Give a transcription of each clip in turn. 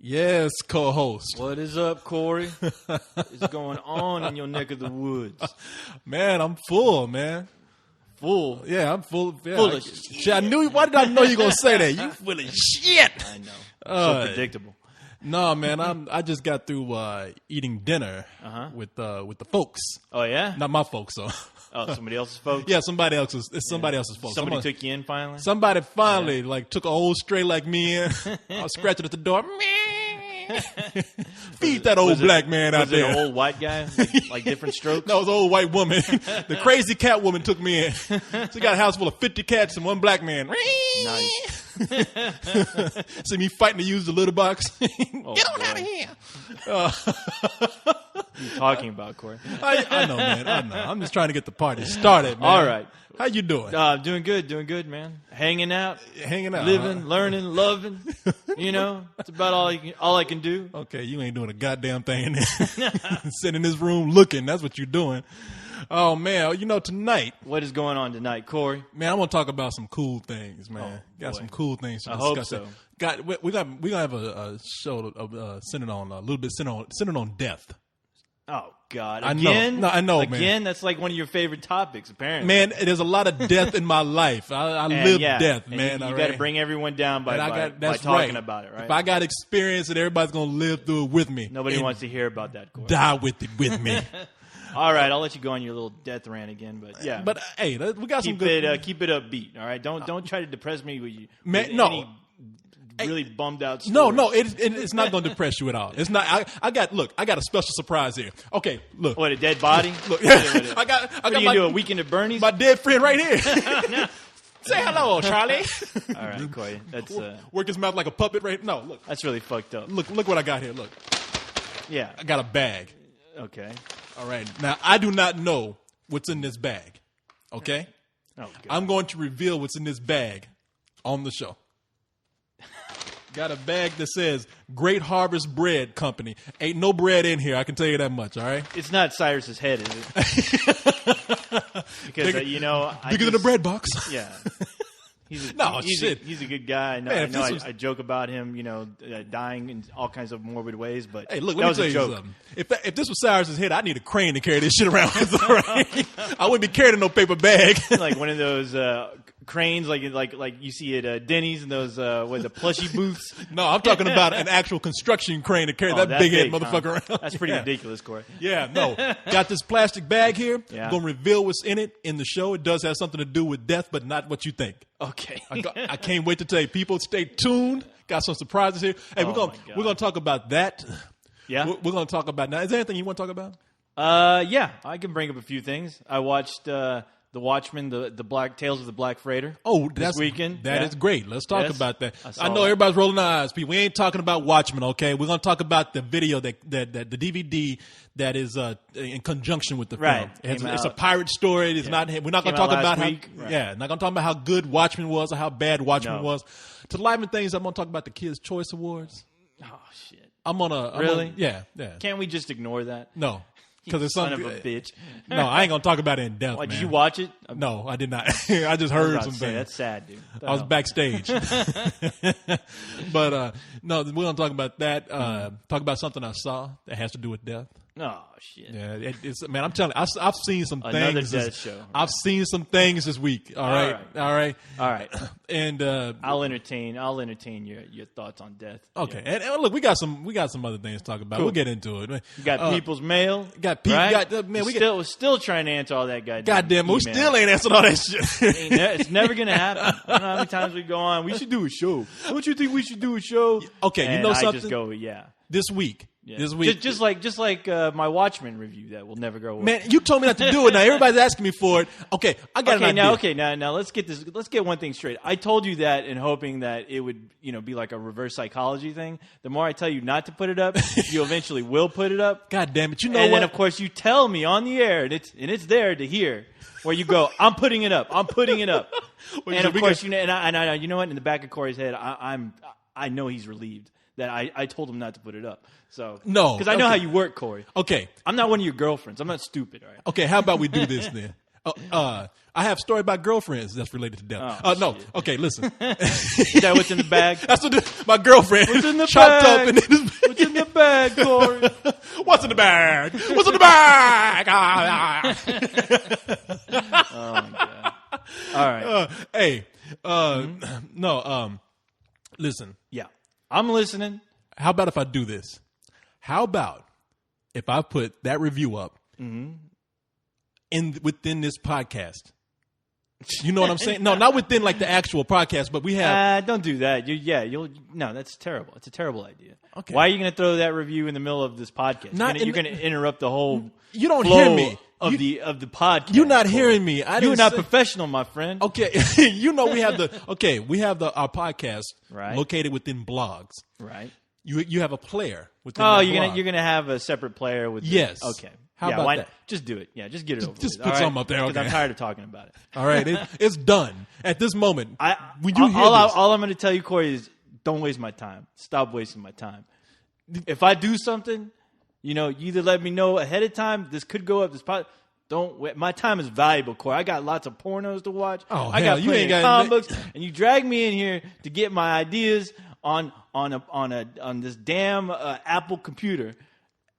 Yes, co-host. What is up, Corey? What's going on in your neck of the woods? Man, I'm full, man. Full? Yeah, I'm full. Yeah, Full of shit. I knew. Why did I know you gonna say that? You full of shit. I know. So predictable. No, man. I just got through eating dinner with the folks. Oh, yeah? Not my folks, though. Oh, somebody else's folks? Yeah, somebody else's. It's somebody else's folks. Somebody took you in finally? Somebody finally took an old stray like me in. I was scratching at the door. Feed that old black man out there. Was it an old white guy? Like different strokes? No, it was an old white woman. The crazy cat woman took me in. She got a house full of 50 cats and one black man. Nice. See me fighting to use the litter box. Oh, Get on out of here. What are you talking about, Corey? I know, man. I know. I'm just trying to get the party started, man. All right. How you doing? Doing good, man. Hanging out, huh? living, learning, loving. You know, that's about all I can do. Okay, you ain't doing a goddamn thing in there. Sitting in this room looking. That's what you're doing. Oh, man. You know, tonight. What is going on tonight, Corey? Man, I want to talk about some cool things, man. Got boy. some cool things to I discuss. hope so. We gonna have a show centered on a little bit centered on death. Oh, God. I know. Again? No, I know, man. Again? That's like one of your favorite topics, apparently. Man, there's a lot of death in my life. I live death, and man. You got to bring everyone down by talking about it, right? If I got experience it, everybody's going to live through it with me. Nobody wants to hear about that, Corey. Die with it with me. All right, I'll let you go on your little death rant again, but yeah. But hey, we got some keep good. Keep it upbeat, all right? Don't try to depress me with you. Man, no. Any really bummed out stories. No, it's not going to depress you at all. It's not. I got a special surprise here. Okay, look. What, a dead body? Look, I got you do a weekend at Bernie's? My dead friend right here. Say hello, Charlie. All right, Corey. That's work his mouth like a puppet. Right? No, look. That's really fucked up. Look what I got here. Look. Yeah. I got a bag. Okay. All right. Now, I do not know what's in this bag. Okay? Oh, God. I'm going to reveal what's in this bag on the show. Got a bag that says Great Harvest Bread Company. Ain't no bread in here. I can tell you that much, all right? It's not Cyrus's head, is it? Because, bigger than a bread box. Yeah. He's a good guy. I joke about him, dying in all kinds of morbid ways. But hey, look, that let was me a tell you joke. something. If this was Cyrus's head, I'd need a crane to carry this shit around. All right? I wouldn't be carrying no paper bag. Like one of those cranes, like you see at Denny's and those the plushy booths. No, I'm talking about an actual construction crane to carry that big head motherfucker around. That's pretty ridiculous, Corey. Yeah, no. Got this plastic bag here. Yeah. I'm going to reveal what's in it in the show. It does have something to do with death, but not what you think. Okay. I can't wait to tell you. People, stay tuned. Got some surprises here. Hey, we're gonna talk about that. Yeah. We're gonna talk about now. Is there anything you want to talk about? Yeah, I can bring up a few things. I watched The Watchmen, the Black Tales of the Black Freighter. Oh, this weekend. That is great. Let's talk about that. I know that. everybody's rolling their eyes. People, we ain't talking about Watchmen, okay? We're gonna talk about the video that the DVD that is in conjunction with the film. It's a pirate story. It's not. We're not gonna talk about not gonna talk about how good Watchmen was or how bad Watchmen was. To liven things, I'm gonna talk about the Kids' Choice Awards. Oh shit! Really? Yeah. Can't we just ignore that? No. Because it's son of a bitch. No, I ain't gonna talk about it in depth. Why, man. Did you watch it? No, I did not. I just heard some things. That's sad, dude. I was backstage. But no, we're gonna talk about that. Talk about something I saw that has to do with death. Oh shit! Yeah, man. I'm telling you, I've seen some things. Another death show. I've seen some things this week. All right. And I'll entertain your thoughts on death. Okay, and look, we got some other things to talk about. Cool. We'll get into it. You got people's mail. Got people. Right? Man, we're still trying to answer all that goddamn. We still ain't answered all that shit. It's never gonna happen. I don't know how many times we go on. We should do a show. Don't you think we should do a show? Okay, and you know something? I just go, yeah. This week. Yeah. This week, just like my Watchmen review that will never go away. Man, you told me not to do it. Now everybody's asking me for it. Okay, I got an idea. Now let's get one thing straight. I told you that in hoping that it would be like a reverse psychology thing. The more I tell you not to put it up, you eventually will put it up. God damn it! You know and what? And then of course you tell me on the air, and it's there to hear. Where you go, I'm putting it up. I'm putting it up. And of course, I you know what? In the back of Corey's head, I know he's relieved that I told him not to put it up. So no, because I know how you work, Corey. Okay, I'm not one of your girlfriends. I'm not stupid. All right. Okay, how about we do this then? I have a story about girlfriends that's related to death. No. Okay, listen. Is that what's in the bag? That's what my girlfriend what's in the chopped bag? up. What's in the bag, Corey? What's in the bag? What's in the bag? Oh, my God. All right. Hey, no, listen. Yeah. I'm listening. How about if I do this? How about if I put that review up within this podcast? You know what I'm saying? No, not within like the actual podcast, but we have. Don't do that. No, that's terrible. It's a terrible idea. Okay. Why are you going to throw that review in the middle of this podcast? You're going to interrupt the whole. You don't flow hear me of the podcast. You're not hearing me. You're not professional, my friend. Okay, you know we have our podcast located within blogs. Right. You have a player within. Oh, blog. you're gonna have a separate player with. Yes. Okay. How about that? Just do it. Yeah, just get it over. Just with. put something up there. Okay. I'm tired of talking about it. All right, it's done at this moment. All I'm going to tell you, Corey, is don't waste my time. Stop wasting my time. If I do something, you either let me know ahead of time. This could go up. My time is valuable, Corey. I got lots of pornos to watch. Oh, I got plenty of comic books, and you drag me in here to get my ideas on this damn Apple computer.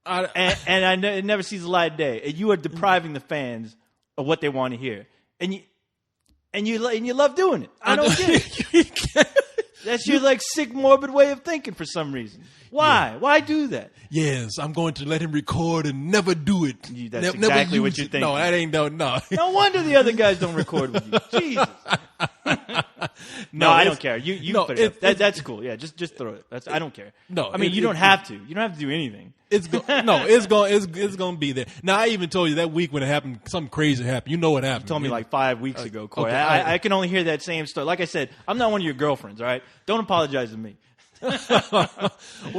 It never sees the light of day. And you are depriving the fans of what they want to hear, and you love doing it. I don't get it. That's your sick, morbid way of thinking for some reason. Why? Yeah. Why do that? Yes, I'm going to let him record and never do it. That's exactly what you're thinking. No, that ain't no. No wonder the other guys don't record with you. Jesus. No, I don't care. You put it up. That's cool. Yeah, just throw it. I don't care. No, I mean you don't have to. You don't have to do anything. It's going to be there. Now I even told you that week when it happened, something crazy happened. You know what happened? You told me like 5 weeks ago, Corey. Okay, I can only hear that same story. Like I said, I'm not one of your girlfriends. All right, don't apologize to me.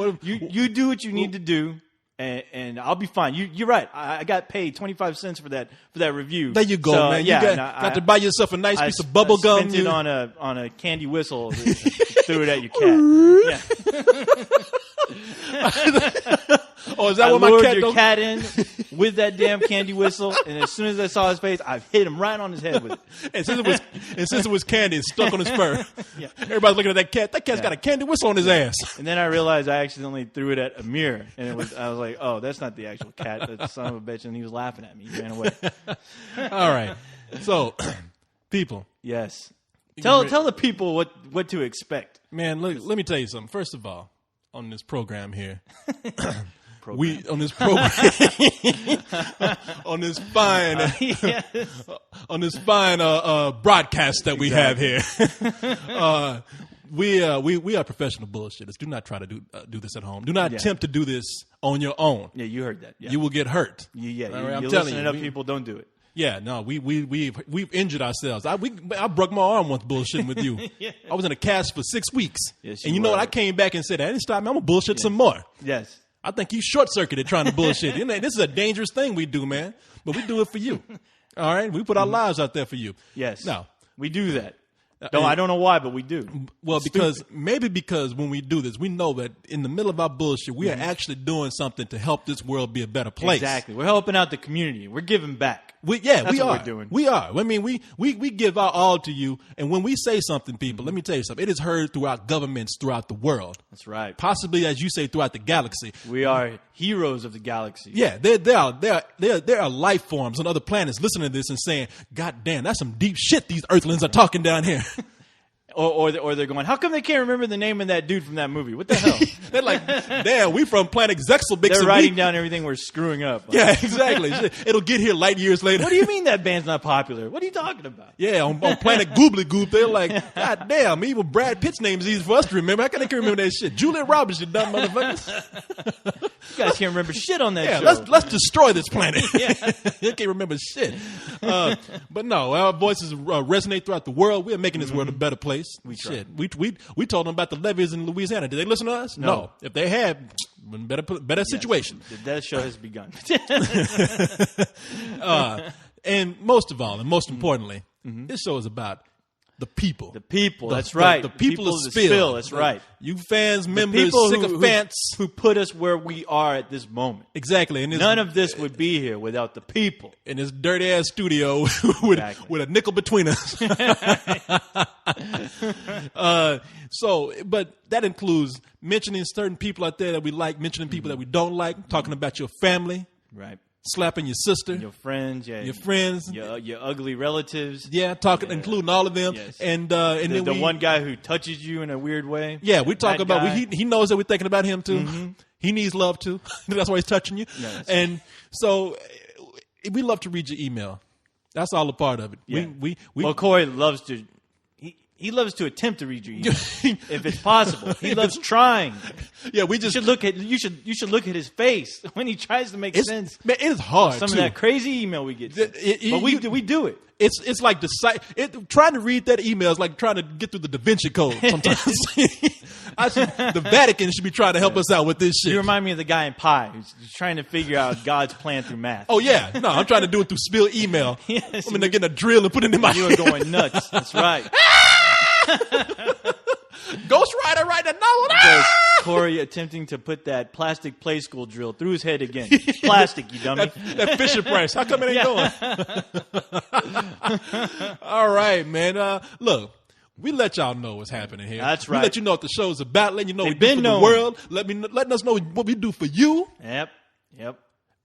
You do what you need to do. And I'll be fine. You're right. I got paid 25 cents for that review. There you go, man. You got to buy yourself a nice piece of bubble gum. Spent it on a candy whistle. Threw it at your cat. Yeah. Oh, is that what my cat? I lured your cat in with that damn candy whistle, and as soon as I saw his face, I hit him right on his head with it. And since it was candy, it's stuck on his fur. Yeah. Everybody's looking at that cat. That cat's got a candy whistle on his ass. And then I realized I accidentally threw it at a mirror, and I was like, oh, that's not the actual cat. That's the son of a bitch, and he was laughing at me. He ran away. All right. So, people. Yes. Tell the people what to expect. Man, look, let me tell you something. First of all, on this program here. On this program on this fine broadcast that we have here. We are professional bullshitters. Do not try to do this at home. Do not attempt to do this on your own. Yeah, you heard that. Yeah. You will get hurt. Yeah, right, you're listening to people. Don't do it. Yeah, no, we've injured ourselves. I broke my arm once bullshitting with you. Yeah. I was in a cast for 6 weeks. Yes, and you know what? I came back and said, "I didn't stop me. I'm gonna bullshit some more." Yes. I think you short-circuited trying to bullshit. This is a dangerous thing we do, man. But we do it for you. All right? We put our lives out there for you. Yes. Now, we do that. I don't know why, but we do. Well, because when we do this, we know that in the middle of our bullshit, we are actually doing something to help this world be a better place. Exactly. We're helping out the community. We're giving back. That's what are. We're doing. We are. I mean, we give our all to you. And when we say something, people, let me tell you something. It is heard throughout governments throughout the world. That's right. Possibly, as you say, throughout the galaxy. We are heroes of the galaxy. Yeah, there are life forms on other planets listening to this and saying, "God damn, that's some deep shit these Earthlings are talking down here." Or they're going, how come they can't remember the name of that dude from that movie? What the hell? They're like, damn, we from planet Zexelbix. They're writing down everything we're screwing up. Yeah, exactly. It'll get here light years later. What do you mean that band's not popular? What are you talking about? Yeah, on planet Goobly Goop, they're like, God damn, even Brad Pitt's name is easy for us to remember. I can't remember that shit. Julia Roberts, you dumb motherfuckers. You guys can't remember shit on that show. Let's destroy this planet. You can't remember shit. But no, our voices resonate throughout the world. We're making this world a better place. We told them about the levees in Louisiana. Did they listen to us? No. If they had, better situation. That show has begun. And most of all, and most importantly, this show is about The people. The people. That's right. The people of Spill. That's right. You fans, members, sycophants. Who put us where we are at this moment. Exactly. And none of this would be here without the people. In this dirty ass studio with a nickel between us. But that includes mentioning certain people out there that we like, mentioning people that we don't like, talking about your family. Right. Slapping your sister, your friends, your friends, your ugly relatives, including all of them, yes. and then the one guy who touches you in a weird way. Yeah, we talk about he knows that we're thinking about him too. Mm-hmm. He needs love too. That's why he's touching you. Yes. And so we love to read your email. That's all a part of it. Yeah. Well, Corey loves to. He loves to attempt to read your email if it's possible. He loves trying. Yeah, you should look at look at his face when he tries to make sense. Man, it is hard. Some of that crazy email we get, but we do it. It's like trying to read that email is like trying to get through the Da Vinci Code sometimes. The Vatican should be trying to help us out with this shit. You remind me of the guy in Pi who's trying to figure out God's plan through math. Oh yeah, no, I'm trying to do it through Spill email. Yes, they're getting a drill and put it in my. You are going nuts. That's right. Ghost Rider writing a novel. Corey attempting to put that plastic play school drill through his head again. Plastic, you dummy. that Fisher Price. How come it ain't going? All right, man. Look, we let y'all know what's happening here. That's right. We let you know what the show's about. Letting you know what we do for the world. Letting us know what we do for you. Yep.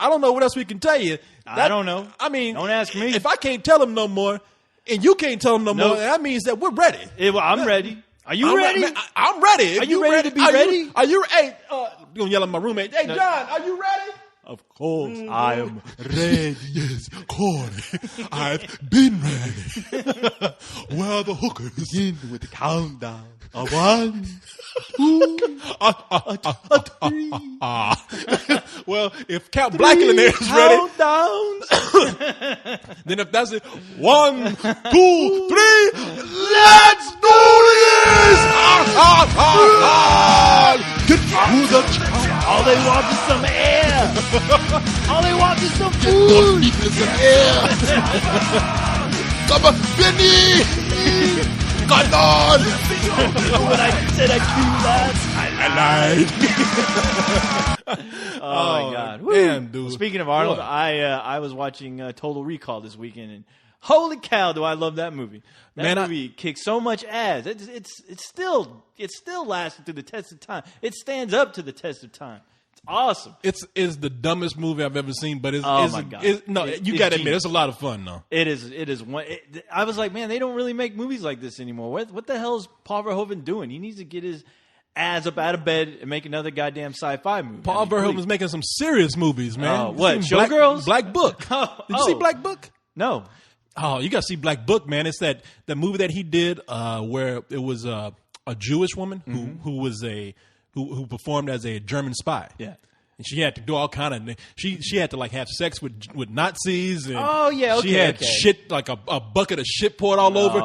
I don't know what else we can tell you. I don't know. I mean, don't ask me. If I can't tell them no more, and you can't tell them no more, that means that we're ready. I'm ready. Are you ready? I'm ready. Are you ready to be ready? Are you? Hey, you're gonna yell at my roommate. Hey, John, are you ready? Of course, I am ready. Yes, Corey, I've been ready. Where are the hookers? Begin with the countdown. 1, 2, 3. Well, if Count Blackula is ready, then if that's it, 1, 2, 3, let's do this! Get through the all they want is some air. All they want is some food. Some air. Come on, Benny. Come on. When I said I lied. Oh my God. Man, dude. Speaking of Arnold, I was watching Total Recall this weekend, and holy cow, do I love that movie. That movie kicks so much ass. It's still lasting through the test of time. It stands up to the test of time. It's awesome. It's the dumbest movie I've ever seen, but you got to admit, it's a lot of fun though. It is one. I was like, man, they don't really make movies like this anymore. What the hell is Paul Verhoeven doing? He needs to get his ass up out of bed and make another goddamn sci-fi movie. Paul Verhoeven's making some serious movies, man. What? Showgirls? Black Book. Did you see Black Book? No. Oh, you got to see Black Book, man. It's that movie that he did where it was a Jewish woman who performed as a German spy. Yeah. And she had to do all kind of. She had to like have sex with Nazis. And she had shit like a bucket of shit poured all over.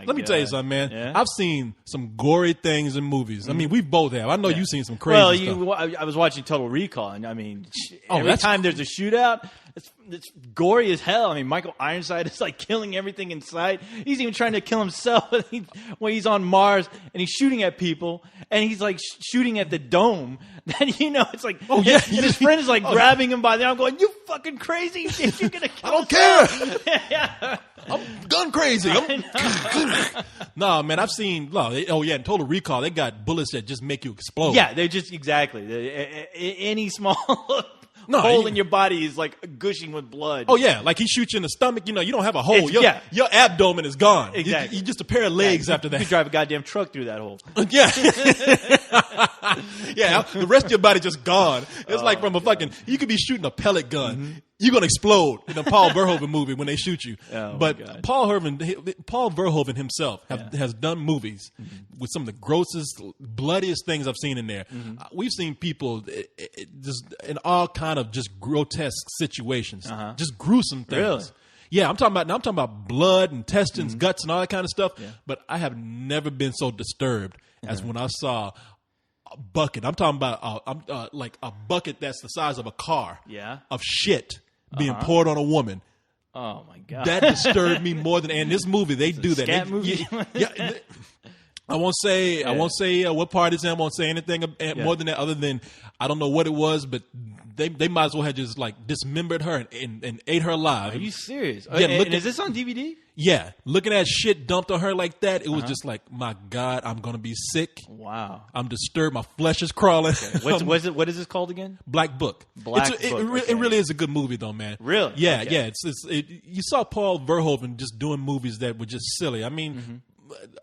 Let me tell you something, man. Yeah? I've seen some gory things in movies. Mm-hmm. I mean, we both have. I know you've seen some crazy stuff. I was watching Total Recall, and I mean, every time there's a shootout, it's gory as hell. I mean, Michael Ironside is like killing everything in sight. He's even trying to kill himself when he's on Mars, and he's shooting at people, and he's like shooting at the dome. Then it's like, and his friend is like grabbing him by the arm, going, "You fucking crazy! You're gonna kill I don't care. I'm gun crazy. No, man, I've seen. In Total Recall, they got bullets that just make you explode. Yeah, they're just any small hole in your body is like gushing with blood. Oh yeah, like he shoots you in the stomach. You don't have a hole. Your abdomen is gone. Exactly. You just a pair of legs after that. You drive a goddamn truck through that hole. Yeah. Yeah, the rest of your body just gone. It's like from a fucking. You could be shooting a pellet gun. Mm-hmm. You're gonna explode in a Paul Verhoeven movie when they shoot you. But Paul Verhoeven himself has done movies with some of the grossest, bloodiest things I've seen in there. Mm-hmm. We've seen people just in all kind of just grotesque situations, just gruesome things. Really? Yeah, I'm talking about blood, intestines, guts, and all that kind of stuff. Yeah. But I have never been so disturbed as when I saw a bucket. I'm talking about like a bucket that's the size of a car. Yeah. Of shit being poured on a woman Oh my god, that disturbed me more than. And this movie, they do that. Scat movie. Yeah. I won't say what part it's in. I won't say anything more than that, other than I don't know what it was, but they might as well have just like dismembered her and ate her alive. Are you serious? Yeah, and is this on DVD? Yeah, looking at shit dumped on her like that, it was just like, my God, I'm gonna be sick. Wow, I'm disturbed. My flesh is crawling. Okay. What is this called again? Black Book. It really is a good movie, though, man. Really? Yeah, okay. Yeah. You saw Paul Verhoeven just doing movies that were just silly. I mean.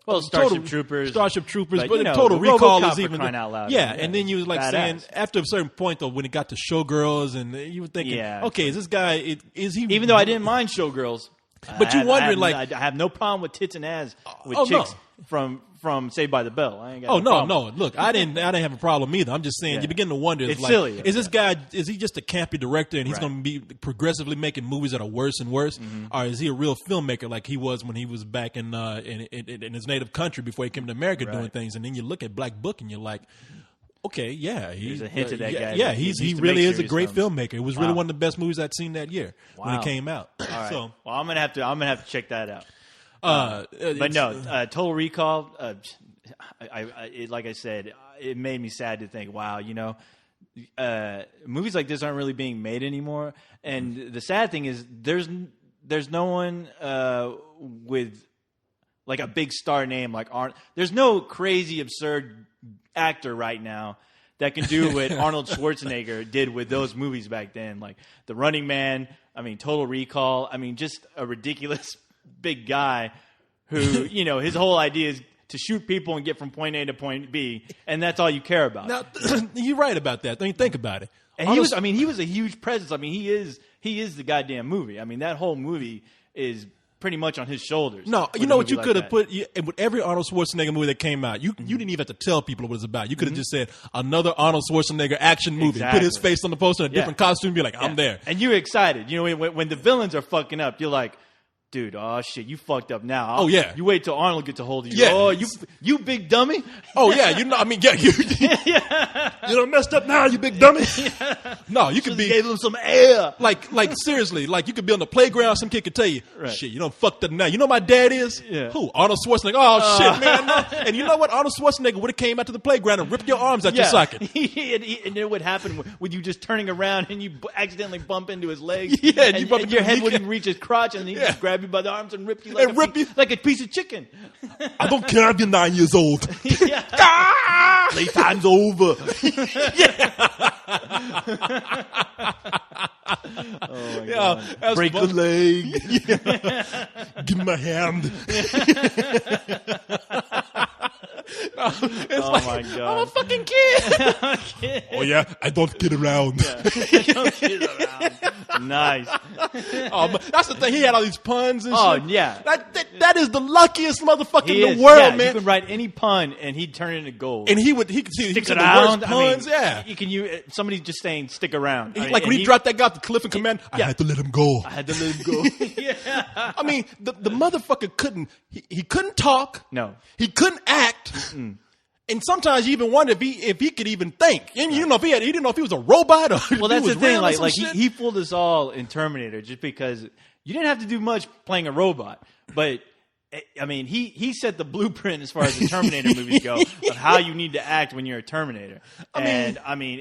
Well, Starship Troopers, but Total Recall is even crying out loud. Yeah, and then you was like saying after a certain point though, when it got to Showgirls, and you were thinking, okay, is this guy is he? Even though I didn't mind Showgirls, but you wondering I have no problem with tits and ass with chicks from Saved by the Bell. I ain't got no. Look, I didn't have a problem either. I'm just saying you begin to wonder. It's like, silly. Is this guy? Is he just a campy director and he's going to be progressively making movies that are worse and worse, or is he a real filmmaker like he was when he was back in his native country before he came to America doing things? And then you look at Black Book and you're like, okay, yeah, there's a hint of that guy. Yeah, he really is a great filmmaker. It was really one of the best movies I'd seen that year when it came out. All right. So, well, I'm gonna have to check that out. But no, Total Recall. Like I said, it made me sad to think, wow, movies like this aren't really being made anymore. And the sad thing is, there's no one with like a big star name like Arnold. There's no crazy, absurd actor right now that can do what Arnold Schwarzenegger did with those movies back then, like The Running Man. I mean, Total Recall. I mean, just a ridiculous big guy who, his whole idea is to shoot people and get from point A to point B, and that's all you care about. Now, you're right about that. Don't you think about it? And he was a huge presence. I mean, he is the goddamn movie. I mean, that whole movie is pretty much on his shoulders. No, you know what you could have put with every Arnold Schwarzenegger movie that came out. You didn't even have to tell people what it's about. You could have just said another Arnold Schwarzenegger action movie. Exactly. Put his face on the poster in a different costume. And be like, I'm there. And you're excited. When the villains are fucking up, you're like, dude, oh shit, you fucked up now. Oh yeah, you wait till Arnold gets a hold of you. Yeah. Oh, you big dummy. Oh yeah, you done messed up now, you big dummy. No, you could be gave him some air. Like seriously, like you could be on the playground. Some kid could tell you, shit, you done fucked up now. You know my dad is who? Arnold Schwarzenegger. Oh shit, man. No. And you know what? Arnold Schwarzenegger would have came out to the playground and ripped your arms out your socket. And then what happened with you just turning around and you accidentally bump into his legs. Yeah, and your head wouldn't reach his crotch, and he just grab you by the arms and rip you like a piece of chicken. I don't care if you're 9 years old. Playtime's over. Oh my God. Break a leg. Give me my hand. My God. I'm a fucking kid. Oh yeah, I don't kid around. Nice. That's the thing. He had all these puns and shit. Oh yeah. That is the luckiest motherfucker in the world, man. You could write any pun and he'd turn it into gold. And he could see stick the around. worst puns. Somebody just saying stick around. When he dropped that guy off the cliff in command, I had to let him go. Yeah. I mean, the motherfucker couldn't. He couldn't talk. No. He couldn't act. Mm-mm. And sometimes you even wonder if he could even think. And you didn't know he didn't know if he was a robot or well, that's the thing. Like shit. he fooled us all in Terminator just because you didn't have to do much playing a robot. But I mean, he set the blueprint as far as the Terminator movies go of how you need to act when you're a Terminator. I mean,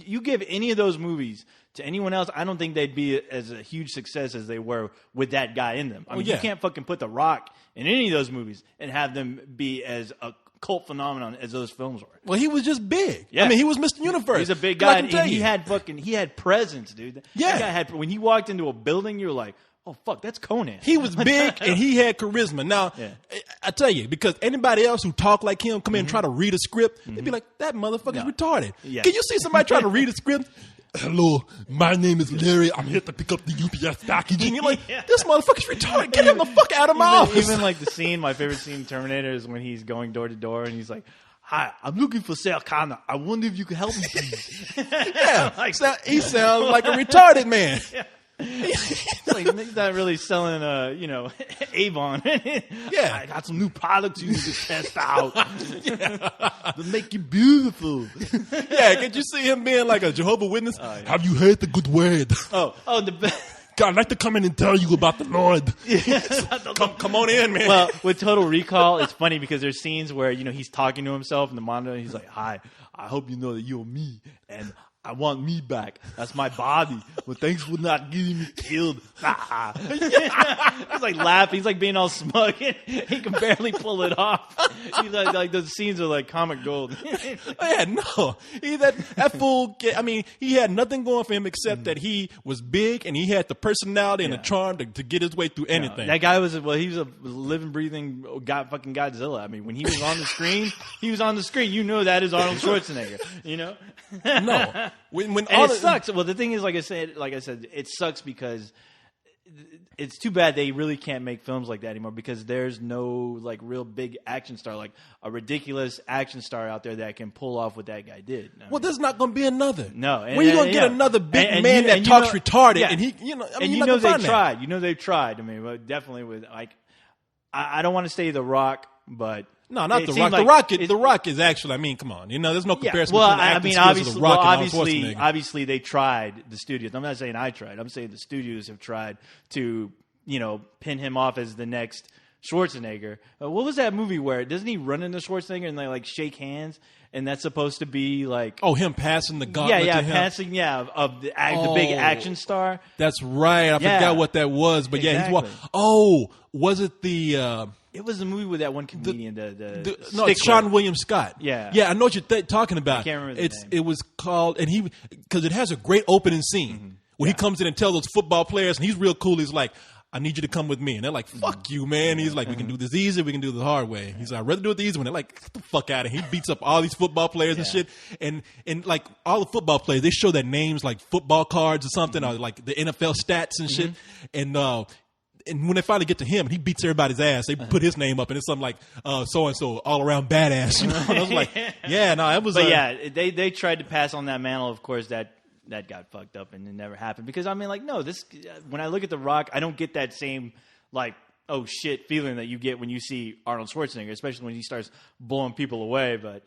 you give any of those movies to anyone else, I don't think they'd be as a huge success as they were with that guy in them. I mean, you can't fucking put The Rock in any of those movies and have them be as a cult phenomenon as those films were. Well, he was just big. Yeah. I mean, he was Mr. Universe. He's a big guy, and he had presence, dude. Yeah. That guy when he walked into a building, you were like, oh, fuck, that's Conan. He was big, and he had charisma. Now, I tell you, because anybody else who talked like him come in and try to read a script, they'd be like, that motherfucker's retarded. Yeah. Can you see somebody trying to read a script? Hello, my name is Larry. I'm here to pick up the UPS package. And you're like, this motherfucker's retarded. Get him the fuck out of my office. Even like my favorite scene in Terminator is when he's going door to door and he's like, hi, I'm looking for Sarah Connor. I wonder if you can help me, please. He sounds like a retarded man. Yeah. He's not really selling, Avon. Yeah. I got some new products you need to test out. To make you beautiful. Yeah, could you see him being like a Jehovah's Witness? Have you heard the good word? God, I'd like to come in and tell you about the Lord. come on in, man. Well, with Total Recall, it's funny because there's scenes where, he's talking to himself in the monitor. He's like, hi, I hope you know that you're me. And I want me back. That's my body. But thanks for not getting me killed. He's like laughing. He's like being all smug. He can barely pull it off. He's like those scenes are like comic gold. No. That fool, he had nothing going for him except that he was big and he had the personality and the charm to get his way through anything. That guy was a living, breathing fucking Godzilla. I mean, when he was on the screen, he was on the screen. You know that is Arnold Schwarzenegger, No. When it sucks. Well, the thing is, like I said, it sucks because it's too bad they really can't make films like that anymore because there's no like real big action star, like a ridiculous action star out there that can pull off what that guy did. There's not going to be another. No. When are you going to get another big man that talks retarded? And he, they tried. They tried. I mean, but definitely with like, I don't want to say The Rock, but. No, not The Rock. The Rock is actually. Come on. There's no comparison. Well, between obviously, of The Rock and Arnold Schwarzenegger. Obviously, they tried. The studios. I'm not saying I tried. I'm saying the studios have tried to, pin him off as the next Schwarzenegger. What was that movie where doesn't he run into Schwarzenegger and they like shake hands? And that's supposed to be like him passing the gauntlet to him? Passing of the big action star. That's right. I forgot what that was, but exactly. Was it the? It was the movie with that one comedian. It's Sean William Scott. Yeah, I know what you're talking about. I can't remember the name. It was called, and because it has a great opening scene when he comes in and tells those football players, and he's real cool. He's like, I need you to come with me. And they're like, fuck you, man. He's like, we can do this easy, we can do it the hard way. He's like, I'd rather do it the easy one. They're like, get the fuck out of here. He beats up all these football players and shit. And like all the football players, they show their names like football cards or something, or like the NFL stats and shit. And when they finally get to him, he beats everybody's ass. They put his name up, and it's something like so and so, all around badass. And I was like, it was. But they tried to pass on that mantle. Of course, that got fucked up, and it never happened. Because when I look at The Rock, I don't get that same like oh shit feeling that you get when you see Arnold Schwarzenegger, especially when he starts blowing people away. But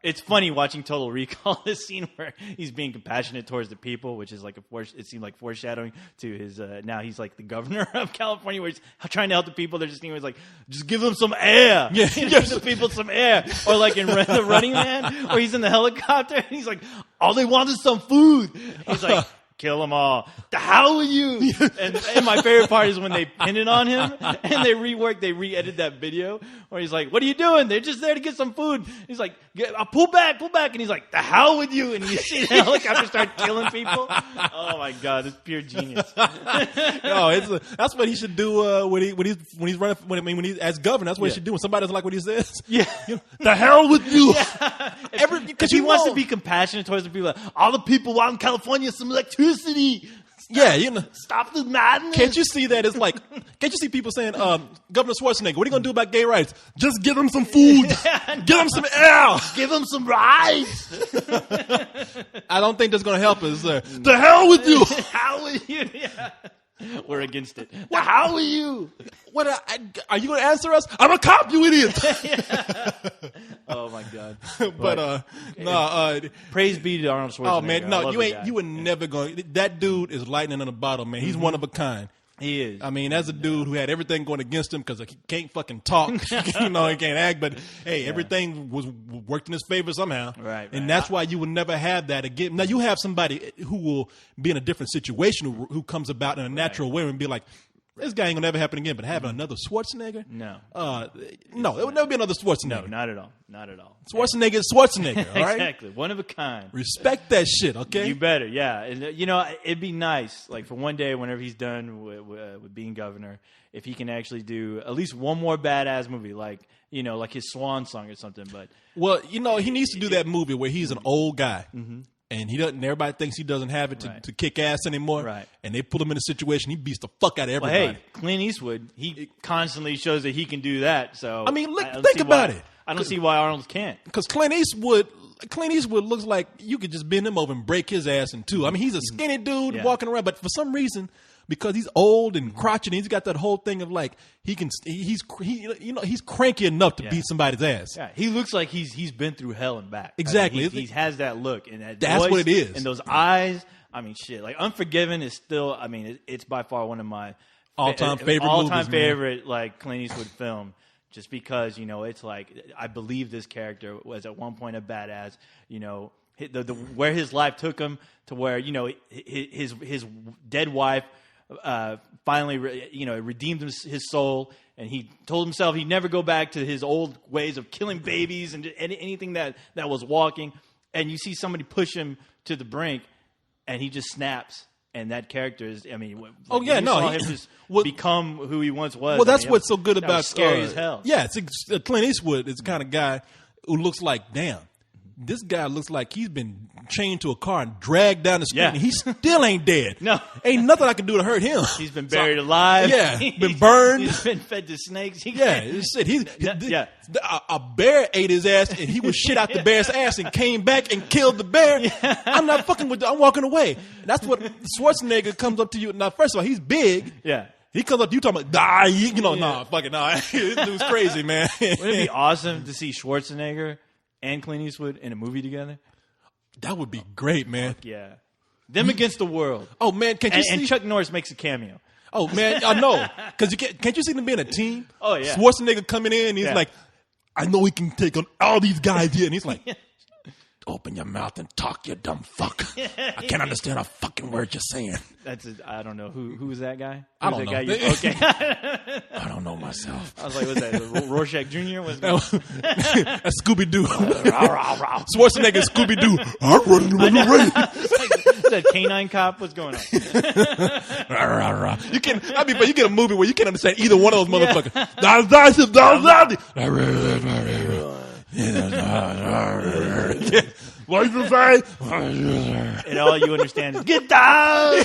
it's funny watching Total Recall, this scene where he's being compassionate towards the people, which is like it seemed like foreshadowing to his now he's like the governor of California, where he's trying to help the people. They're just like, just give them some air, give the people some air. Or like in The Running Man, where he's in the helicopter and he's like, all they want is some food. He's like, kill them all. The hell with you? And my favorite part is when they pin it on him and they re-edit that video where he's like, what are you doing? They're just there to get some food. He's like, pull back. And he's like, the hell with you? And you see the helicopter start killing people. Oh my God, it's pure genius. That's what he should do when he's running. When he's as governor, that's what he should do. When somebody doesn't like what he says, the hell with you. Because he wants to be compassionate towards the people. All the people out in California, some electricity. Stop the madness. Can't you see that? It's like, can't you see people saying, Governor Schwarzenegger, what are you going to do about gay rights? Just give them some food. Give them some air. Give them some rides. I don't think that's going to help us. The hell with you. The hell with you. Yeah. We're against it. The hell with you. What? Are you going to answer us? I'm a cop, you idiot. Oh my God. But praise be to Arnold Schwarzenegger. Oh man, no, you were never going. That dude is lightning in a bottle, man. He's one of a kind. He is. I mean, as a dude who had everything going against him because he can't fucking talk, he can't act. But hey, everything was worked in his favor somehow. Right. And that's why you will never have that again. Now you have somebody who will be in a different situation who comes about in a natural way and be like, this guy ain't gonna never happen again. But having another Schwarzenegger, no, it would never be another Schwarzenegger. No, not at all, not at all. Schwarzenegger is Schwarzenegger, all right? Exactly, one of a kind. Respect that shit, okay? You better, yeah. And it'd be nice, like for one day, whenever he's done with being governor, if he can actually do at least one more badass movie, like like his Swan Song or something. But he needs to do that movie where he's an old guy. Mm-hmm. And he doesn't. Everybody thinks he doesn't have it to kick ass anymore. Right. And they put him in a situation he beats the fuck out of everybody. Well, hey, Clint Eastwood, he constantly shows that he can do that. So I mean, think about it. I don't see why Arnold can't. Because Clint Eastwood looks like you could just bend him over and break his ass in two. I mean, he's a skinny dude walking around, but for some reason, because he's old and crotchety, he's got that whole thing of like he's cranky enough to beat somebody's ass. Yeah, he looks like he's been through hell and back. Exactly, he has that look and that's voice what it is, and those eyes. I mean, shit. Like Unforgiven is still. I mean, it's by far one of my all-time favorite favorite like Clint Eastwood film. Just because it's like I believe this character was at one point a badass. Where his life took him to where his dead wife finally redeemed his soul, and he told himself he'd never go back to his old ways of killing babies and anything that was walking. And you see somebody push him to the brink, and he just snaps. And that character is, I mean, saw him just become who he once was. Well, that's what's so good about scary as hell. Yeah, Clint Eastwood is the kind of guy who looks like, damn, this guy looks like he's been chained to a car and dragged down the street, and he still ain't dead. No, ain't nothing I can do to hurt him. He's been buried alive. Yeah, been burned. He's been fed to snakes. A bear ate his ass, and he was shit out the bear's ass and came back and killed the bear. Yeah. I'm not fucking with. I'm walking away. That's what Schwarzenegger comes up to you. Now, first of all, he's big. Yeah. He comes up to you talking about, nah, fucking nah. This dude's crazy, man. Wouldn't it be awesome to see Schwarzenegger and Clint Eastwood in a movie together? That would be great, man. Fuck yeah. Them against the world. Oh, man, can't you see? And Chuck Norris makes a cameo. Oh, man, I know. Because can't you see them being a team? Oh, yeah. Schwarzenegger coming in, and he's like, I know we can take on all these guys here. And he's like, open your mouth and talk, you dumb fuck. I can't understand a fucking word you're saying. I don't know. Who is that guy? I don't know. Okay. I don't know myself. I was like, what's that? Rorschach Jr.? That's Scooby-Doo. Schwarzenegger, Scooby-Doo. I'm running away. Is that Canine Cop? What's going on? You get a movie where you can't understand either one of those motherfuckers. What you say? And all you understand is get down.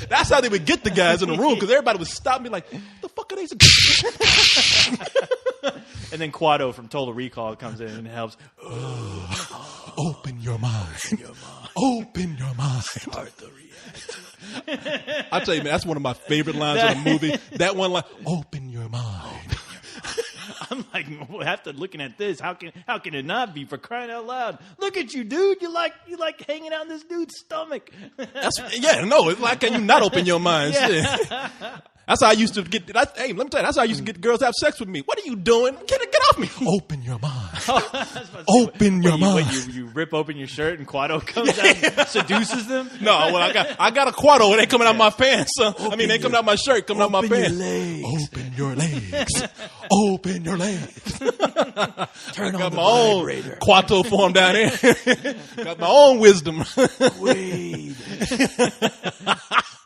That's how they would get the guys in the room, because everybody would stop and be like, what the fuck are they? And then Quado from Total Recall comes in and helps. Open your mind. Open your mind. Start the reaction. I'll tell you, man, that's one of my favorite lines in the movie. That one line, open your mind. I'm like, after looking at this, how can it not be, for crying out loud? Look at you, dude. You like hanging out in this dude's stomach. It's like, can you not open your mind? Yeah. That's how I used to get. Hey, let me tell you, that's how I used to get girls to have sex with me. What are you doing? Get off me! Open your mind. Open your mind. You rip open your shirt and Quado comes out and seduces them? No, well, I got a Quado. It ain't coming out my pants. They ain't coming out my shirt, coming out my pants. Open your legs. Open your legs. Turn on the my own Quato form down there. Got my own wisdom. Wade.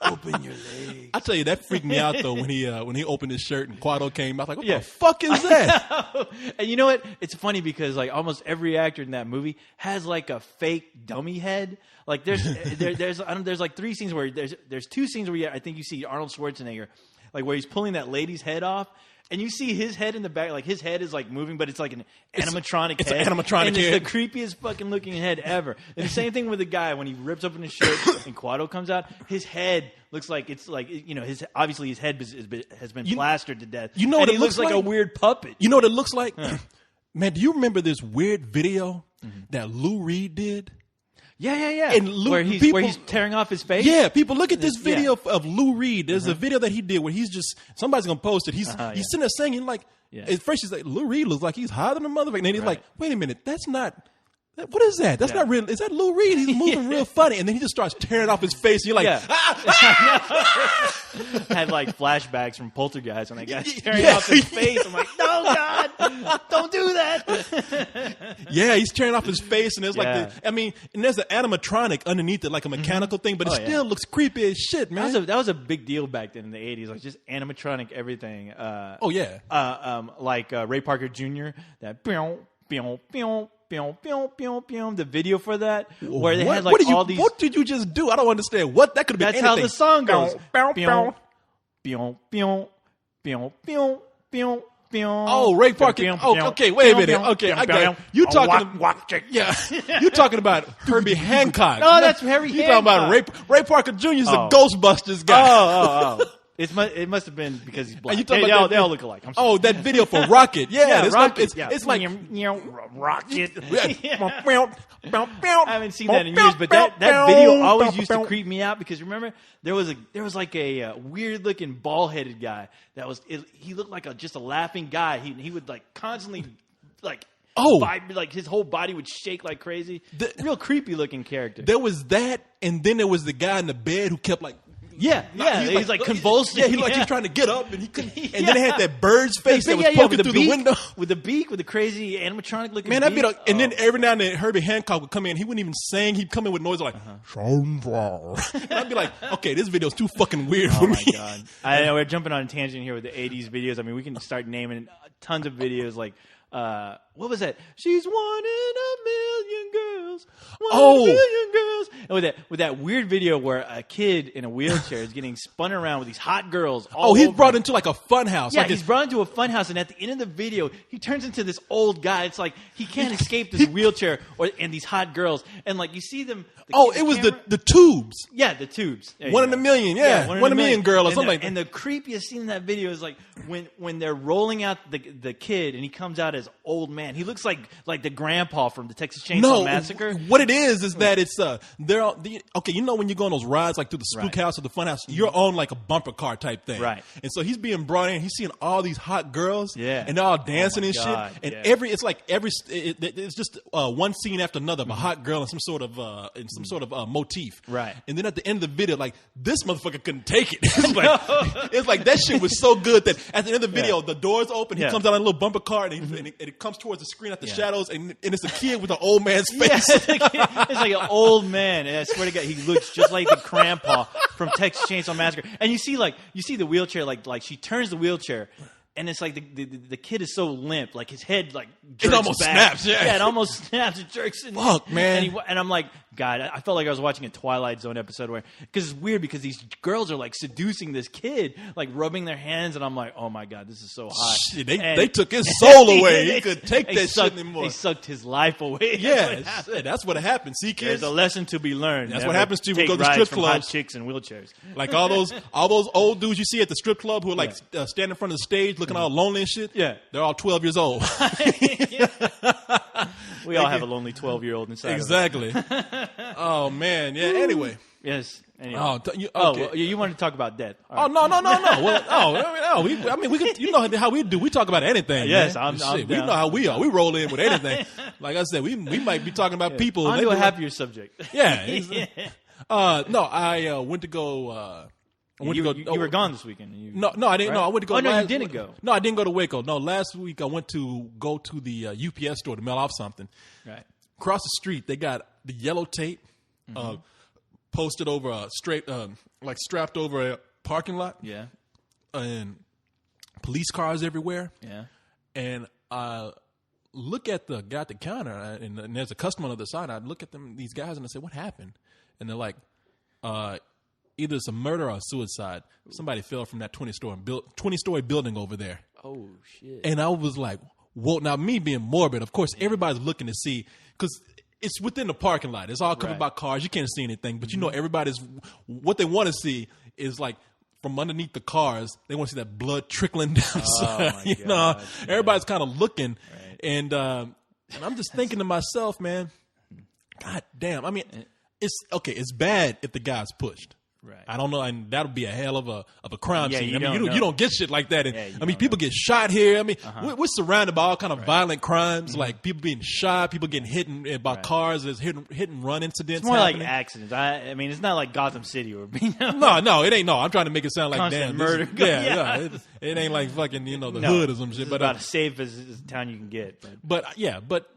Open your legs. I tell you, that freaked me out though when he opened his shirt and Quado came out. Like, what the fuck is that? And you know what? It's funny because like almost every actor in that movie has like a fake dummy head. Like there's like three scenes where there's two scenes where I think you see Arnold Schwarzenegger, like where he's pulling that lady's head off. And you see his head in the back, like his head is like moving, but it's like an animatronic head. It's an animatronic and head. It's the creepiest fucking looking head ever. And the same thing with the guy when he rips open his shirt and Quado comes out. His head looks like his head has been plastered to death. You know what it looks like a weird puppet. You know what it looks like, man. Do you remember this weird video that Lou Reed did? Yeah. And where he's tearing off his face? Yeah, people, look at this video of Lou Reed. There's a video that he did where he's just, somebody's going to post it. He's sitting there singing like, at first he's like, Lou Reed looks like he's higher than a motherfucker. And then he's like, wait a minute, that's not, what is that? That's not real. Is that Lou Reed? He's moving real funny. And then he just starts tearing off his face. And you're like, Had like flashbacks from Poltergeist when I got tearing off his face. I'm like, no, God, don't do that. Yeah, he's tearing off his face. And there's like, and there's an animatronic underneath it, like a mechanical thing, but it still looks creepy as shit, man. That was a big deal back then in the 80s, like just animatronic everything. Like Ray Parker Jr., that the video for that, where they had like all these. What did you just do? I don't understand. What that could have been. That's anything. how the song goes. Oh, Ray Parker. Okay, wait a minute. Okay, I got it. You talking? You talking about Herbie Hancock? No, that's Herbie Hancock. You talking about Ray Parker Jr. is the Ghostbusters guy. Oh. It must have been because he's black. They all look alike. Oh, that video for Rocket. Yeah, Rocket. It's like Rocket. I haven't seen that in years, but that video always used to creep me out because remember there was like a weird looking bald headed guy he looked like just a laughing guy. He would like constantly like. Like his whole body would shake like crazy. Real creepy looking character. There was that, and then there was the guy in the bed who kept like. He's like convulsing. Yeah, he's trying to get up, and he couldn't. And then it had that bird's face that was poking through the window with the beak, with the crazy animatronic looking. Man, and then every now and then Herbie Hancock would come in. He wouldn't even sing. He'd come in with noise like. And I'd be like, okay, this video's too fucking weird for me. Oh my god! I know we're jumping on a tangent here with the '80s videos. I mean, we can start naming tons of videos like. What was that? She's one in a million girls. One million girls. And with that weird video where a kid in a wheelchair is getting spun around with these hot girls. He's brought into like a fun house. Yeah, he's brought into a fun house, and at the end of the video, he turns into this old guy. It's like he can't escape this wheelchair and these hot girls. And like you see them. It was the tubes. Yeah, the tubes. One in a million. Yeah, one in a million girl or something like that. And the creepiest scene in that video is like when they're rolling out the kid, and he comes out as old man. He looks like the grandpa from the Texas Chainsaw Massacre. What it is that it's you know when you go on those rides like through the spook house or the fun house, you're on like a bumper car type thing. Right. And so he's being brought in, he's seeing all these hot girls and they're all dancing and God, shit. And it's just one scene after another of a hot girl in some sort of motif. Right. And then at the end of the video, like this motherfucker couldn't take it. It's like that shit was so good that at the end of the video, the doors open, he comes out on a little bumper car and it comes towards the screen at the shadows, and it's a kid with an old man's face. It's like an old man, and I swear to God, he looks just like the grandpa from Texas Chainsaw Massacre. And you see the wheelchair, like she turns the wheelchair, and it's like the kid is so limp, like his head like jerks it almost back. snaps. Yeah, it almost snaps. It jerks. Fuck, man. And I'm like, God, I felt like I was watching a Twilight Zone episode because it's weird because these girls are like seducing this kid, like rubbing their hands, and I'm like, oh my God, this is so hot. Shit, they took his soul away. He could take that shit anymore. They sucked his life away. Yeah, that's what happened. See, kids, there's a lesson to be learned. That's what happens to you when you go to strip clubs. Hot chicks in wheelchairs, like all those old dudes you see at the strip club who are like standing in front of the stage looking all lonely and shit. Yeah, they're all 12 years old. We all have a lonely 12-year-old inside. Exactly. Oh man, yeah. Anyway, yes. Anyway. Okay. Well, you wanted to talk about death. Right. Oh no. Well, we can, you know how we do. We talk about anything. Yes, man. We know how we are. We roll in with anything. Like I said, we might be talking about people. On to a happier subject. Yeah. No, I went to go. You were gone this weekend. No, I didn't. Right? No, I went to go. Oh no, you didn't go. No, I didn't go to Waco. No, last week I went to go to the UPS store to mail off something. Right. Across the street, they got the yellow tape posted over a like strapped over a parking lot. Yeah. And police cars everywhere. Yeah. And I look at the guy at the counter, and there's a customer on the other side. I look at these guys, and I say, "What happened?" And they're like, either it's a murder or a suicide. Somebody fell from that 20-story building over there. Oh, shit. And I was like, well, now me being morbid, of course, everybody's looking to see, because it's within the parking lot. It's all covered by cars. You can't see anything. But, you know, what they want to see is like, from underneath the cars, they want to see that blood trickling down. Oh, my God. Know, everybody's kind of looking. Right. And I'm just thinking to myself, man, God damn. I mean, it's bad if the guy's pushed. Right. I don't know, and that would be a hell of a crime scene. You don't get shit like that. And, people get shot here. I mean, we're surrounded by all kind of violent crimes, like people being shot, people getting hit by cars. There's hit and run incidents. It's more happening. like accidents. I mean, it's not like Gotham City or no, it ain't. No, I'm trying to make it sound like constant murder. It ain't like fucking the hood or some shit. But about as safe as a town you can get. But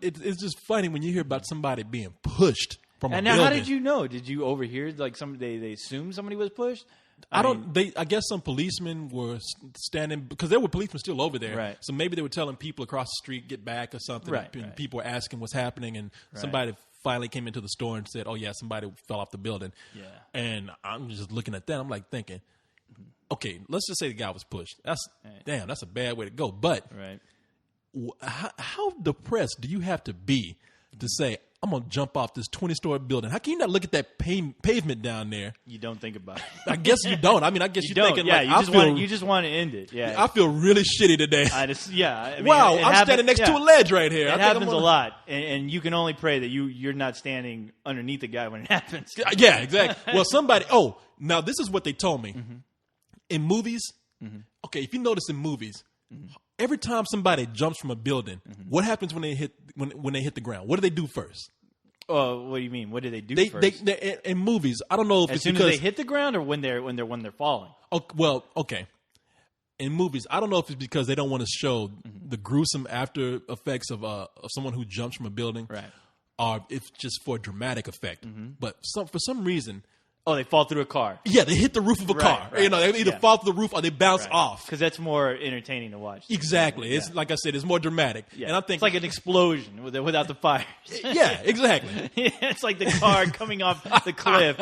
it's just funny when you hear about somebody being pushed. And now, how did you know? Did you overhear like they assumed somebody was pushed? I guess some policemen were standing because there were policemen still over there. Right. So maybe they were telling people across the street get back or something. Right. And people were asking what's happening, and somebody finally came into the store and said, "Oh yeah, somebody fell off the building." Yeah. And I'm just looking at that. I'm like thinking, okay, let's just say the guy was pushed. That's a bad way to go. But how depressed do you have to be to say, I'm going to jump off this 20-story building. How can you not look at that pavement down there? You don't think about it. I guess you don't. I mean, I guess you're thinking like, you just want to end it. Yeah. I feel really shitty today. I mean, wow, I'm standing next to a ledge right here. It happens a lot. And you can only pray that you're not standing underneath the guy when it happens. Yeah, exactly. Well, now this is what they told me. Mm-hmm. In movies, okay, if you notice in movies, every time somebody jumps from a building, what happens when they hit the ground? What do they do first? Oh, what do you mean? What do they do first? They in movies, I don't know if as soon as they hit the ground or when they're falling. Oh, well, okay. In movies, I don't know if it's because they don't want to show the gruesome after effects of someone who jumps from a building, right? Or if just for dramatic effect. But for some reason. Oh, they fall through a car. Yeah, they hit the roof of a car. Right. They either fall through the roof or they bounce off. Because that's more entertaining to watch. Exactly. It's like I said, it's more dramatic. Yeah. And I'm thinking, it's like an explosion without the fire. Yeah, exactly. It's like the car coming off the cliff,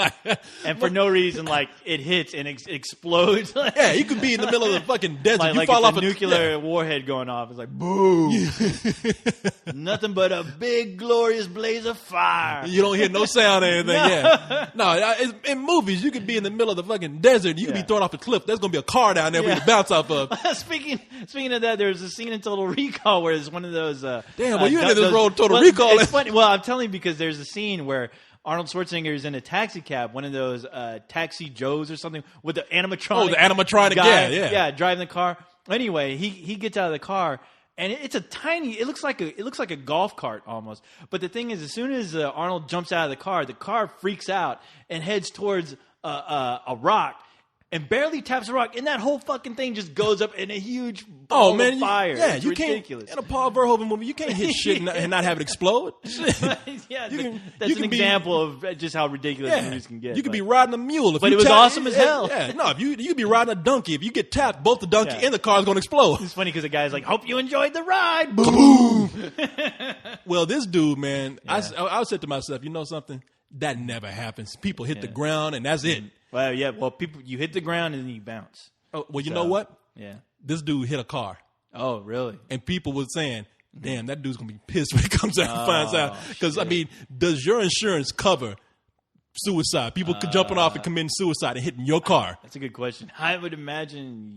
and for no reason, like it hits and explodes. Yeah, you could be in the middle of the fucking desert. You like fall off a nuclear warhead going off. It's like boom. Nothing but a big glorious blaze of fire. You don't hear no sound or anything. Yeah. No, in movies, you could be in the middle of the fucking desert. You could be thrown off a cliff. There's going to be a car down there for you to bounce off of. Speaking of that, there's a scene in Total Recall where it's one of those. Damn, well, you into this road Total Recall. It's funny. Well, I'm telling you because there's a scene where Arnold Schwarzenegger is in a taxi cab, one of those Taxi Joes or something, with the animatronic. Oh, the animatronic guy. Yeah, driving the car. Anyway, he gets out of the car. And it's a tiny. It looks like a golf cart almost. But the thing is, as soon as Arnold jumps out of the car freaks out and heads towards a rock, and barely taps a rock, and that whole fucking thing just goes up in a huge ball of fire. It's ridiculous. In a Paul Verhoeven movie, you can't hit shit and not have it explode. Yeah, that's an example of just how ridiculous movies can get. You could be riding a mule, but it was awesome as hell. Yeah, no, if you could be riding a donkey. If you get tapped, both the donkey and the car is going to explode. It's funny because the guy's like, "Hope you enjoyed the ride." Boom. Well, this dude, man, I said to myself, you know something? That never happens. People hit the ground, and that's it. Well, yeah. Well, you hit the ground and then you bounce. Oh, well, you know what? Yeah. This dude hit a car. Oh, really? And people were saying, "Damn, that dude's gonna be pissed when he comes out and finds out." Because I mean, does your insurance cover suicide? People jumping off and committing suicide and hitting your car. That's a good question. I would imagine,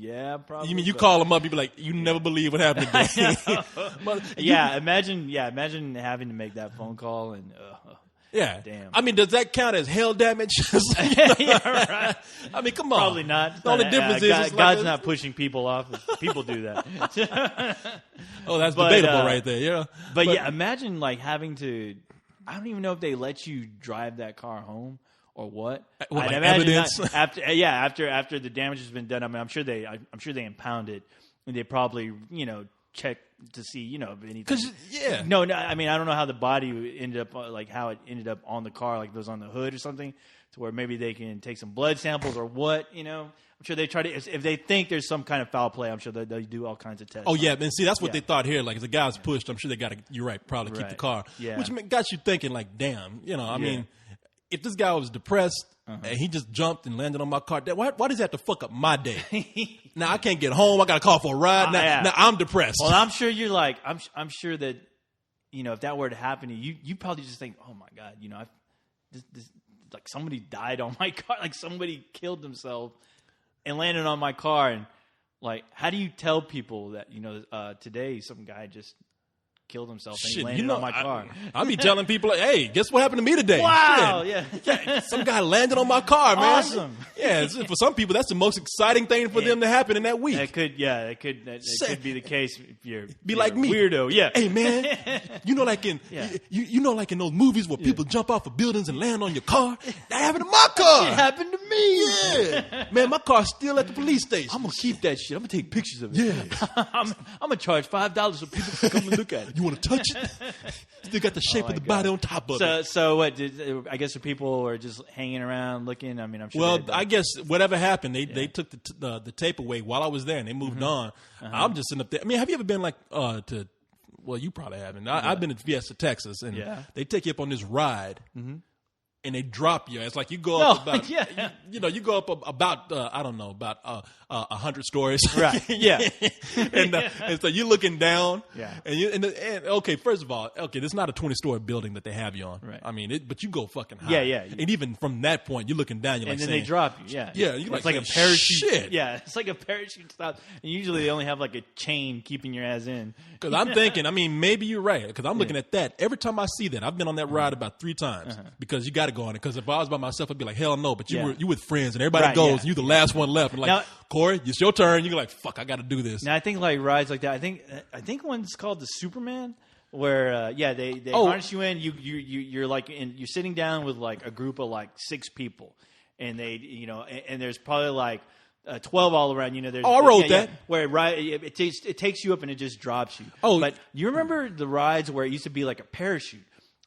probably. You mean you call them up? You be like, "You never believe what happened today." Imagine having to make that phone call and. Yeah. Damn. I mean, does that count as hail damage? Yeah, right. I mean, come on. Probably not. The only difference is God's not pushing people off. People do that. Oh, that's debatable right there. Yeah. But yeah, imagine like having to. I don't even know if they let you drive that car home or what. Like evidence? After the damage has been done. I mean, I'm sure they impound it and they probably check to see if anything. No, I mean I don't know how the body ended up how it ended up on the car, like it was on the hood or something, to where maybe they can take some blood samples or what. I'm sure they try to if they think there's some kind of foul play. I'm sure they do all kinds of tests. Oh yeah, and see that's what they thought here. Like if the guy's pushed, I'm sure they got to. You're right, probably keep the car. Yeah, which got you thinking like, damn, I mean, if this guy was depressed. And he just jumped and landed on my car. Why does he have to fuck up my day? Now I can't get home. I got to call for a ride. Now I'm depressed. Well, I'm sure you're like, I'm sure that, if that were to happen to you, you probably just think, oh my God, like somebody died on my car, like somebody killed themselves and landed on my car, and like, how do you tell people that today some guy just killed himself and he landed on my car? I'll be telling people, hey, guess what happened to me today? Wow, yeah. Some guy landed on my car, man. Awesome. Yeah, for some people, that's the most exciting thing for them to happen in that week. That could be the case if you're like me, weirdo. Yeah. Hey, man, like in those movies where people jump off of buildings and land on your car. That happened to my car. It happened to me. Yeah, man, my car's still at the police station. I'm gonna keep that shit. I'm gonna take pictures of it. Yeah, I'm gonna charge $5 so people can come and look at it. You want to touch it? Still got the shape of the body on top of it. So what? I guess the people were just hanging around looking. I mean, I'm sure. Well, I guess whatever happened, they took the tape away while I was there, and they moved on. I'm just sitting up there. I mean, have you ever been like to? Well, you probably haven't. I've been to Fiesta, Texas, and they take you up on this ride. and they drop you. It's like you go up about, yeah. you go up about, I don't know, about 100 stories. Right. Yeah. and so you're looking down. Yeah. And okay, first of all, this is not a 20-story building that they have you on. Right. I mean, but you go fucking high. Yeah, yeah. And even from that point, you're looking down. You're and like, then they drop you. Yeah. Yeah. You're it's like a parachute. Shit. Yeah. It's like a parachute stop. And usually they only have like a chain keeping your ass in. Because I'm thinking, I mean, maybe you're right. Because I'm looking at that. Every time I see that, I've been on that ride about 3 times because you got to go on it. Because if I was by myself, I'd be like, hell no. But you with friends and everybody goes and you're the last one left. And like, now, Corey, it's your turn. You're like, fuck, I got to do this. Now I think like rides like that. I think one's called the Superman, where they harness you in. You're like you're sitting down with like a group of like 6 people, and and there's probably like 12 all around. There's I wrote that where it takes you up and it just drops you. But you remember the rides where it used to be like a parachute.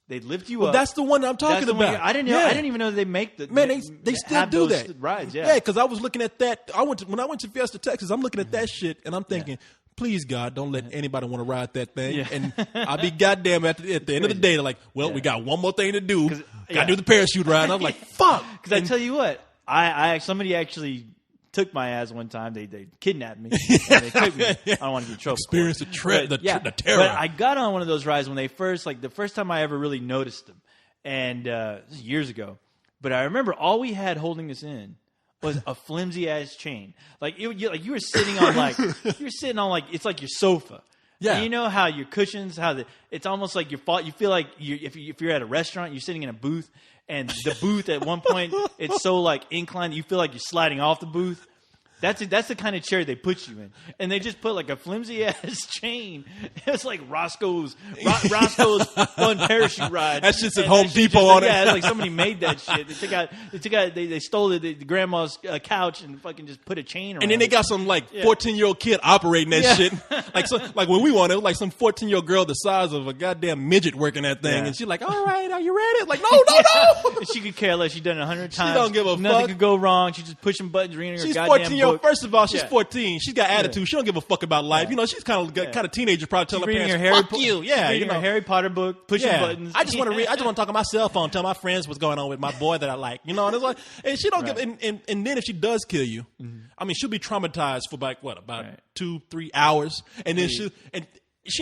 They'd lift you up. That's the one I'm talking about. I didn't know. I didn't even know they make the. Man, they still do that. Rides, yeah. Yeah, because I was looking at that. When I went to Fiesta, Texas, I'm looking at that shit and I'm thinking, please God, don't let anybody want to ride that thing. Yeah. And I'll be goddamn at the end of the day, they're like, well, we got one more thing to do. Got to do the parachute ride. And I'm like, fuck. Because I tell you what, somebody actually took my ass one time. They kidnapped me. And they took me. I don't want to get in trouble. Experience the terror. But I got on one of those rides when they first, like the first time I ever really noticed them, and this is years ago. But I remember all we had holding us in was a flimsy ass chain. Like you were sitting on like it's like your sofa. Yeah. And you know how your cushions, it's almost like you feel like if you're at a restaurant, you're sitting in a booth. And the booth at one point, it's so like inclined, you feel like you're sliding off the booth. That's the kind of chair they put you in, and they just put like a flimsy ass chain. It's like Roscoe's fun parachute ride. That shit's at Home Depot on it. Yeah, it's like somebody made that shit. They stole the grandma's couch and fucking just put a chain around. And then they got some like 14-year-old kid operating that shit. Like when we won it was like some 14-year-old girl the size of a goddamn midget working that thing, and she's like, "All right, are you ready?" Like, no. And she could care less. She's done it 100 times. She don't give a fuck. Nothing could go wrong. She's just pushing buttons, reading her goddamn book. First of all, she's 14. She's got attitude. She don't give a fuck about life. She's kind of teenager. Probably telling her parents, "Fuck you." Yeah, reading her Harry Potter book, pushing buttons. I just want to read. I just want to talk on my cell phone, tell my friends what's going on with my boy that I like. And it's like, and she don't give. And then if she does kill you, I mean, she'll be traumatized for like about 2-3 hours, and then she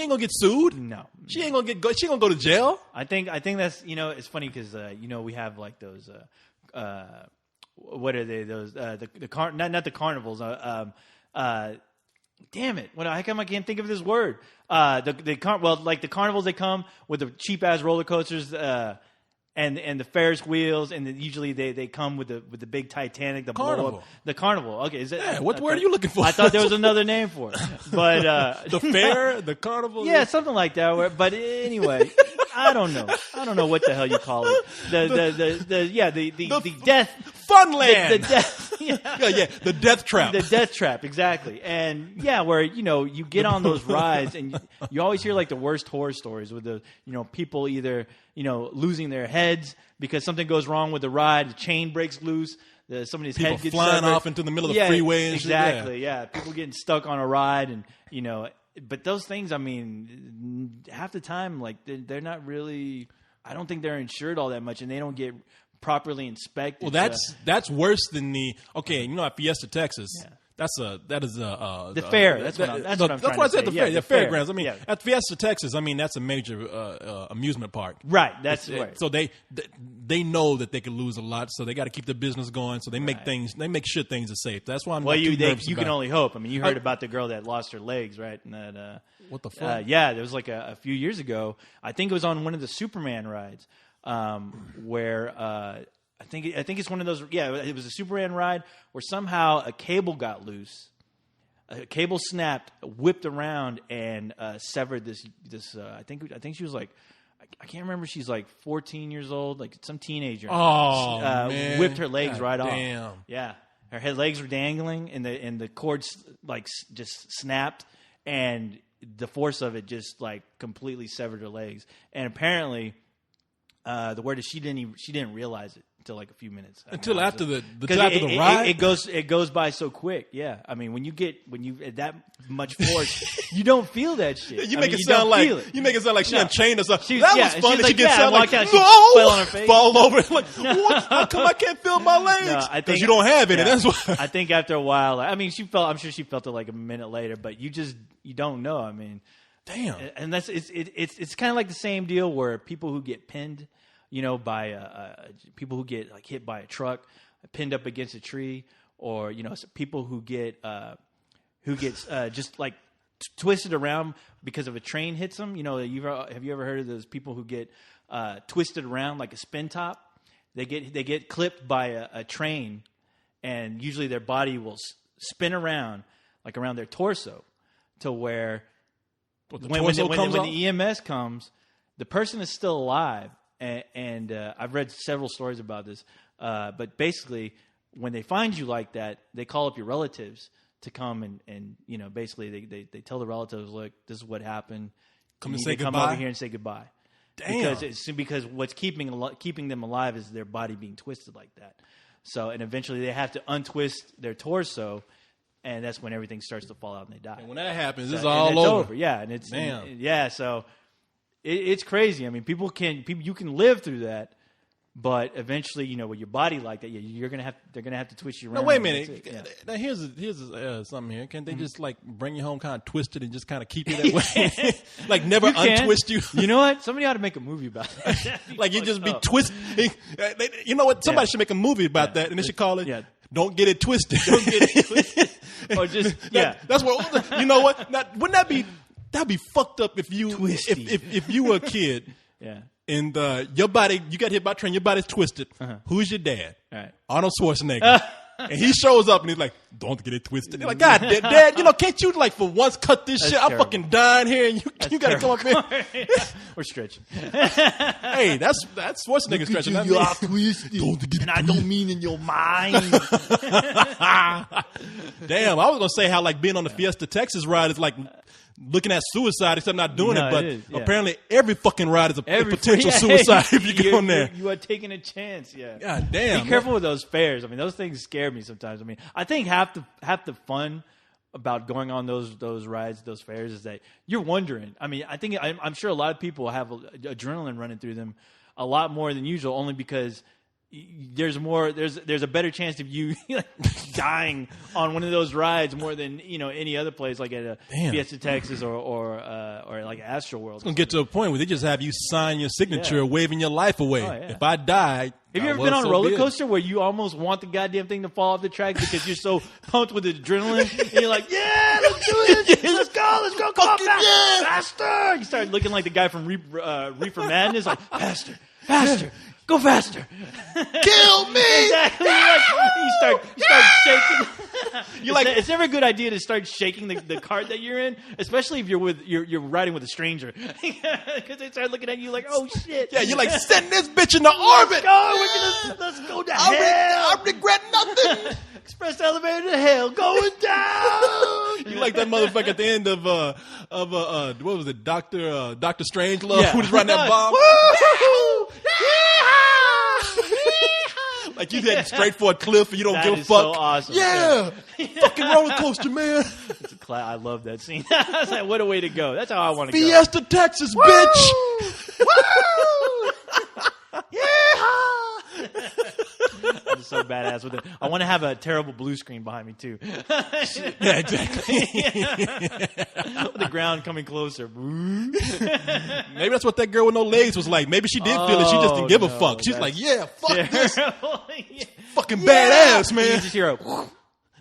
ain't gonna get sued. No, she ain't gonna she ain't gonna go to jail. I think that's it's funny because we have like those. What are they? Those not the carnivals. Damn it! How come I can't think of this word? Like the carnivals, they come with the cheap ass roller coasters, and the Ferris wheels, and usually they come with the big Titanic, the carnival. blow up, the carnival. Okay, is that what word are you looking for? I thought there was another name for it, but the fair, the carnival, something like that. But anyway. I don't know what the hell you call it. The death funland. The death. The death trap. The death trap, exactly. And where you get on those rides and you always hear like the worst horror stories with the people either losing their heads because something goes wrong with the ride, the chain breaks loose. Somebody's people head gets flying severed. off into the middle of the freeway. And exactly. Shit, yeah, people getting stuck on a ride and But those things, I mean, half the time, like they're not really. I don't think they're insured all that much, and they don't get properly inspected. Well, that's worse than at Fiesta, Texas. Yeah. That is the fair. That's what I'm trying I said. to say. The fairgrounds. I mean, at Fiesta, Texas. I mean, that's a major amusement park. Right. That's right. So they know that they could lose a lot, so they got to keep the business going. So they make things. They make sure things are safe. That's why I'm. Well, you can only hope. I mean, you heard about the girl that lost her legs, right? And that. What the fuck? There was like a few years ago. I think it was on one of the Superman rides, where. I think it's one of those. Yeah, it was a Superman ride where somehow a cable got loose. A cable snapped, whipped around, and severed this. I think she was like, I can't remember. She's like 14 years old, like some teenager. Oh, man. Whipped her legs right damn. off. Yeah, her legs were dangling, and the cord like just snapped, and the force of it just like completely severed her legs. And apparently, The word is she didn't realize it until like a few minutes. Until after the ride? It goes by so quick. Yeah. I mean, when you at that much force, you don't feel that shit. You make it sound like she unchained herself. That was fun. She gets out like, no! Fell on her face. Fall over. Like, what? How come I can't feel my legs? Because you don't have any. That's why. I think after a while, I'm sure she felt it like a minute later, but you don't know. I mean, damn. And it's kind of like the same deal where people who get pinned, by people who get like hit by a truck, pinned up against a tree, or people who get just like twisted around because of a train hits them. Have you ever heard of those people who get twisted around like a spin top? They get clipped by a train, and usually their body will spin around like around their torso, to where when the EMS comes, the person is still alive. And I've read several stories about this. But basically, when they find you like that, they call up your relatives to come and basically they tell the relatives, look, this is what happened. Come over here and say goodbye. Damn. Because what's keeping them alive is their body being twisted like that. So, and eventually they have to untwist their torso, and that's when everything starts to fall out and they die. And when that happens, it's all over. Yeah, and it's so it's crazy. I mean, you can live through that, but eventually, with your body like that, they're gonna have to twist you around. Now wait a minute. Now here's something here. Can't they just like bring you home kind of twisted and just kind of keep you that way, like never untwist you? You know what? Somebody ought to make a movie about that. Like you just be twisted. You know what? Somebody should make a movie about that, and they should call it "Don't Get It Twisted." Don't get it twisted. Or just that's what. You know what? Wouldn't that be? That'd be fucked up if you were a kid. Yeah. And your body, you got hit by a train, your body's twisted. Uh-huh. Who's your dad? Right. Arnold Schwarzenegger. And he shows up and he's like, don't get it twisted. They're like, God, Dad, can't you like for once cut this shit? I'm fucking dying here and you got to come up here. We're stretching. Hey, that's Schwarzenegger stretching. You are twisted. And I don't mean in your mind. Damn, I was going to say how like being on the Fiesta Texas ride is like looking at suicide except not doing it, but apparently every fucking ride is a potential suicide if you go on there. You are taking a chance, yeah. God damn. Be careful with those fares. I mean, those things scare me sometimes. I mean, I think half the fun about going on those rides, those fares, is that you're wondering. I mean, I'm sure a lot of people have adrenaline running through them a lot more than usual, only because there's a better chance of you dying on one of those rides more than any other place, like at a Fiesta Texas or like Astro World. It's gonna get to a point where they just have you sign your signature, waving your life away. Oh, yeah. If I die, have you ever been on a roller coaster where you almost want the goddamn thing to fall off the track because you're so pumped with adrenaline? And you're like, yeah, let's do it, let's go, come on, faster! You start looking like the guy from Reefer Madness, like faster. Go faster! Kill me! Exactly. You start shaking. It's never a good idea to start shaking the cart that you're in, especially if you're riding with a stranger, because they start looking at you like, oh shit! Yeah, you're like, send this bitch into orbit. Let's go to hell. I regret nothing. Express elevator to hell, going down. You like that motherfucker at the end of what was it, Doctor Strangelove, who was riding that bomb. Like you heading straight for a cliff and you don't give a fuck. So awesome. Yeah. Fucking roller coaster, man. I love that scene. I was like, what a way to go. That's how I want to go. Fiesta Texas, Woo! bitch. Woo! Yeah. I'm so badass with it. I want to have a terrible blue screen behind me too. Yeah, exactly. With the ground coming closer. Maybe that's what that girl with no legs was like. Maybe she did feel it. She just didn't give a fuck. She's like, yeah, fuck this. Fucking badass, man. You just hear a...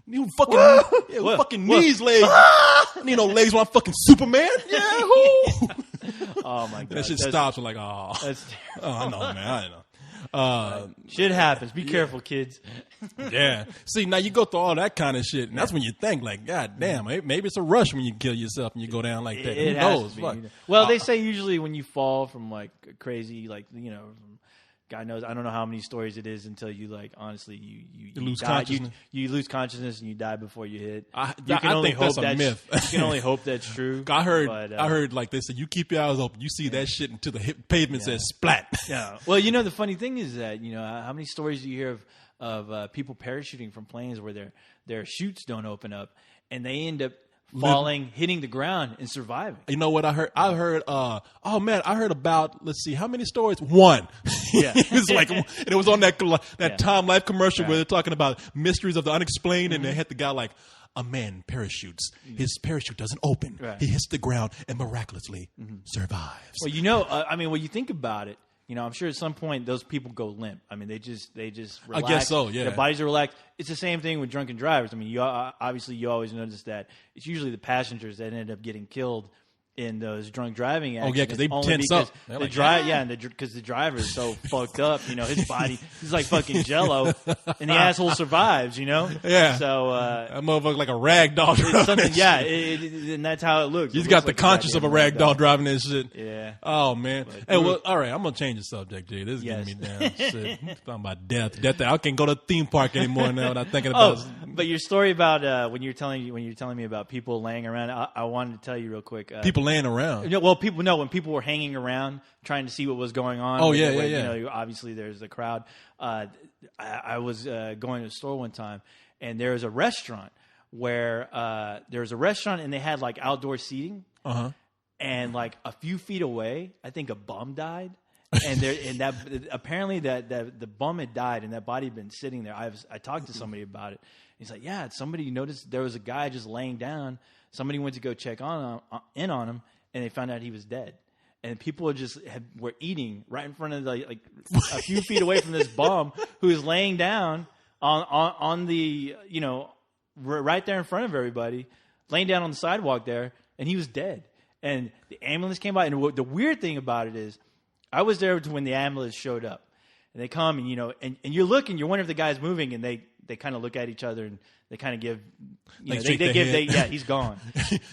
You fucking knees, legs. I need no legs when I'm fucking Superman. Yeah, oh my god. That shit stops. I'm like, oh. That's terrible. I know, man. I know. Shit happens. Be careful, kids. Yeah. See, now you go through all that kind of shit, and that's when you think, like, God damn, maybe it's a rush when you kill yourself and you go down like that. Who knows? Well, they say usually when you fall from like crazy, like from God knows, I don't know how many stories it is until you like honestly you lose die, consciousness. You lose consciousness and you die before you hit. I think that's a myth. You can only hope that's true. I heard like they said, you keep your eyes open, you see that shit until the pavement says splat. Yeah. Well, the funny thing is that how many stories do you hear of people parachuting from planes where their chutes don't open up and they end up falling, hitting the ground, and surviving. You know what I heard? I heard about, let's see, how many stories? One. Yeah. It was on that Time Life commercial where they're talking about mysteries of the unexplained, and they had the guy like, a man parachutes. His parachute doesn't open. Right. He hits the ground and miraculously survives. Well, when you think about it, I'm sure at some point those people go limp. I mean, they just relax. I guess so, yeah. Their bodies are relaxed. It's the same thing with drunken drivers. I mean, you always notice that it's usually the passengers that end up getting killed in those drunk driving accidents. Oh, yeah, because they tense up. Because the driver is so fucked up. His body, he's like fucking Jello, and the asshole survives. Yeah. So that motherfucker like a rag doll driving. And that's how it looks. He's got the conscience of a rag doll driving this shit. Yeah. Oh man. All right. I'm gonna change the subject, G. This is getting me down. Shit. Talking about death. I can't go to a theme park anymore now. Without thinking about. But your story about when you're telling me about people laying around, I wanted to tell you real quick. People laying around. Well, when people were hanging around trying to see what was going on. Oh, yeah. Obviously, there's a crowd. I was going to the store one time, and there was a restaurant where and they had like outdoor seating. And like a few feet away, I think a bum died. Apparently the bum had died, and that body had been sitting there. I talked to somebody about it. He's like, yeah, somebody noticed there was a guy just laying down. Somebody went to go check in on him, and they found out he was dead. And people were eating right in front of like a few feet away from this bum who was laying down on the right there in front of everybody, laying down on the sidewalk there, and he was dead. And the ambulance came by, and the weird thing about it is, I was there when the ambulance showed up, and they come and and you're looking, you're wondering if the guy's moving, and they kind of look at each other and they kind of give, he's gone.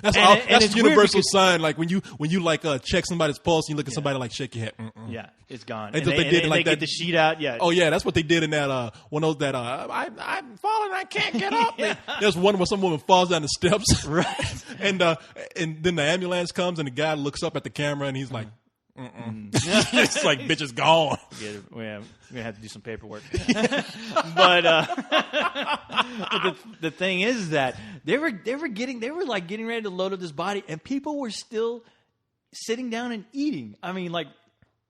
That's a universal sign. Like when you like check somebody's pulse, and you look at somebody like shake your head. Yeah, it's gone. And they get the sheet out. Yeah. Oh yeah, that's what they did in that one of those that I'm falling, I can't get up. There's one where some woman falls down the steps, right? and then the ambulance comes and the guy looks up at the camera and he's like. It's like, bitch is gone. Yeah, we're gonna have to do some paperwork. But the thing is that they were getting ready to load up this body, and people were still sitting down and eating. I mean, like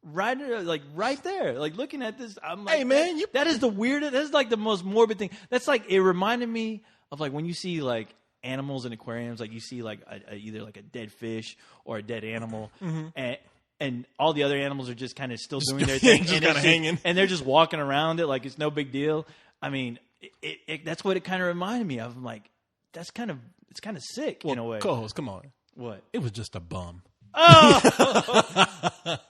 right there, like looking at this. I'm like, hey man, that is the weirdest. That's like the most morbid thing. That's like, it reminded me of like when you see like animals in aquariums, like you see like either like a dead fish or a dead animal, and all the other animals are just kind of still doing their thing, just kind of hanging, and they're just walking around it like it's no big deal. I mean, that's what it kind of reminded me of. I'm like, it's kind of sick in a way. Co-host, come on, what? It was just a bum. Oh,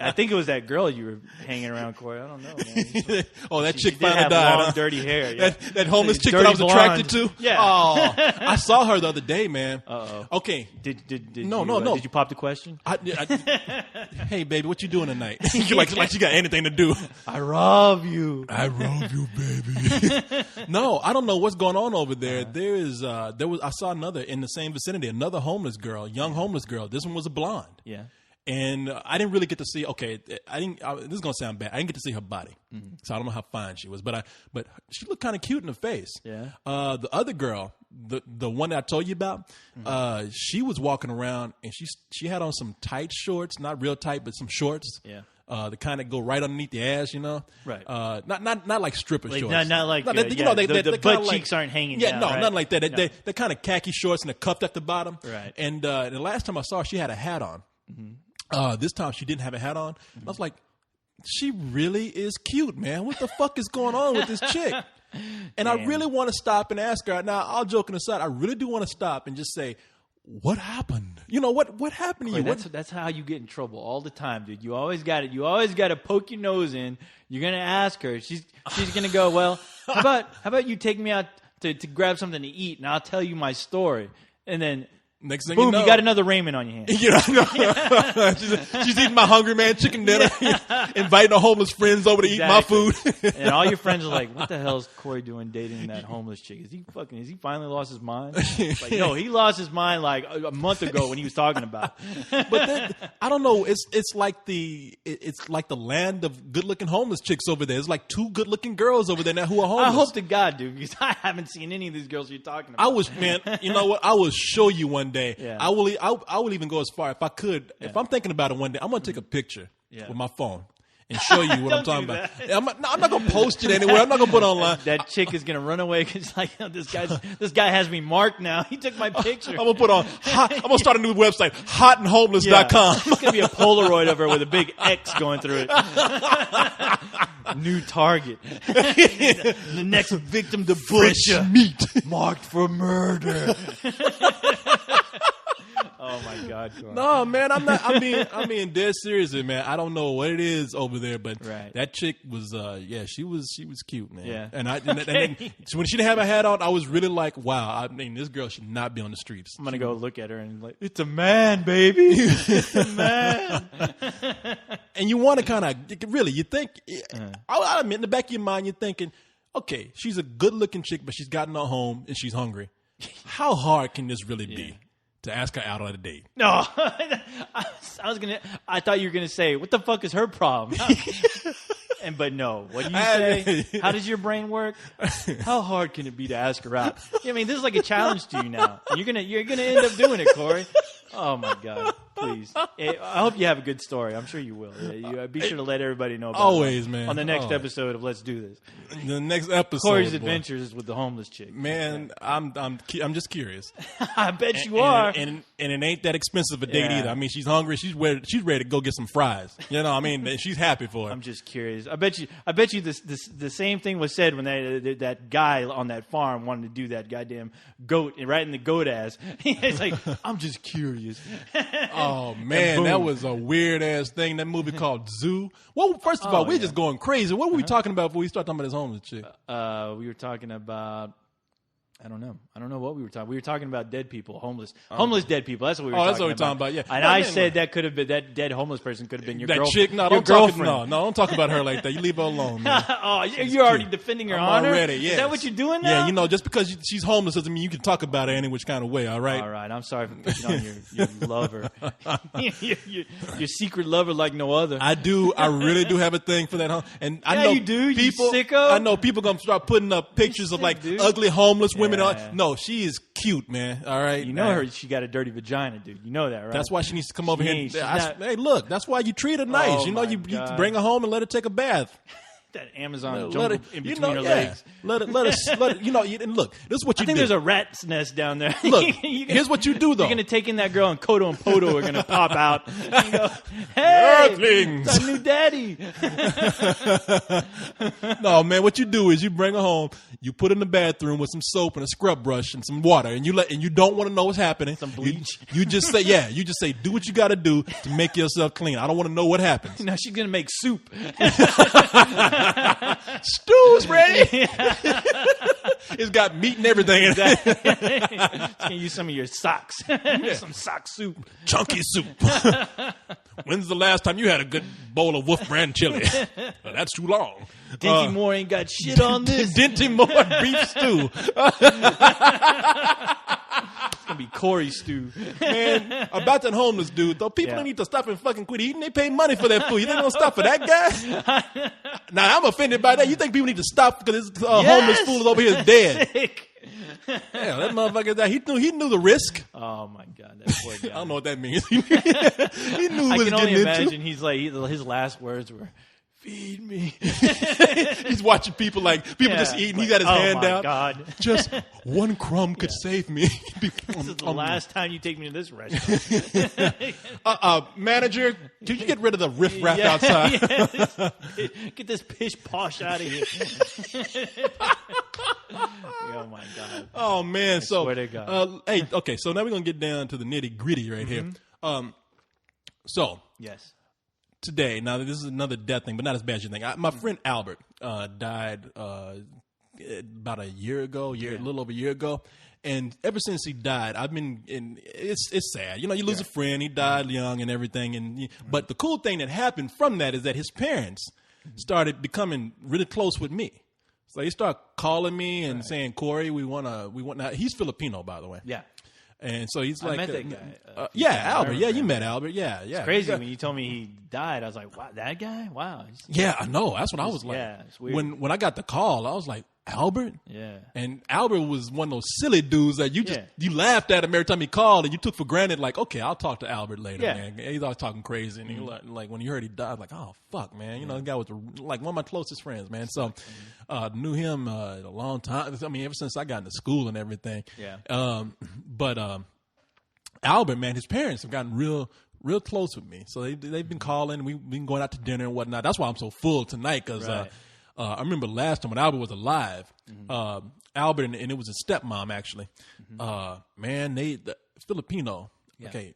I think it was that girl you were hanging around, Corey. I don't know, man. That chick she finally did have died. Long, dirty hair. Yeah. That homeless chick that I was attracted to. Yeah. Oh, I saw her the other day, man. Uh-oh. Okay. No. Did you pop the question? Hey, baby, what you doing tonight? You like you got anything to do? I rob you. I rob you, baby. No, I don't know what's going on over there. I saw another in the same vicinity, another homeless girl, young homeless girl. This one was a blonde. Yeah. And I didn't really get to see. Okay, this is gonna sound bad. I didn't get to see her body, so I don't know how fine she was. But she looked kind of cute in the face. Yeah. The other girl, the one that I told you about, she was walking around and she had on some tight shorts, not real tight, but some shorts. Yeah. The kind that go right underneath the ass, Right. Not like stripper shorts. Not like the butt cheeks aren't hanging. Yeah, down, no, right? nothing like that. They're kind of khaki shorts and they're cuffed at the bottom. Right. And the last time I saw her, she had a hat on. This time she didn't have a hat on. I was like, she really is cute, man. What the fuck is going on with this chick? And I really want to stop and ask her. Now, all joking aside, I really do want to stop and just say, what happened? What happened to you? That's how you get in trouble all the time, dude. You always got to poke your nose in. You're gonna ask her. She's gonna go, well, how about you take me out to grab something to eat, and I'll tell you my story. And then Next thing boom, you know, got another Raymond on your hands. You know, she's eating my Hungry Man chicken dinner, inviting her homeless friends over to eat my food. And all your friends are like, what the hell is Corey doing dating that homeless chick? Is he finally lost his mind? Like, no, he lost his mind like a month ago when he was talking about it. But then, I don't know, it's like the land of good-looking homeless chicks over there. It's like 2 good-looking girls over there now who are homeless. I hope to God, dude, because I haven't seen any of these girls you're talking about. You know what? I will show you one day. Yeah. I will even go as far if I could. Yeah. If I'm thinking about it one day, I'm gonna take a picture with my phone and show you what I'm talking about. I'm not gonna post it anywhere. I'm not gonna put it online. That chick is gonna run away because like this guy has me marked now. He took my picture. I'm gonna put on. I'm gonna start a new website, hotandhomeless.com. It's gonna be a Polaroid of her with a big X going through it. New target. The next victim to butcher. Meat marked for murder. Oh my God, Corey. No, man, I'm not. I mean, dead seriously, man. I don't know what it is over there, but that chick was, she was cute, man. Yeah. And then, when she didn't have a hat on, I was really like, wow. I mean, this girl should not be on the streets. I'm gonna go look at her and like, it's a man, baby. It's a man. And you want to kind of really, you think. I'll admit, in the back of your mind, you're thinking, okay, she's a good-looking chick, but she's gotten her home and she's hungry. How hard can this really be? To ask her out on a date. No, I thought you were gonna say, "What the fuck is her problem?" But no, what do you say? How does your brain work? How hard can it be to ask her out? I mean, this is like a challenge to you now. You're gonna end up doing it, Corey. Oh my God! Please, I hope you have a good story. I'm sure you will. Be sure to let everybody know about always, it man. On the next episode of Let's Do This. The next episode, Corey's adventures with the homeless chick. Man, I'm just curious. I bet you are. And it ain't that expensive a date either. I mean, she's hungry. She's ready to go get some fries. You know, I mean, she's happy for it. I'm just curious. I bet you the same thing was said when that guy on that farm wanted to do that goddamn goat right in the goat ass. It's like, I'm just curious. Oh man, that was a weird ass thing. That movie called Zoo. Well, first of all, we're just going crazy. What were we talking about before we started talking about this homeless chick? We were talking about. I don't know what we were talking. We were talking about dead people, homeless dead people. That's what we were talking about. That's what we're talking about. Yeah. And I said that could have been that dead homeless person could have been your girlfriend. That chick. No, don't talk about her like that. You leave her alone, man. Oh, you're already defending her honor already. Yes. Is that what you're doing now? Yeah, you know, just because she's homeless doesn't mean you can talk about her any which kind of way. All right. All right. I'm sorry for picking on your lover, your secret lover like no other. I do. I really do have a thing for that. And I know you do. People, you sicko. I know people gonna start putting up pictures of like ugly homeless women. Yeah. No. She is cute, man. All right. You know her. She got a dirty vagina, dude. You know that, right? That's why she needs to come over here. Hey, look. That's why you treat her nice. You bring her home and let her take a bath. That Amazon jungle in between her legs. Let it. You know. And look. This is what you do. I think there's a rat's nest down there. Look. Here's what you do, though. You're gonna take in that girl, and Kodo and Poto are gonna pop out and go, "Hey, it's our new daddy." No, man. What you do is you bring her home. You put her in the bathroom with some soap and a scrub brush and some water, and you don't want to know what's happening. Some bleach. You just say, You just say, do what you got to do to make yourself clean. I don't want to know what happens. Now she's gonna make soup. Stew's ready. It's got meat and everything in it. She's gonna use some of your socks. Some sock soup. Chunky soup. When's the last time you had a good bowl of Wolf brand chili? Well, that's too long. Dinty Moore ain't got shit on this. Dinty Moore beef stew. It's gonna be Corey stew. Man, about that homeless dude, though, people need to stop and fucking quit eating. They pay money for that food. You think they're gonna stop for that guy? Now, I'm offended by that. You think people need to stop because this homeless fool is over here dead? Sick. Yeah, that motherfucker, he knew the risk. Oh my God, that poor guy. I don't know what that means. He knew what I was can only getting imagine into. he's like his last words were, "Feed me." He's watching people just eating. He got his hand out. God. Just one crumb could save me. This is the last time you take me to this restaurant. Manager, could you get rid of the riffraff outside? Get this pish posh out of here. Oh my God. Oh man. I swear to God. Hey, okay. So now we're gonna get down to the nitty gritty right here. So yes. Today, now this is another death thing, but not as bad as you think. My friend Albert died about a year ago, a little over a year ago. And ever since he died, I've been it's sad. You lose a friend. He died young and everything. But the cool thing that happened from that is that his parents started becoming really close with me. So they start calling me and saying, Corey, we want. Now, he's Filipino, by the way. Yeah. And so he's like, I met that guy. Albert. Yeah, you met Albert. Yeah. It's crazy when you told me he died. I was like, wow, that guy? Wow. Yeah, I know. That's what I was like. Yeah, it's weird. When I got the call, I was like, Albert? Yeah. And Albert was one of those silly dudes that you laughed at him every time he called, and you took for granted, like, okay, I'll talk to Albert later, man. He's always talking crazy. And he like when you heard he died, like, oh, fuck, man. The guy was like one of my closest friends, man. So knew him a long time. I mean, ever since I got into school and everything. Yeah. But Albert, man, his parents have gotten real close with me. So they've been calling. We've been going out to dinner and whatnot. That's why I'm so full tonight, because I remember last time when Albert was alive, Albert and it was his stepmom actually. Man, the Filipino. Yeah. Okay,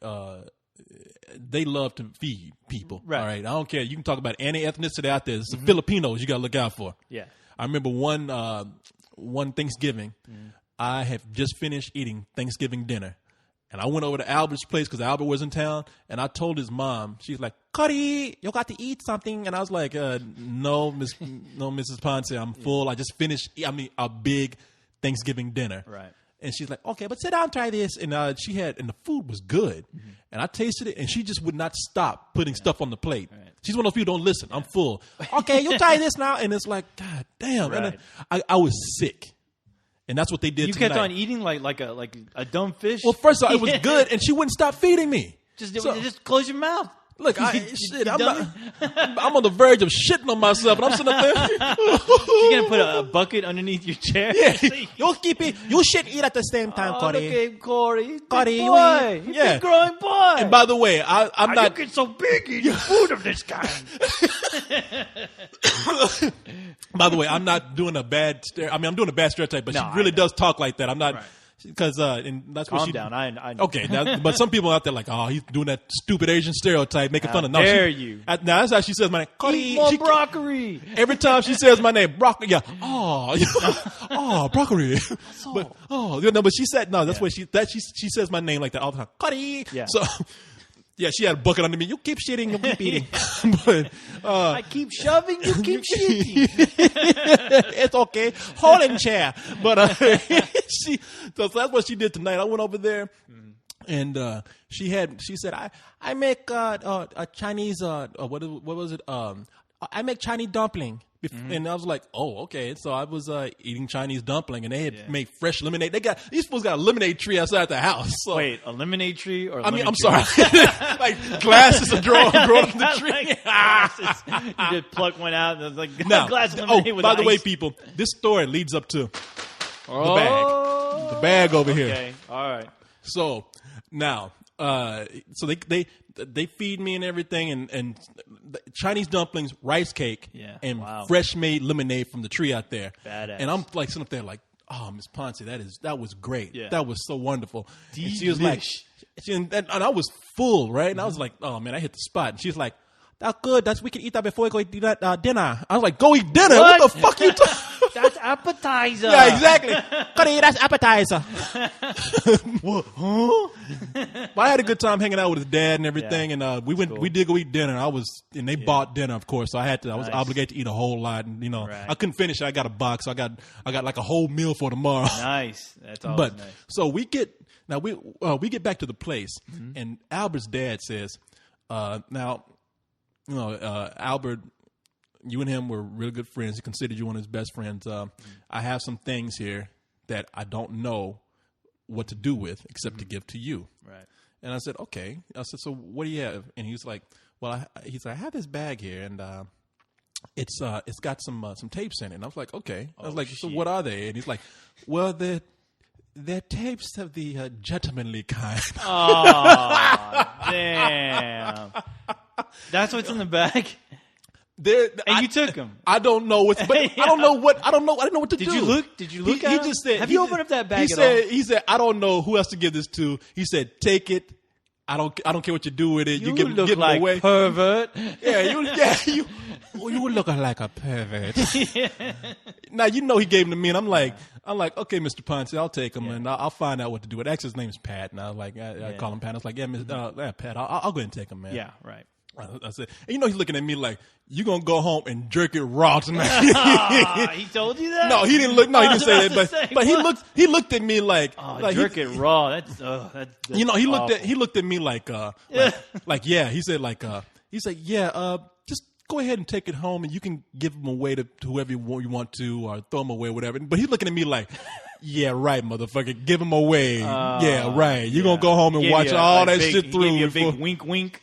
they love to feed people. Right. All right, I don't care. You can talk about any ethnicity out there. It's the Filipinos you got to look out for. Yeah. I remember one Thanksgiving, I had just finished eating Thanksgiving dinner. And I went over to Albert's place because Albert was in town, and I told his mom. She's like, "Cody, you got to eat something." And I was like, "No, Mrs. Ponce, I'm full. I just finished. A big Thanksgiving dinner." Right. And she's like, "Okay, but sit down, try this." And and the food was good, and I tasted it, and she just would not stop putting stuff on the plate. Right. She's one of those people who don't listen. I'm full. Okay, you try this now, and it's like, God damn, right. And I was sick. And that's what they did. You tonight. kept on eating like a dumb fish. Well, first of all, it was good, and she wouldn't stop feeding me. Just close your mouth. Look, I'm on the verge of shitting on myself, and I'm sitting up there. You're gonna put a bucket underneath your chair. Yeah, you'll keep it. You should eat at the same time, Corey. Okay, Corey, boy, you big growing boy. And by the way, I'm not. You get so big eating food of this kind. By the way, I'm not doing a bad. I'm doing a bad stereotype, but she really does talk like that. I'm not. Right. Because and that's what Calm down. I know. Okay, but some people out there like, oh, he's doing that stupid Asian stereotype, making fun of. No, dare you? Now that's how she says my name. Eat more broccoli. Every time she says my name, broccoli. Yeah. Oh, broccoli. But she said no. That's what she says my name like that all the time. Cody. Yeah. So. Yeah, she had a bucket under me. You keep shitting, you keep eating. But I keep shoving, you keep shitting. It's okay. Hold in chair. But so that's what she did tonight. I went over there, and she said, I make a Chinese. What was it? I make Chinese dumpling. And I was like, oh, okay. So I was eating Chinese dumpling, and they had made fresh lemonade. These fools got a lemonade tree outside the house. So. Wait, a lemonade tree or? I'm sorry, like glasses are growing on the tree. Glasses. You just pluck one out, and it's like a glass of lemonade with by ice. the way, people, this story leads up to the bag over here. Okay, all right. So now, so they feed me and everything, and Chinese dumplings, rice cake, and fresh made lemonade from the tree out there. Badass. And I'm like sitting up there like, oh, Miss Ponce, that was great. Yeah. That was so wonderful. Delish. And she was like, and I was full, right? And I was like, oh man, I hit the spot. And she was like, that's good. We can eat that before we go eat dinner. I was like, go eat dinner? What the fuck you talking? That's appetizer. Yeah, exactly. Cody, that's appetizer. What? Huh? But I had a good time hanging out with his dad and everything, and we went. Cool. We did go eat dinner. And they bought dinner, of course. So I was obligated to eat a whole lot, and I couldn't finish it. I got a box. So I got like a whole meal for tomorrow. Nice. That's always nice. So we get back to the place, and Albert's dad says, now. Albert, you and him were really good friends. He considered you one of his best friends. I have some things here that I don't know what to do with except to give to you. Right. And I said, okay. I said, so what do you have? And he was like, well, I have this bag here, and it's got some tapes in it. And I was like, okay. I was like, shit. So what are they? And he's like, well, they're tapes of the gentlemanly kind. Oh, damn. That's what's in the bag. You took them. I don't know what's. But I don't know what. I didn't know what to do. Did you look? He just said. Have you opened up that bag? He said, I don't know who else to give this to. He said, take it. I don't care what you do with it. You give look like away. Pervert. Yeah, you. well, you were looking like a pervert. Now, you know he gave him to me, and I'm like, okay, Mr. Ponce, I'll take him, and I'll find out what to do. But actually, his name is Pat, and I was like, I call him Pat. I was like, Pat, I'll go ahead and take him, man. Yeah, right. I said, and you know, he's looking at me like, you gonna go home and jerk it raw tonight. He told you that? No, he didn't look. No, he didn't say that. But he looked at me like, jerk it raw. That's you know, he awful. looked at me like yeah. He said just go ahead and take it home, and you can give them away to whoever you want to, or throw them away, or whatever. But he's looking at me like, yeah, right, motherfucker, give them away. Yeah, right. You're gonna go home and watch all that shit through. Give you a big wink, wink.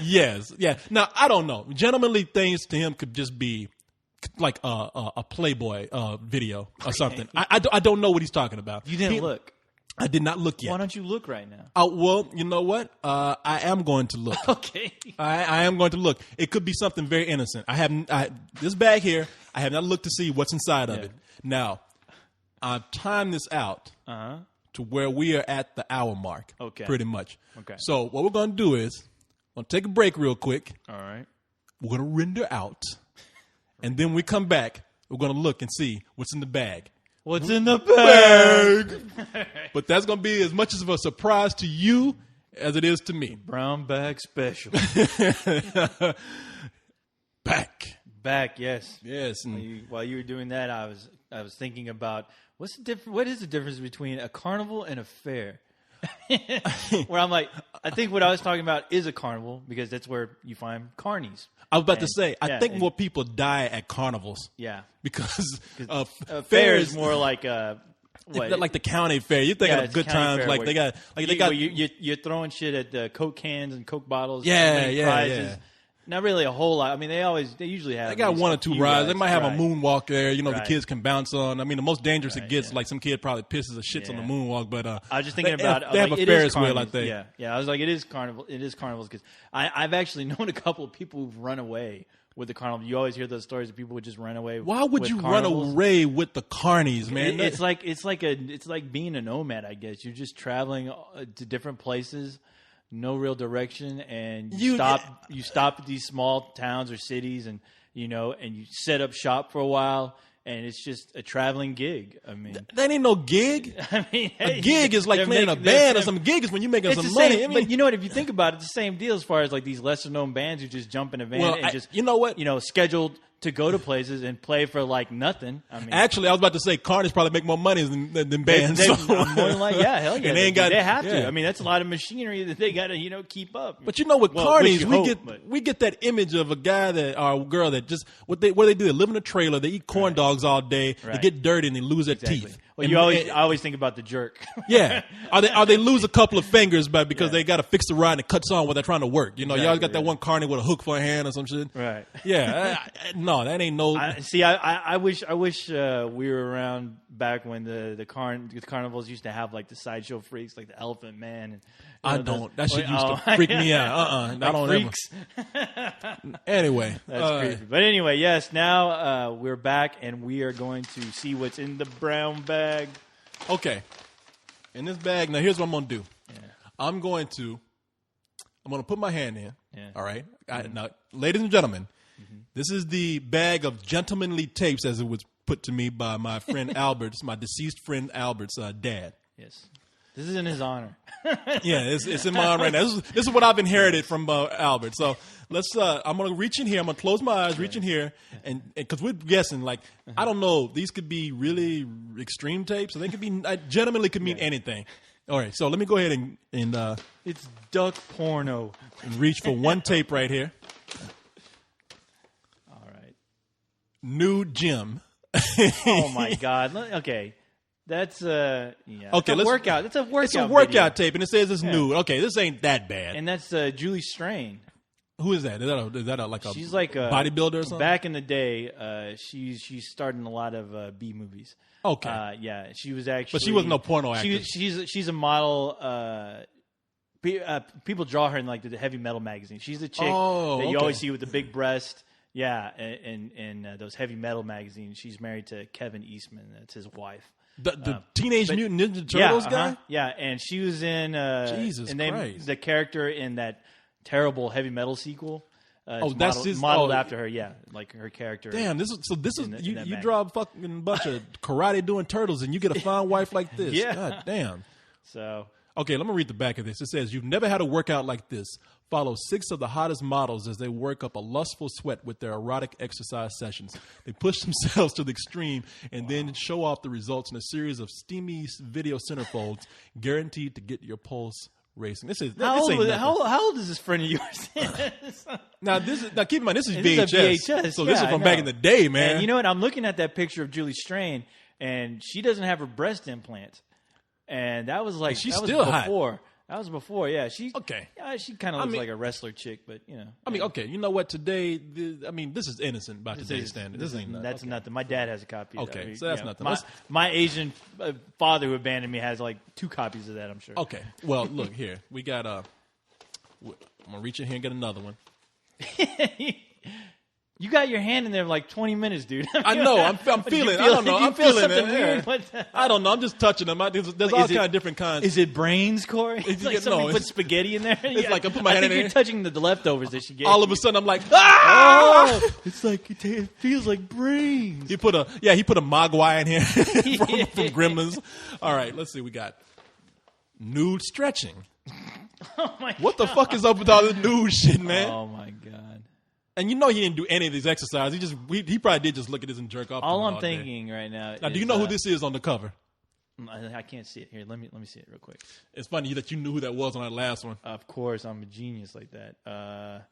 Yes, yeah. Now I don't know. Gentlemanly things to him could just be like a Playboy video or something. I don't know what he's talking about. You didn't look. I did not look yet. Why don't you look right now? Well, you know what? I am going to look. Okay. I am going to look. It could be something very innocent. This bag here, I have not looked to see what's inside of it. Now, I've timed this out to where we are at the hour mark. Okay. Pretty much. Okay. So what we're going to do is, we're going to take a break real quick. All right. We're going to render out. And then when we come back, we're going to look and see what's in the bag. What's in the bag? But that's going to be as much of a surprise to you as it is to me. Brown bag special. Back, yes. Yes. While you were doing that, I was thinking about what is the difference between a carnival and a fair? Where I'm like, I think what I was talking about is a carnival because that's where you find carnies. I was about to say, I think more people die at carnivals. Yeah. Because fair is more like like the county fair. You think of good times, like they got you're throwing shit at the Coke cans and Coke bottles. Yeah. Prizes. Not really a whole lot. I mean, they usually have. They got one or two rides. They might have a moonwalk there. You know, right. The kids can bounce on. I mean, the most dangerous it gets, like some kid probably pisses or shits on the moonwalk. But I was just thinking about they have a Ferris wheel, I think. Yeah. I was like, it is carnival. It is carnivals because I've actually known a couple of people who've run away with the carnival. You always hear those stories of people who just run away. Why would you carnivals. run away with the carnies, man? It's like being a nomad, I guess. You're just traveling to different places. No real direction, and you stop at these small towns or cities, and and you set up shop for a while, and it's just a traveling gig. I mean, that ain't no gig. I mean, a gig is like playing a band, or some gig is when you're making some money. I mean, but you know what? If you think about it, it's the same deal as far as like these lesser known bands who just jump in a van and just scheduled to go to places and play for like nothing. I mean, actually, I was about to say carnies probably make more money than bands. I'm more than like, hell yeah, and they have to. I mean, that's a lot of machinery that they got to keep up. But with carnies, we get that image of a guy or a girl that just what they do. They live in a trailer. They eat corn dogs all day. Right. They get dirty and they lose their teeth. Well, I always think about the jerk. Yeah, or they lose a couple of fingers, but because they got to fix the ride and it cuts on while they're trying to work. You always got that one carny with a hook for a hand or some shit. Right. Yeah. No, that ain't no. I wish we were around back when the carnivals used to have like the sideshow freaks, like the Elephant Man. And, I don't. That shit used to freak me out. Like I don't freaks. Anyway, that's creepy. But anyway, yes. Now we're back, and we are going to see what's in the brown bag. Okay. In this bag, now here's what I'm going to do. Yeah. I'm going to put my hand in. Yeah. All right. Now, ladies and gentlemen, this is the bag of gentlemanly tapes, as it was put to me by my friend Albert's, my deceased friend Albert's dad. Yes. This is in his honor. Yeah, it's in my honor right now. This is what I've inherited from Albert. So let's. I'm gonna reach in here. I'm gonna close my eyes, reach in here, and because we're guessing, like I don't know, these could be really extreme tapes, or they could be gentlemanly could mean anything. All right, so let me go ahead and it's duck porno. And reach for one tape right here. All right. Nude Jim. Oh my God. Okay. That's okay. It's a workout. That's a workout. It's a workout video. tape, and it says it's nude. Okay, this ain't that bad. And that's Julie Strain. Who is that? Is that like a she's like a bodybuilder or something? Back in the day, she's starred in a lot of B movies. Okay. Yeah, she was actually. But she wasn't no porno actress. She's a model. People draw her in like the heavy metal magazine. She's a chick that you always see with the big breast. Yeah, and those heavy metal magazines. She's married to Kevin Eastman. That's his wife. The Teenage Mutant Ninja Turtles guy? Yeah, and she was in Jesus Christ. the character in that terrible heavy metal sequel. modeled after her. Yeah, like her character. Damn, you draw a fucking bunch of karate doing turtles, and you get a fine wife like this. Yeah. God damn. So okay, let me read the back of this. It says, "You've never had a workout like this. Follow 6 of the hottest models as they work up a lustful sweat with their erotic exercise sessions. They push themselves to the extreme and then show off the results in a series of steamy video centerfolds guaranteed to get your pulse racing." How old is this friend of yours? Now keep in mind, this is VHS. So this is from back in the day, man. And you know what? I'm looking at that picture of Julie Strain, and she doesn't have her breast implants. And that was like she's still before. Hot. That was before, yeah. She kind of looks like a wrestler chick, but you know. I mean, okay, you know what? Today, this is innocent by today's standard. This ain't nothing. That's nothing. My dad has a copy. Okay, of that. so that's nothing. My Asian father who abandoned me has like 2 copies of that. I'm sure. Okay, well, look here. We got I'm gonna reach in here and get another one. You got your hand in there for like 20 minutes, dude. I know. I'm feeling. I don't know. I'm feeling it. I don't know. I'm just touching them. There's all kind of different kinds. Is it brains, Corey? It's like somebody put spaghetti in there. It's like I put my hand in there. You're touching the leftovers that she gave. All of a sudden, I'm like, ah! It's like it feels like brains. He put a Mogwai in here from Gremlins. All right, let's see. We got nude stretching. Oh my! What the fuck is up with all this nude shit, man? Oh my god! And you know he didn't do any of these exercises. He probably did just look at this and jerk off. All I'm thinking right now. Now, do you know who this is on the cover? I can't see it here. Let me see it real quick. It's funny that you knew who that was on that last one. Of course, I'm a genius like that. I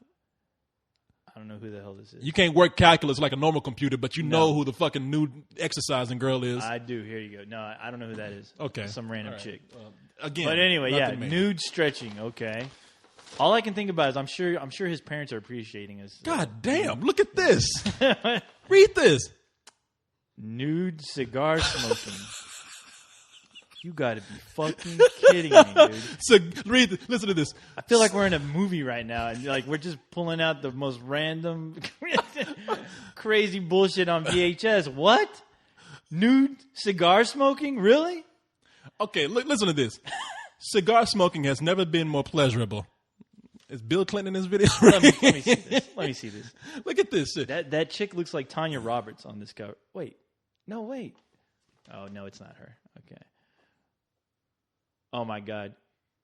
don't know who the hell this is. You can't work calculus like a normal computer, but you know who the fucking nude exercising girl is. I do. Here you go. No, I don't know who that is. Okay, some random chick. Again, but anyway, nude stretching. Okay. All I can think about is I'm sure his parents are appreciating us. God damn! Look at this. Read this. Nude cigar smoking. You got to be fucking kidding me, dude. So listen to this. I feel like we're in a movie right now, and like we're just pulling out the most random, crazy bullshit on VHS. What? Nude cigar smoking? Really? Okay, listen to this. Cigar smoking has never been more pleasurable. Is Bill Clinton in this video? Let me see this. Let me see this. Look at this shit. That chick looks like Tanya Roberts on this cover. Wait. Oh, no, it's not her. Okay. Oh, my God.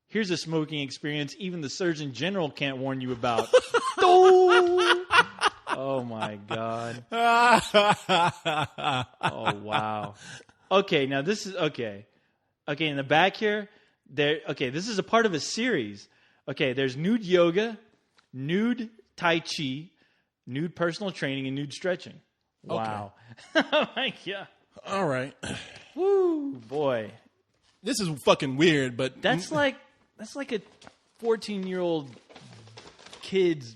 Here's a smoking experience even the Surgeon General can't warn you about. Oh, my God. Oh, wow. Okay, now this is... Okay, in the back here, this is a part of a series. Okay, there's nude yoga, nude tai chi, nude personal training, and nude stretching. Wow. Okay. Oh, my God. All right. Woo, boy. This is fucking weird, but... That's like a 14-year-old kid's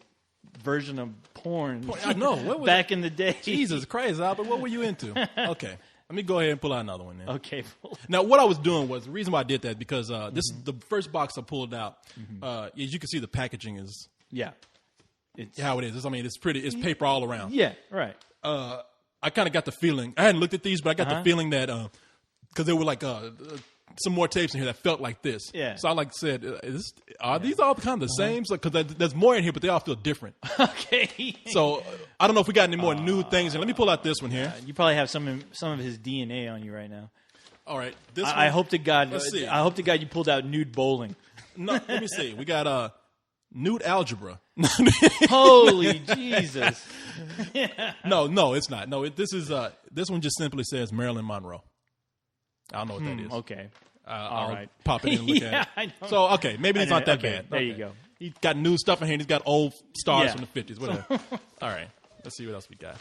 version of porn. I know. What was back in the day. Jesus Christ, Albert, what were you into? Okay. Let me go ahead and pull out another one then. Okay. Now, what I was doing was, the reason why I did that, because this is the first box I pulled out. As you can see, the packaging is... Yeah. It's how it is. It's pretty. It's paper all around. Yeah, right. I kind of got the feeling... I hadn't looked at these, but I got the feeling that... Because there were like... some more tapes in here that felt like this. Yeah. So I said, are these all kind of the same? Because there's more in here, but they all feel different. Okay. So I don't know if we got any more new things. And let me pull out this one here. You probably have some of his DNA on you right now. All right. This one, I hope to God. Let's see. I hope to God you pulled out nude bowling. No, let me see. We got nude algebra. Holy Jesus. No, it's not. No, this one just simply says Marilyn Monroe. I don't know what that is. Okay. I'll right. pop it in and look at it. I know. So, okay, maybe it's not that bad. There you go. He's got new stuff in here. He's got old stars from the 50s, whatever. All right. Let's see what else we got.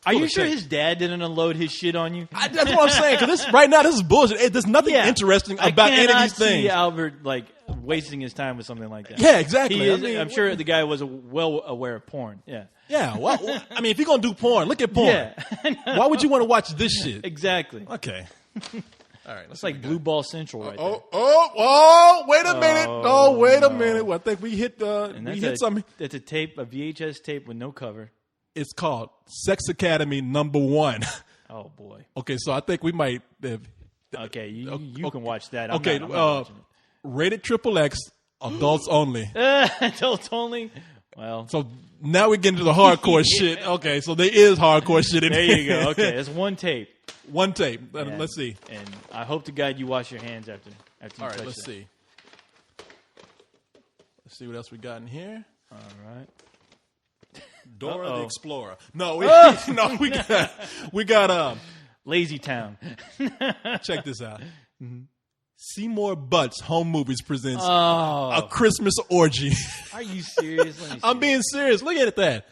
Are you sure his dad didn't unload his shit on you? That's what I'm saying. Because right now, this is bullshit. There's nothing interesting about any of these things. I cannot see Albert wasting his time with something like that. Yeah, exactly. I'm sure the guy was well aware of porn. Yeah. Yeah. Well, if you're going to do porn, look at porn. Yeah. Why would you want to watch this shit? Exactly. Okay. All right, it's like Blue Ball Central right there. Wait a minute. Oh, wait a minute. Well, I think we hit something. It's a VHS tape with no cover. It's called Sex Academy No.1. Oh, boy. Okay, so I think we might have... Okay, you can watch that. I'm not watching it. Rated XXX, adults only. Adults only? Well, so now we get into the hardcore shit. Okay, so there is hardcore shit in there. There you go. Okay, that's one tape. One tape. Let's see. And I hope to God you wash your hands after you All right, touch let's see. Let's see what else we got in here. All right. Dora the Explorer. No, we got Lazy Town. Check this out. Seymour Butts Home Movies presents Oh. A Christmas Orgy. Are you serious? Let me see I'm being serious. Look at that.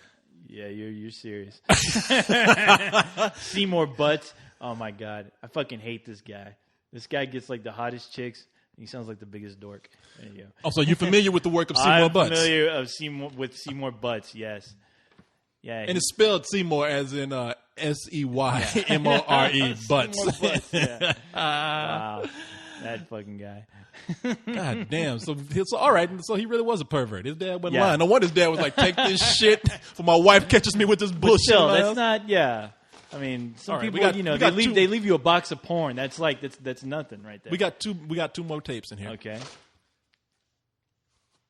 Yeah, you're serious. Seymour Butts. Oh my God, I fucking hate this guy. This guy gets like the hottest chicks. He sounds like the biggest dork. There you go. Oh, so you're familiar with the work of Seymour Butts? I'm familiar with Seymour Butts. Yes. Yeah. And it's spelled Seymour as in SEYMORE Butts. Seymour Butts. Yeah. Wow, that fucking guy. God damn. So all right. So he really was a pervert. His dad wasn't lying. No wonder his dad was like, take this shit for my wife catches me with this bullshit. Still, that's not. Yeah. I mean, some people, they leave you a box of porn. That's nothing right there. We got two more tapes in here. Okay.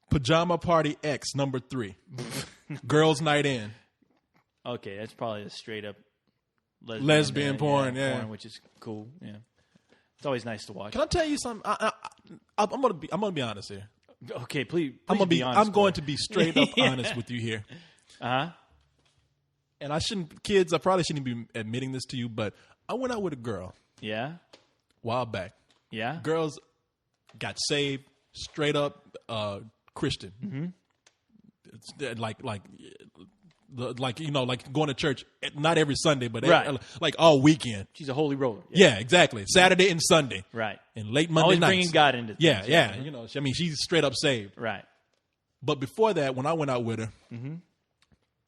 Pajama Party X #3. Girls Night In. Okay, that's probably a straight up lesbian porn, which is cool. Yeah, it's always nice to watch. Can I tell you something? I'm gonna be honest here. Okay, please I'm gonna be honest. I'm going to be straight up honest with you here. And I probably shouldn't be admitting this to you, but I went out with a girl. Yeah. A while back. Yeah. Girls got saved, straight up Christian. Mm-hmm. Like going to church, not every Sunday, but like all weekend. She's a holy roller. Yeah, exactly. Saturday and Sunday. Right. And late Monday always nights. Bringing God into things. Yeah. You know, I mean, she's straight up saved. Right. But before that, when I went out with her,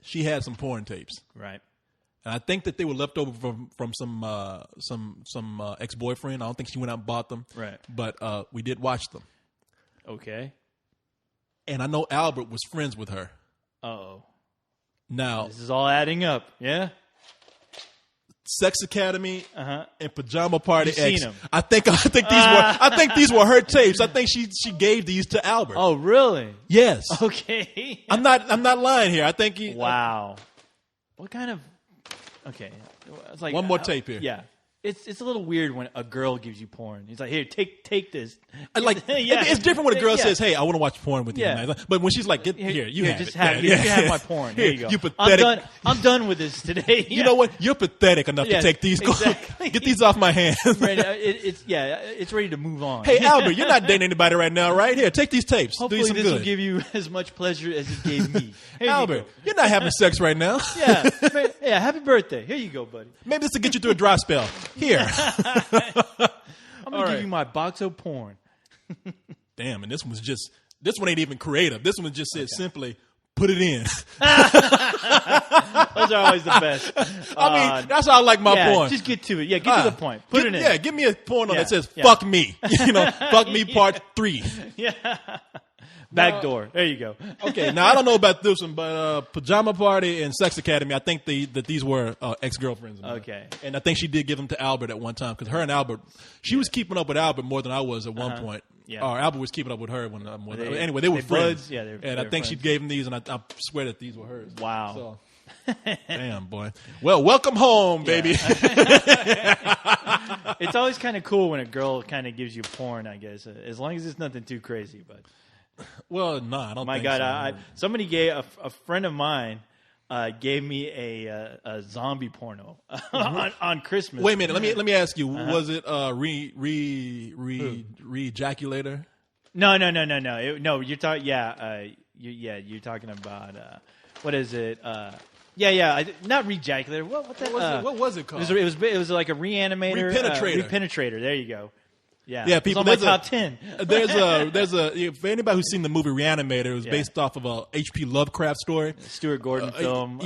she had some porn tapes. Right. And I think that they were left over from some ex-boyfriend. I don't think she went out and bought them. Right. But we did watch them. Okay. And I know Albert was friends with her. Uh-oh. Now this is all adding up. Yeah. Sex Academy and Pajama Party You've X. seen them. I think these were her tapes. I think she gave these to Albert. Oh, really? Yes. Okay. I'm not lying here. I think he. Wow. What kind of? Okay. It's like one more tape here. Yeah. It's a little weird when a girl gives you porn. He's like, here, take this. It's different when a girl says, "Hey, I want to watch porn with you." Yeah. But when she's like, "Get here, you have it. You have my porn. Here you go. You pathetic. I'm done with this today. You know what? You're pathetic enough to take these. Exactly. Get these off my hands. It's ready to move on. Hey, Albert, you're not dating anybody right now, right? Here, take these tapes. Hopefully, this will give you as much pleasure as it gave me. Albert, you're not having sex right now. Yeah. Happy birthday. Here you go, buddy. Maybe this will get you through a dry spell. Here. I'm going to give you my box of porn. Damn, and this one ain't even creative. This one just said simply, put it in. Those are always the best. I mean, that's how I like my porn. Just get to it. Yeah, get to the point. Put it in. Yeah, give me a porno that says, fuck me. Fuck me part 3. Yeah. Backdoor. There you go. Okay, now I don't know about this one, but Pajama Party and Sex Academy, I think that these were ex-girlfriends of mine. Okay. And I think she did give them to Albert at one time, because her and Albert, she was keeping up with Albert more than I was at one point. Yeah. Or Albert was keeping up with her when anyway, they were friends. Buds? Yeah, and I think she gave them these, and I swear that these were hers. Wow. So, damn, boy. Well, welcome home, baby. It's always kind of cool when a girl kind of gives you porn, I guess, as long as it's nothing too crazy, but... Well, no, I don't. My think God, so. somebody gave a friend of mine gave me a zombie porno on Christmas. Wait a minute, let me ask you: was it re-ejaculator? No. No, you're talking. You're talking about what is it? Not re-ejaculator. What was it called? It was like a reanimator, repenetrator. There you go. Yeah, people. It's on my top 10. There's a. For anybody who's seen the movie Reanimator, it was based off of a H.P. Lovecraft story. Stuart Gordon film.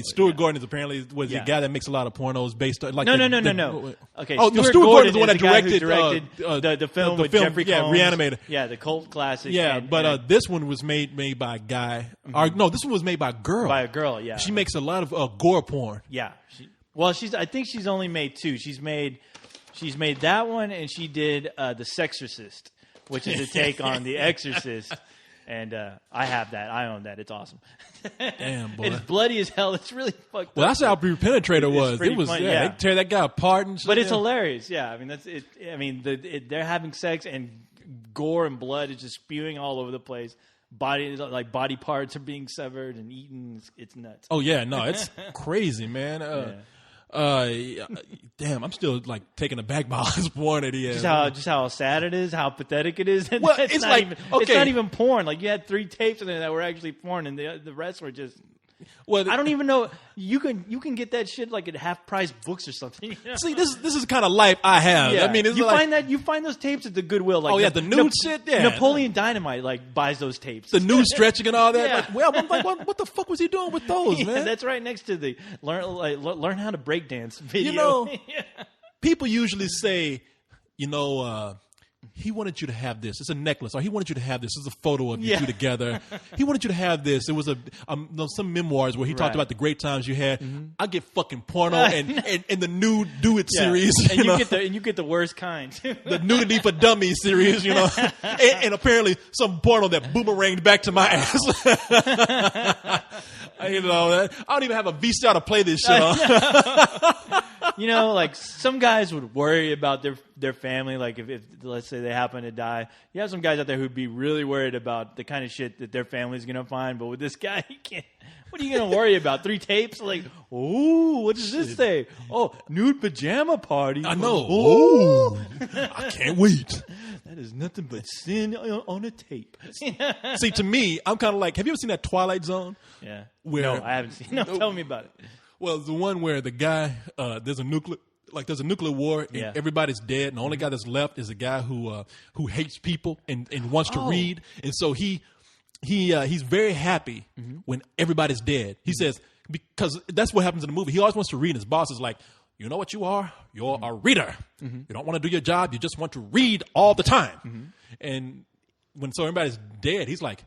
Stuart Gordon is apparently the guy that makes a lot of pornos based on. Like No. Okay. Stuart Gordon is the one that directed the film with Jeffrey Combs. Reanimator. Yeah, the cult classic. Yeah, but this one was made by a guy. This one was made by a girl. By a girl, yeah. She makes a lot of gore porn. Yeah. I think she's only made 2. She's made that one, and she did The Sexorcist, which is a take on The Exorcist. And I have that. I own that. It's awesome. Damn, boy. It's bloody as hell. It's really fucked well, up. that's how Penetrator was. It was funny, they tear that guy apart and shit. But it's hilarious. Yeah, I mean that's it. I mean they're having sex and gore and blood is just spewing all over the place. Body parts are being severed and eaten. It's nuts. Oh yeah, no, it's crazy, man. Damn, I'm still like taken aback by all this porn that he has. Just how sad it is, how pathetic it is. Well, it's like it's not even porn. Like you had 3 tapes in there that were actually porn, and the rest were just. Well, I don't even know. You can get that shit like at half price books or something. You know? See, this is the kind of life I have. Yeah. I mean, you find those tapes at the Goodwill. Like the nude shit. Yeah, Napoleon Dynamite like buys those tapes. The nude stretching and all that. Yeah. Like, well, I'm like, what the fuck was he doing with those, man? That's right next to the learn how to break dance video. You know, people usually say, he wanted you to have this. It's a necklace. Or he wanted you to have this. It's a photo of you two together. He wanted you to have this. It was some memoirs where he talked about the great times you had. Mm-hmm. I get fucking porno and the nude Do It series. And you get the worst kind. The Nudity for Dummies series, and apparently some porno that boomeranged back to my ass. I don't even have a VCR to play this shit on. Like some guys would worry about their family. Like if let's say they happen to die, you have some guys out there who'd be really worried about the kind of shit that their family's gonna find. But with this guy, he can't. What are you gonna worry about? 3 tapes? Like, what does this say? Oh, nude pajama party. I know. Oh, I can't wait. That is nothing but sin on a tape. See, to me, I'm kind of like, have you ever seen that Twilight Zone? Yeah. Where, no, I haven't seen. No, tell me about it. Well, it's the one where the guy, there's a nuclear war and everybody's dead, and the only guy that's left is a guy who hates people and wants to read, and so he's very happy when everybody's dead. He says, because that's what happens in the movie. He always wants to read. His boss is like, you know what you are? You're a reader. You don't want to do your job. You just want to read all the time. And when everybody's dead, he's like,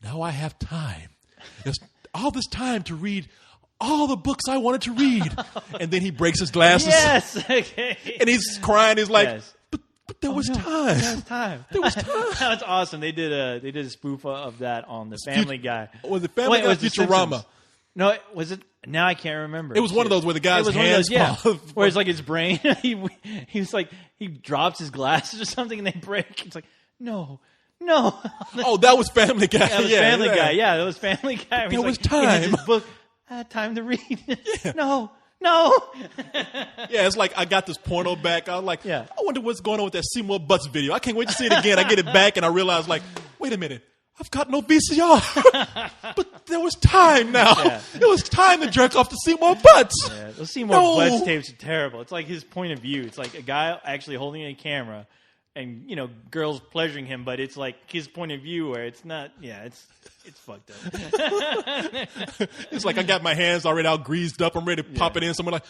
now I have time. There's all this time to read all the books I wanted to read. And then he breaks his glasses. Yes. Okay. And he's crying. He's like, but there was time. There was time. There was time. That's awesome. They did a spoof of that on the Family Guy. Was it Family Guy or Futurama? No, was it? Now I can't remember. It was one of those where the guy's hands fall. Where it's like his brain. He's like, he drops his glasses or something and they break. It's like, no. Oh, that was Family Guy. That was Family Guy. Yeah, that was Family Guy. There was time. In his book, I had time to read. Yeah. No. Yeah, it's like I got this porno back. I was like, I wonder what's going on with that Seymour Butts video. I can't wait to see it again. I get it back and I realize, like, wait a minute. I've got no VCR. But there was time now. Yeah. It was time to jerk off to Seymour Butts. Yeah, those Seymour Butts tapes are terrible. It's like his point of view. It's like a guy actually holding a camera and, girls pleasuring him, but it's like his point of view where it's not, it's fucked up. It's like I got my hands already all greased up. I'm ready to pop it in. Someone like,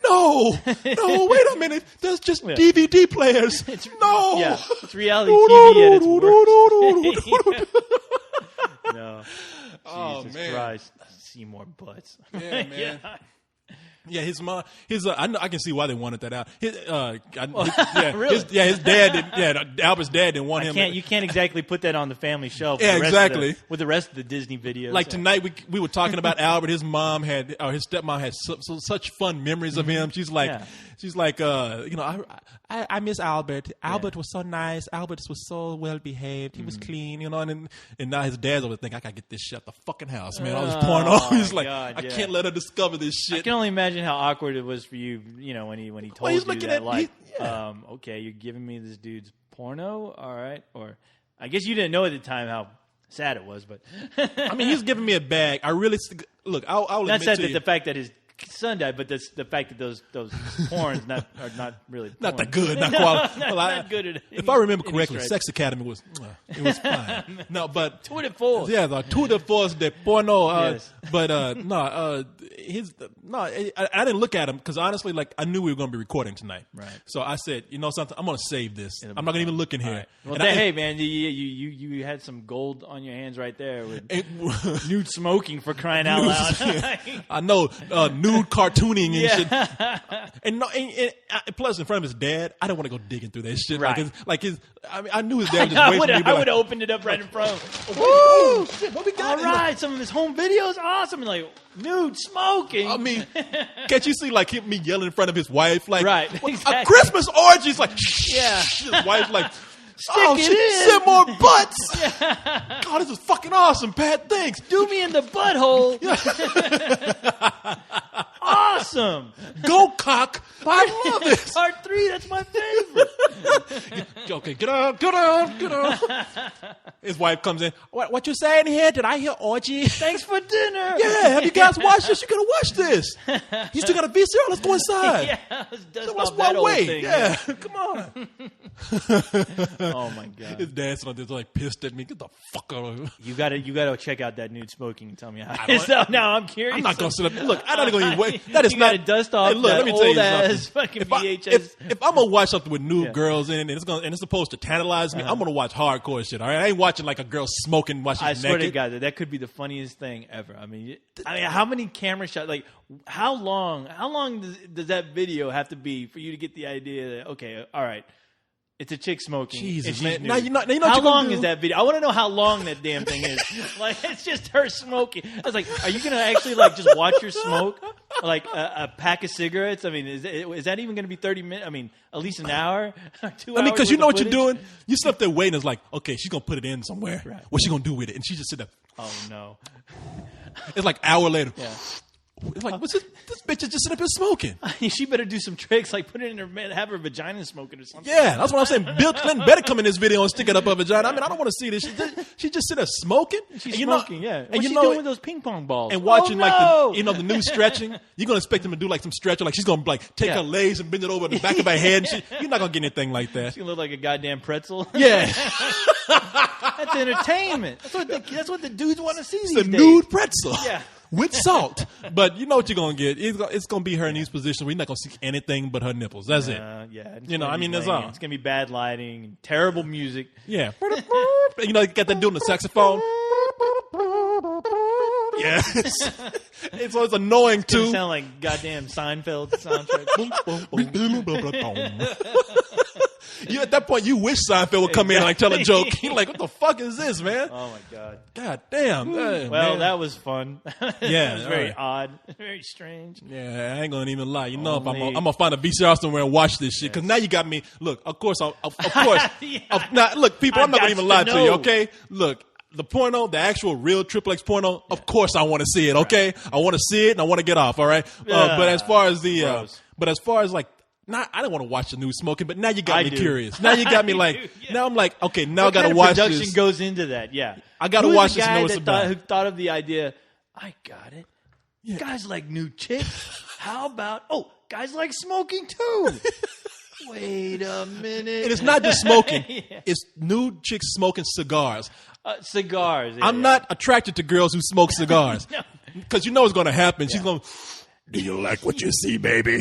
no, wait a minute. There's just DVD players. No. Yeah, it's reality TV at its worst. No. Jesus Christ. Seymour Butts. Yeah, man. Yeah, his mom. I can see why they wanted that out. Really? His dad. Albert's dad didn't want him. You can't exactly put that on the family shelf. Yeah, exactly. With the rest of the Disney videos. Like tonight, we were talking about Albert. His stepmom had such fun memories of him. She's like, I miss Albert. Albert was so nice. Albert was so well behaved. He was clean, and now his dad's over thinking, I gotta get this shit out the fucking house, man. All this porno. He's like, I can't let her discover this shit. I can only imagine how awkward it was for you, when he told you that, okay, you're giving me this dude's porno, all right? Or I guess you didn't know at the time how sad it was, but I mean, he's giving me a bag. I really look. I'll admit to you. The fact that his son died, but the fact that those porns are not really porn. Not that good, not quality. Not good. If I remember correctly, Sex Academy was fine. No, but tour de force. Yeah, the tour de force de porno. Yes. But I didn't look at him because honestly, like I knew we were going to be recording tonight. Right. So I said, something, I'm going to save this. I'm not going to even look in here. Right. Well, hey man, you had some gold on your hands right there with nude smoking for crying out loud. I know. Nude cartooning and shit. And plus, in front of his dad, I don't want to go digging through that shit. Right. I knew his dad was just waiting for me. I would have opened it up right in front of him. Woo! Shit, what we got? All right, some of his home videos, awesome. And like, nude smoking. I mean, can't you see like me yelling in front of his wife? Like, right, exactly. A Christmas orgy. It's like, yeah. His wife's like, Stick it in. Send more butts. Yeah. God, this is fucking awesome, Pat. Thanks. Do me in the butthole. Awesome. Go cock. I love this. Part 3, that's my favorite. Okay, get on. His wife comes in. What you saying here? Did I hear orgy? Thanks for dinner. Yeah, have you guys watched this? You gotta watch this. You still got a VCR? Let's go inside. Yeah, let's dust What's off that old way? thing. Yeah, come on. Oh my God. His dad's on this like pissed at me. Get the fuck out of here. You gotta check out that nude smoking and tell me how it is. Now I'm curious. I'm not gonna sit up. Look, I'm not gonna even wait. That is you not. Gotta dust off hey, look, that let me tell old you ass something. fucking VHS. If I'm gonna watch something with nude girls in it, and it's supposed to tantalize me, I'm gonna watch hardcore shit. All right, I ain't watching like a girl smoking while she's I swear naked. to God, that could be the funniest thing ever. I mean, how many camera shots? Like, how long does that video have to be for you to get the idea that okay, all right, it's a chick smoking. Jesus, man. Now you know how what long do? is that video? I want to know how long that damn thing is. Like, it's just her smoking. I was like, are you gonna actually like just watch her smoke? Like a pack of cigarettes? I mean, is that even going to be 30 minutes? I mean, at least an hour, 2 hours. I mean, because you know what footage? you're doing. You sit up there waiting. It's like, okay, she's gonna put it in somewhere. Right. What's she gonna do with it? And she just sit there. Oh no! It's like an hour later. Yeah. It's like, what's this? This bitch is just sitting up here smoking. She better do some tricks, like put it in her, have her vagina smoking or something. Yeah, that's what I'm saying. Bill Clinton better come in this video and stick it up her vagina. I mean, I don't want to see this. She just sit there smoking. She's smoking, yeah. What's she doing with those ping pong balls? And watching like the new stretching. You're gonna expect him to do like some stretching, like she's gonna like take her legs and bend it over the back of her head. You're not gonna get anything like that. She look like a goddamn pretzel. Yeah, that's entertainment. That's what the dudes want to see. It's these a days. nude pretzel. Yeah. With salt. But you know what you're going to get. It's going to be her in these positions where you're not going to see anything but her nipples. That's it. Yeah. You know, I mean, that's all. It's going to be bad lighting, terrible music. Yeah. You know, you got that doing the saxophone. Yeah. It's annoying, It's too. going to sound like goddamn Seinfeld soundtrack. At that point, you wish Seinfeld would come in and like tell a joke. You're like, what the fuck is this, man? Oh, my God. God damn. Well, man. that was fun. Yeah. It was very odd. Very strange. Yeah, I ain't gonna even lie. You know, if I'm gonna find a VCR somewhere and watch this shit, because now you got me. Look, of course. Now, look, people, I'm not gonna even lie to you. Okay, look. The porno, the actual real XXX porno, of course I want to see it, okay? I want to see it and I want to get off, all right? But as far as like, I don't want to watch the new smoking, but now you got me curious. Now you got me like, now I'm like, okay, now I got to watch production this. goes into that, yeah. I got to watch this and know what it's about. Who thought of the idea, I got it. Yeah. Guys like nude chicks. How about, guys like smoking too. Wait a minute. And it's not just smoking. Yeah. It's nude chicks smoking cigars. Cigars. I'm not attracted to girls who smoke cigars. Because you know what's going to happen. Yeah. She's going, do you like what you see, baby?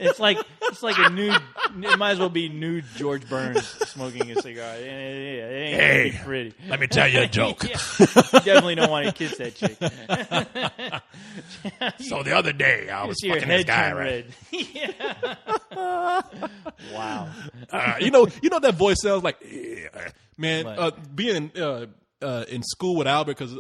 It's like a nude. It might as well be nude George Burns smoking a cigar. It ain't gonna be pretty. Let me tell you a joke. You definitely don't want to kiss that chick. So the other day, I was fucking this guy, right? Wow. You know that voice sounds like, man. Being in school with Albert, because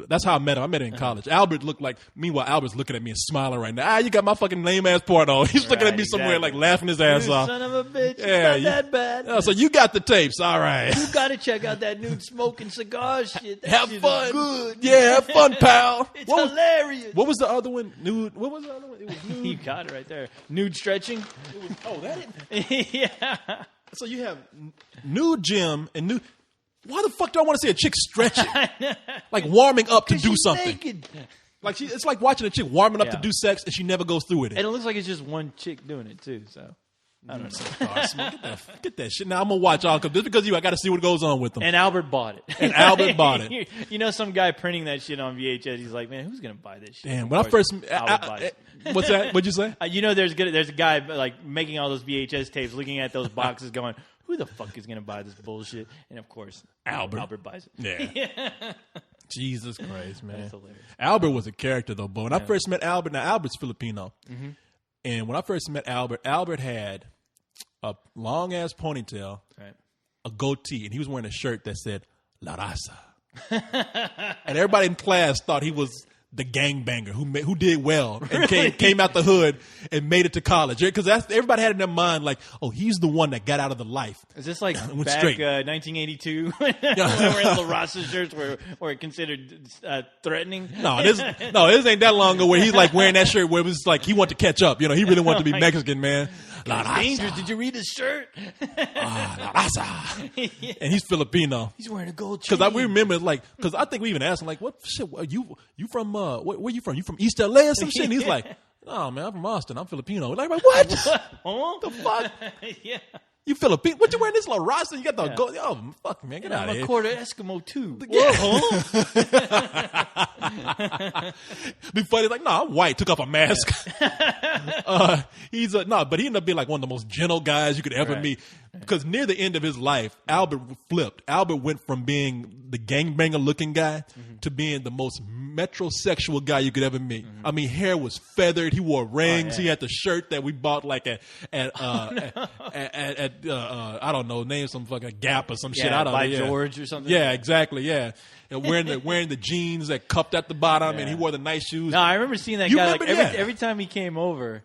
that's how I met him. I met him in college. Albert looked like, meanwhile, Albert's looking at me and smiling right now. You got my fucking lame ass porno. He's looking at me somewhere like laughing his ass off. Son of a bitch. Yeah, it's not that bad. So you got the tapes. All right. You got to check out that nude smoking cigar shit. That have shit fun. Is good. Yeah, have fun, pal. It's hilarious. What was the other one? Nude. What was the other one? It was nude. You got it right there. Nude stretching. Yeah. So you have nude gym and nude. Why the fuck do I want to see a chick stretching? Like warming up to do something. Naked. Like it's like watching a chick warming up to do sex and she never goes through with it. And it looks like it's just one chick doing it too. So I don't know. Get that shit. Now I'm gonna watch all. Just because I got to see what goes on with them. And Albert bought it. You know, some guy printing that shit on VHS. He's like, man, who's gonna buy this shit? Damn. When I first, what's that? What'd you say? You know, there's a guy like making all those VHS tapes, looking at those boxes, going, who the fuck is going to buy this bullshit? And of course, Albert buys it. Yeah. Jesus Christ, man. That's hilarious. Albert was a character, though. But when I first met Albert, now Albert's Filipino. Mm-hmm. And when I first met Albert, Albert had a long-ass ponytail, a goatee, and he was wearing a shirt that said, La Raza. And everybody in class thought he was the gangbanger who did well and came out the hood and made it to college. Because everybody had in their mind, like, oh, he's the one that got out of the life. Is this like back 1982 when wearing La Raza shirts were considered threatening? No, this ain't that long ago where he's like wearing that shirt where it was like he wanted to catch up. You know, he really wanted to be Mexican, man. La Raza. Dangerous. Did you read his shirt? La Raza. And he's Filipino. He's wearing a gold chain. Because we remember, like, because I think we even asked him, like, what shit, you from, where you from? You from East LA or some shit? And he's like, oh, man, I'm from Austin. I'm Filipino. We're like, what? Huh? The fuck? Yeah. You Filipino? What you wearing this La Raza? You got the gold? Oh, fuck, man, get out of here. I'm a quarter Eskimo, too. Be funny, like, no, I'm white. Took off a mask. He's but he ended up being like one of the most gentle guys you could ever meet. Because near the end of his life, Albert flipped. Albert went from being the gangbanger looking guy to being the most metrosexual guy you could ever meet. I mean, hair was feathered. He wore rings. He had the shirt that we bought like at I don't know, name some fucking Gap or some shit. I don't know. George or something. Yeah, exactly. Yeah. And wearing the jeans that cupped at the bottom, and he wore the nice shoes. No, I remember seeing that guy. Like every time he came over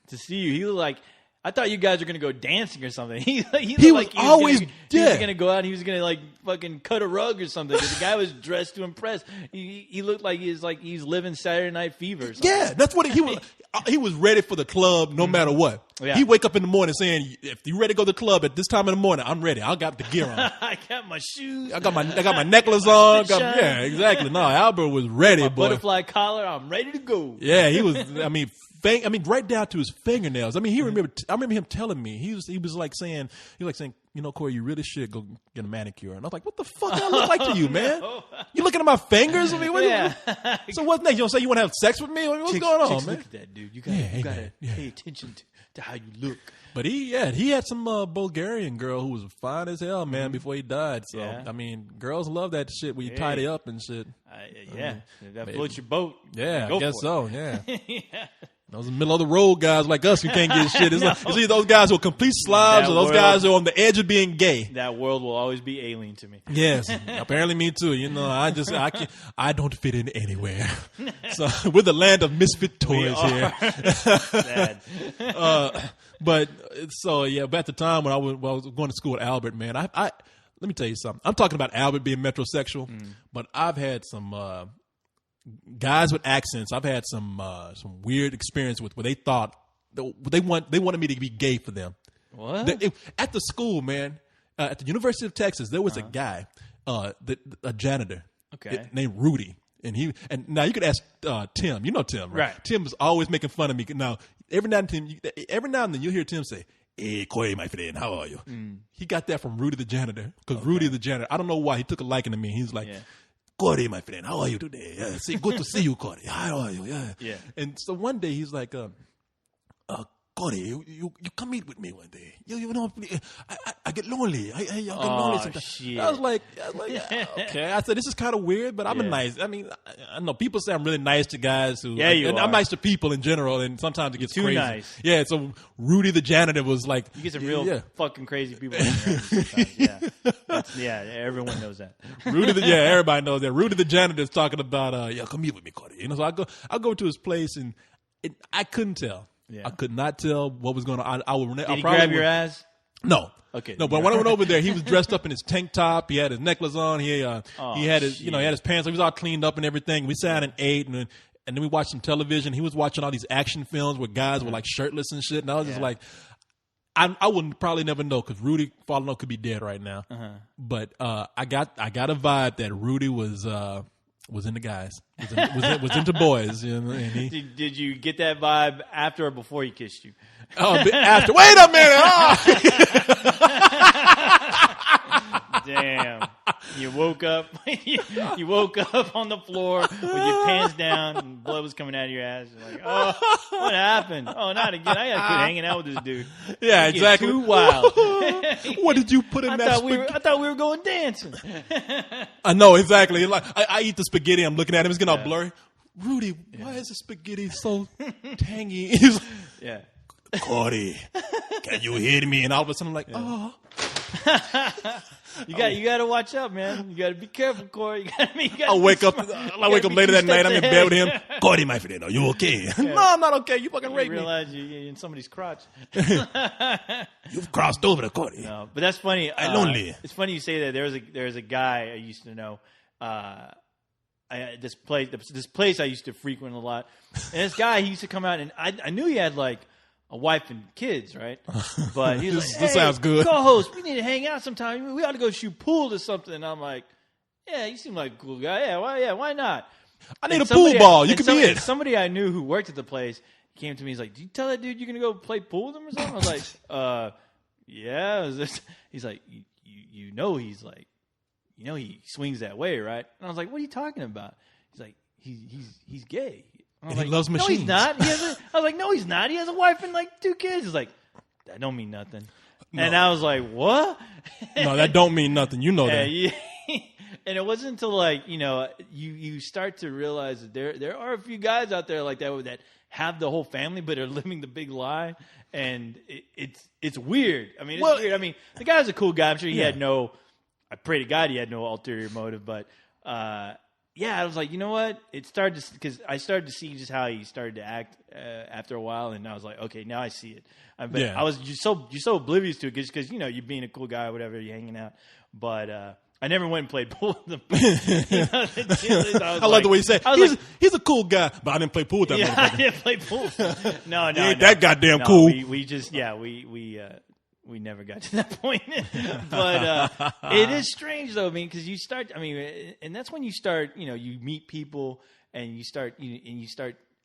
to see you, he looked like, I thought you guys were going to go dancing or something. He was always dead. He was going to go out and he was going to like fucking cut a rug or something. The guy was dressed to impress. He looked like he's living Saturday Night Fever or something. Yeah, that's what he was. He was ready for the club no matter what. Yeah. He wake up in the morning saying, if you ready to go to the club at this time in the morning, I'm ready. I got the gear on. I got my shoes. I got my necklace on. Yeah, exactly. No, Albert was ready, my boy. Butterfly collar. I'm ready to go. Yeah, he was, right down to his fingernails. I mean, I remember him telling me, he was like saying, you know, Corey, you really should go get a manicure. And I was like, what the fuck do I look like to you, man? You looking at my fingers? I mean, so what's next? You don't say you want to have sex with me? What's going on, man? Look at that, dude. You gotta pay attention to how you look. But he had some Bulgarian girl who was fine as hell, man, before he died. So, I mean, girls love that shit when you tie it up and shit. That floats your boat. Yeah, I guess so, yeah. Those middle of the road guys like us who can't get shit. It's either those guys who are complete slobs or those guys who are on the edge of being gay. That world will always be alien to me. Yes, apparently me too. You know, I don't fit in anywhere. So we're the land of misfit toys here. Sad. But at the time when I was going to school at Albert, man, I let me tell you something. I'm talking about Albert being metrosexual, but I've had some guys with accents. I've had some weird experience with where they thought they wanted me to be gay for them. What? At the school, man, at the University of Texas, there was a guy, a janitor, named Rudy, and now you could ask Tim. You know Tim, right? Tim was always making fun of me. Now every now and then you'll hear Tim say, "Hey, Corey, my friend, how are you?" He got that from Rudy the janitor because Rudy the janitor, I don't know why he took a liking to me. He was like, Corey, my friend, how are you today? Yeah, good to see you, Corey. How are you? Yeah. And so one day he's like, Corey, you come meet with me one day. You know, I get lonely. I get lonely sometimes. Shit. I was like, yeah, okay. I said, this is kind of weird, but I'm a nice. I mean, I know people say I'm really nice to guys who. Yeah, you and are. I'm nice to people in general, and sometimes it gets too crazy. Nice. Yeah. So Rudy the janitor was like, you get some real fucking crazy people. Yeah, everyone knows that. Everybody knows that. Rudy the janitor is talking about, come meet with me, Corey. You know, so I go to his place, and I couldn't tell. Yeah. I could not tell what was going on. Did he grab your ass? No. Okay. No, but when I went over there, he was dressed up in his tank top. He had his necklace on. He had his he had his pants. He was all cleaned up and everything. We sat and ate, and then we watched some television. He was watching all these action films where guys were like shirtless and shit. And I was just like, I would probably never know because Rudy Fallon could be dead right now. But I got a vibe that Rudy was into guys, was into boys. You know, and did you get that vibe after or before he kissed you? Oh, after. Wait a minute! Damn. You woke up. You woke up on the floor with your pants down and blood was coming out of your ass. You're like, oh, what happened? Oh, not again. I got to quit hanging out with this dude. Yeah, exactly. Too wild. What did you put in that I thought we were going dancing. I know, exactly. Like I eat the spaghetti. I'm looking at him. It's getting all blurry. Rudy, why is the spaghetti so tangy? He's like, yeah. Cordy, can you hear me? And all of a sudden, I'm like, oh. You got to watch out, man. You got to be careful, Corey. I wake up later that night. I'm in bed with him. Cordy, my friend, are you okay? Yeah. No, I'm not okay. You fucking raped me. You realize you're in somebody's crotch. You've crossed over the Cordy. No, but that's funny. I'm lonely. It's funny you say that. There's a guy I used to know. This place I used to frequent a lot, and this guy, he used to come out, and I knew he had like a wife and kids, right? But he's like, this sounds good. Co-host, we need to hang out sometime. We ought to go shoot pool or something. And I'm like, yeah, you seem like a cool guy. Why not? I need a pool ball. You could be it. Somebody I knew who worked at the place came to me. He's like, "Did you tell that dude you're gonna go play pool with him or something?" I was like, yeah. He's like, you know, he's like, you know, he swings that way, right? And I was like, what are you talking about? He's like, he's gay. And he loves machines. No, he's not. I was like, no, he's not. He has a wife and like 2 kids. He's like, that don't mean nothing. No. And I was like, what? No, that don't mean nothing. You know that. Yeah. And it wasn't until like, you know, you start to realize that there are a few guys out there like that have the whole family but are living the big lie. And it's weird. I mean, it's weird. I mean, the guy's a cool guy. I'm sure he had I pray to God he had no ulterior motive. But, yeah, I was like, you know what? It started because I started to see just how he started to act after a while. And I was like, okay, now I see it. But I was just so oblivious to it because, you know, you being a cool guy or whatever, you're hanging out. But I never went and played pool with him. I like the way you say he's a cool guy, but I didn't play pool with that motherfucker. I didn't play pool. No, he ain't that goddamn cool. We never got to that point. But it is strange though. I mean, because you start. I mean, and that's when you start. You know, you meet people and you start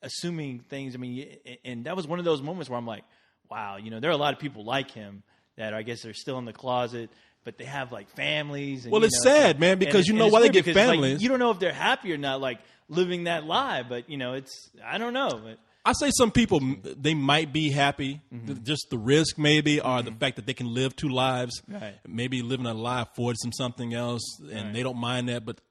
assuming things. I mean, and that was one of those moments where I'm like, wow. You know, there are a lot of people like him that I guess are still in the closet. But they have like families. And, it's sad, man, because you know why they get families. Like, you don't know if they're happy or not, like living that lie. But you know, I don't know. But I say some people they might be happy, just the risk maybe, or the fact that they can live 2 lives, maybe living a lie affords them something else, and they don't mind that. But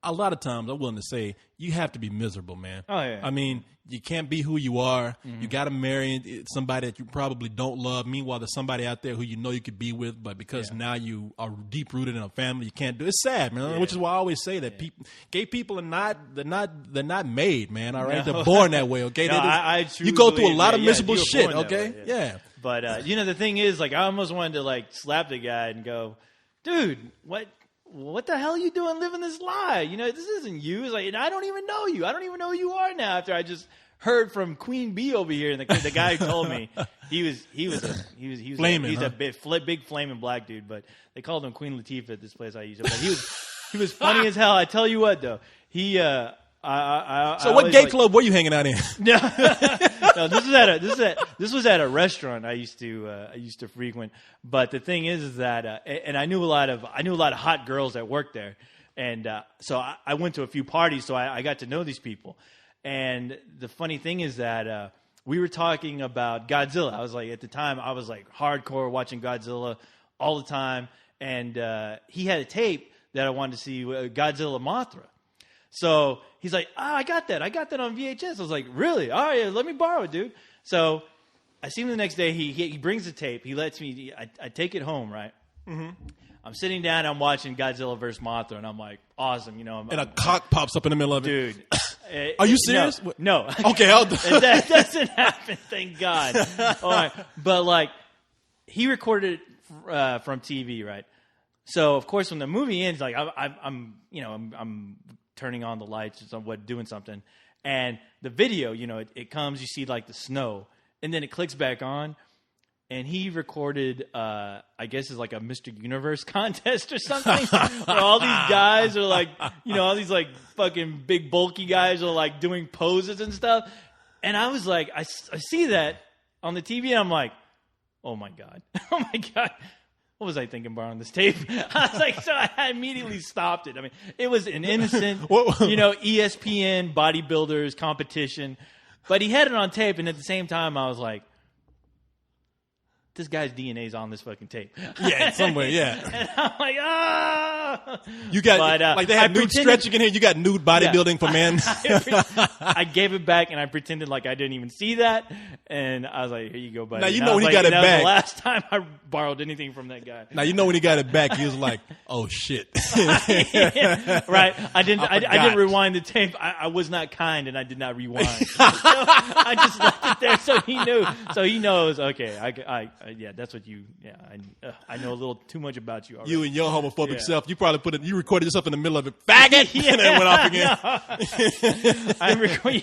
a lot of times, I'm willing to say you have to be miserable, man. Oh yeah. I mean, you can't be who you are. You got to marry somebody that you probably don't love. Meanwhile, there's somebody out there who you know you could be with, but because now you are deep rooted in a family, you can't do it. It's sad, man. Yeah. Which is why I always say that gay people are not made, man. All right, they're born that way. Okay, no, you go through a lot of miserable shit. Okay, yeah. But you know, the thing is, like, I almost wanted to like slap the guy and go, dude, what the hell are you doing living this lie? You know, this isn't you. It's like, and I don't even know you. I don't even know who you are now after I just heard from Queen Bee over here. And the guy who told me he was flaming, a big flaming black dude, but they called him Queen Latifah at this place I used to. But he was funny as hell. I tell you what though, So what gay club were you hanging out in? No, this was at a restaurant I used to frequent. But the thing is that and I knew a lot of hot girls that worked there, and so I went to a few parties, so I got to know these people. And the funny thing is that we were talking about Godzilla. I was like, at the time, I was like hardcore watching Godzilla all the time, and he had a tape that I wanted to see, Godzilla Mothra. So he's like, I got that on VHS. I was like, really? All right, let me borrow it, dude. So I see him the next day. He brings the tape. He lets me. I take it home, right? Mm-hmm. I'm sitting down. I'm watching Godzilla vs. Mothra, and I'm like, awesome, you know. And a cock pops up in the middle of it, dude. Are you serious? No. Okay, that doesn't happen. Thank God. All right, but like, he recorded it from TV, right? So of course, when the movie ends, like I'm turning on the lights or doing something, and the video, you know, it comes. You see like the snow, and then it clicks back on. And he recorded, I guess it's like a Mr. Universe contest or something. Where all these guys are like, you know, all these like fucking big bulky guys are like doing poses and stuff. And I was like, I see that on the TV and I'm like, oh my God. what was I thinking borrowing this tape? I was like, so I immediately stopped it. I mean, it was an innocent, ESPN bodybuilders competition, but he had it on tape, and at the same time, I was like, this guy's DNA is on this fucking tape. Yeah, somewhere, yeah. And I'm like, ah! You got, like they had nude stretching in here, you got nude bodybuilding for men. I gave it back, and I pretended like I didn't even see that, and I was like, here you go, buddy. Now, you know when he got it back. That was the last time I borrowed anything from that guy. Now, you know when he got it back, he was like, oh, shit. Yeah, right. I didn't rewind the tape. I was not kind, and I did not rewind. So I just left it there so he knew. So he knows, okay, yeah, that's what you. Yeah, I know a little too much about you already. You and your homophobic self. You probably you recorded yourself in the middle of it, faggot, and then went off again.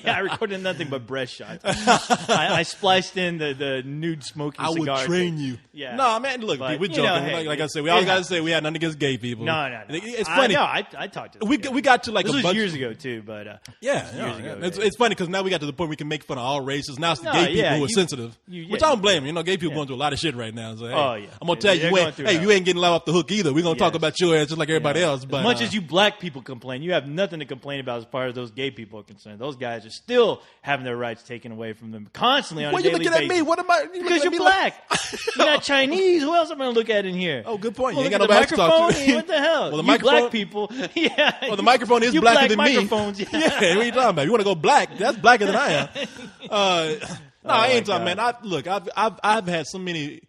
I recorded nothing but breast shots. I spliced in the nude smoking cigar. I would train you. Yeah. No, man. Look, we're joking. Like I said, we always got to say we had nothing against gay people. No. It's funny. I talked to them. We got to like this a was bunch years ago too, but years ago. It's funny because now we got to the point we can make fun of all races. Now it's the gay people who are sensitive, which I don't blame them. Gay people going through a lot of shit right now. So, hey, I'm gonna tell you, you ain't getting let off the hook either. We're gonna talk about your ass just like everybody else. But as much as you black people complain, you have nothing to complain about as far as those gay people are concerned. Those guys are still having their rights taken away from them constantly on a daily basis. What are you looking at me? What am I? Because you're black. You're not Chinese. Who else am I going to look at in here? Oh, good point. You ain't ain't got no to talk to. What the hell? Well, you black people. Yeah. Well, the microphone is blacker than me. Microphones. Yeah. What are you talking about? You want to go black? That's blacker than I am. I ain't talking, man. I've had so many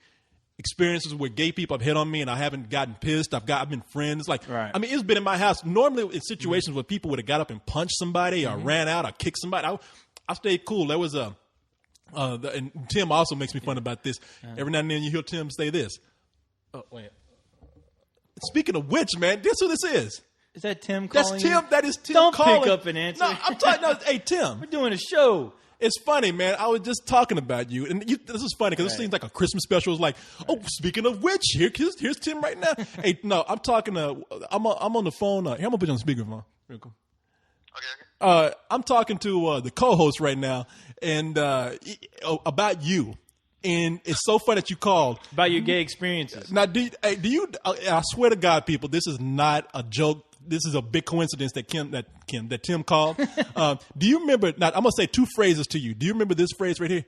experiences where gay people have hit on me and I haven't gotten pissed. I've been friends. I mean, it's been in my house. Normally, in situations where people would have got up and punched somebody or ran out or kicked somebody, I stayed cool. There was and Tim also makes me fun about this. Every now and then you hear Tim say this. Oh, wait. Speaking of which, man, guess who this is? Is that Tim calling? That's Tim. You? That is Tim Don't calling. pick up an answer. No, I'm talking. No, hey, Tim. We're doing a show. It's funny, man. I was just talking about you. And this is funny because this seems like a Christmas special. It's like, speaking of which, here's Tim right now. Hey, no, I'm talking to, I'm on the phone. Here, I'm going to put you on speakerphone. Real cool. Okay. I'm talking to the co-host right now and about you. And it's so funny that you called. About your gay experiences. Now, do you I swear to God, people, this is not a joke. This is a big coincidence that Tim called. Do you remember? Now, I'm gonna say two phrases to you. Do you remember this phrase right here?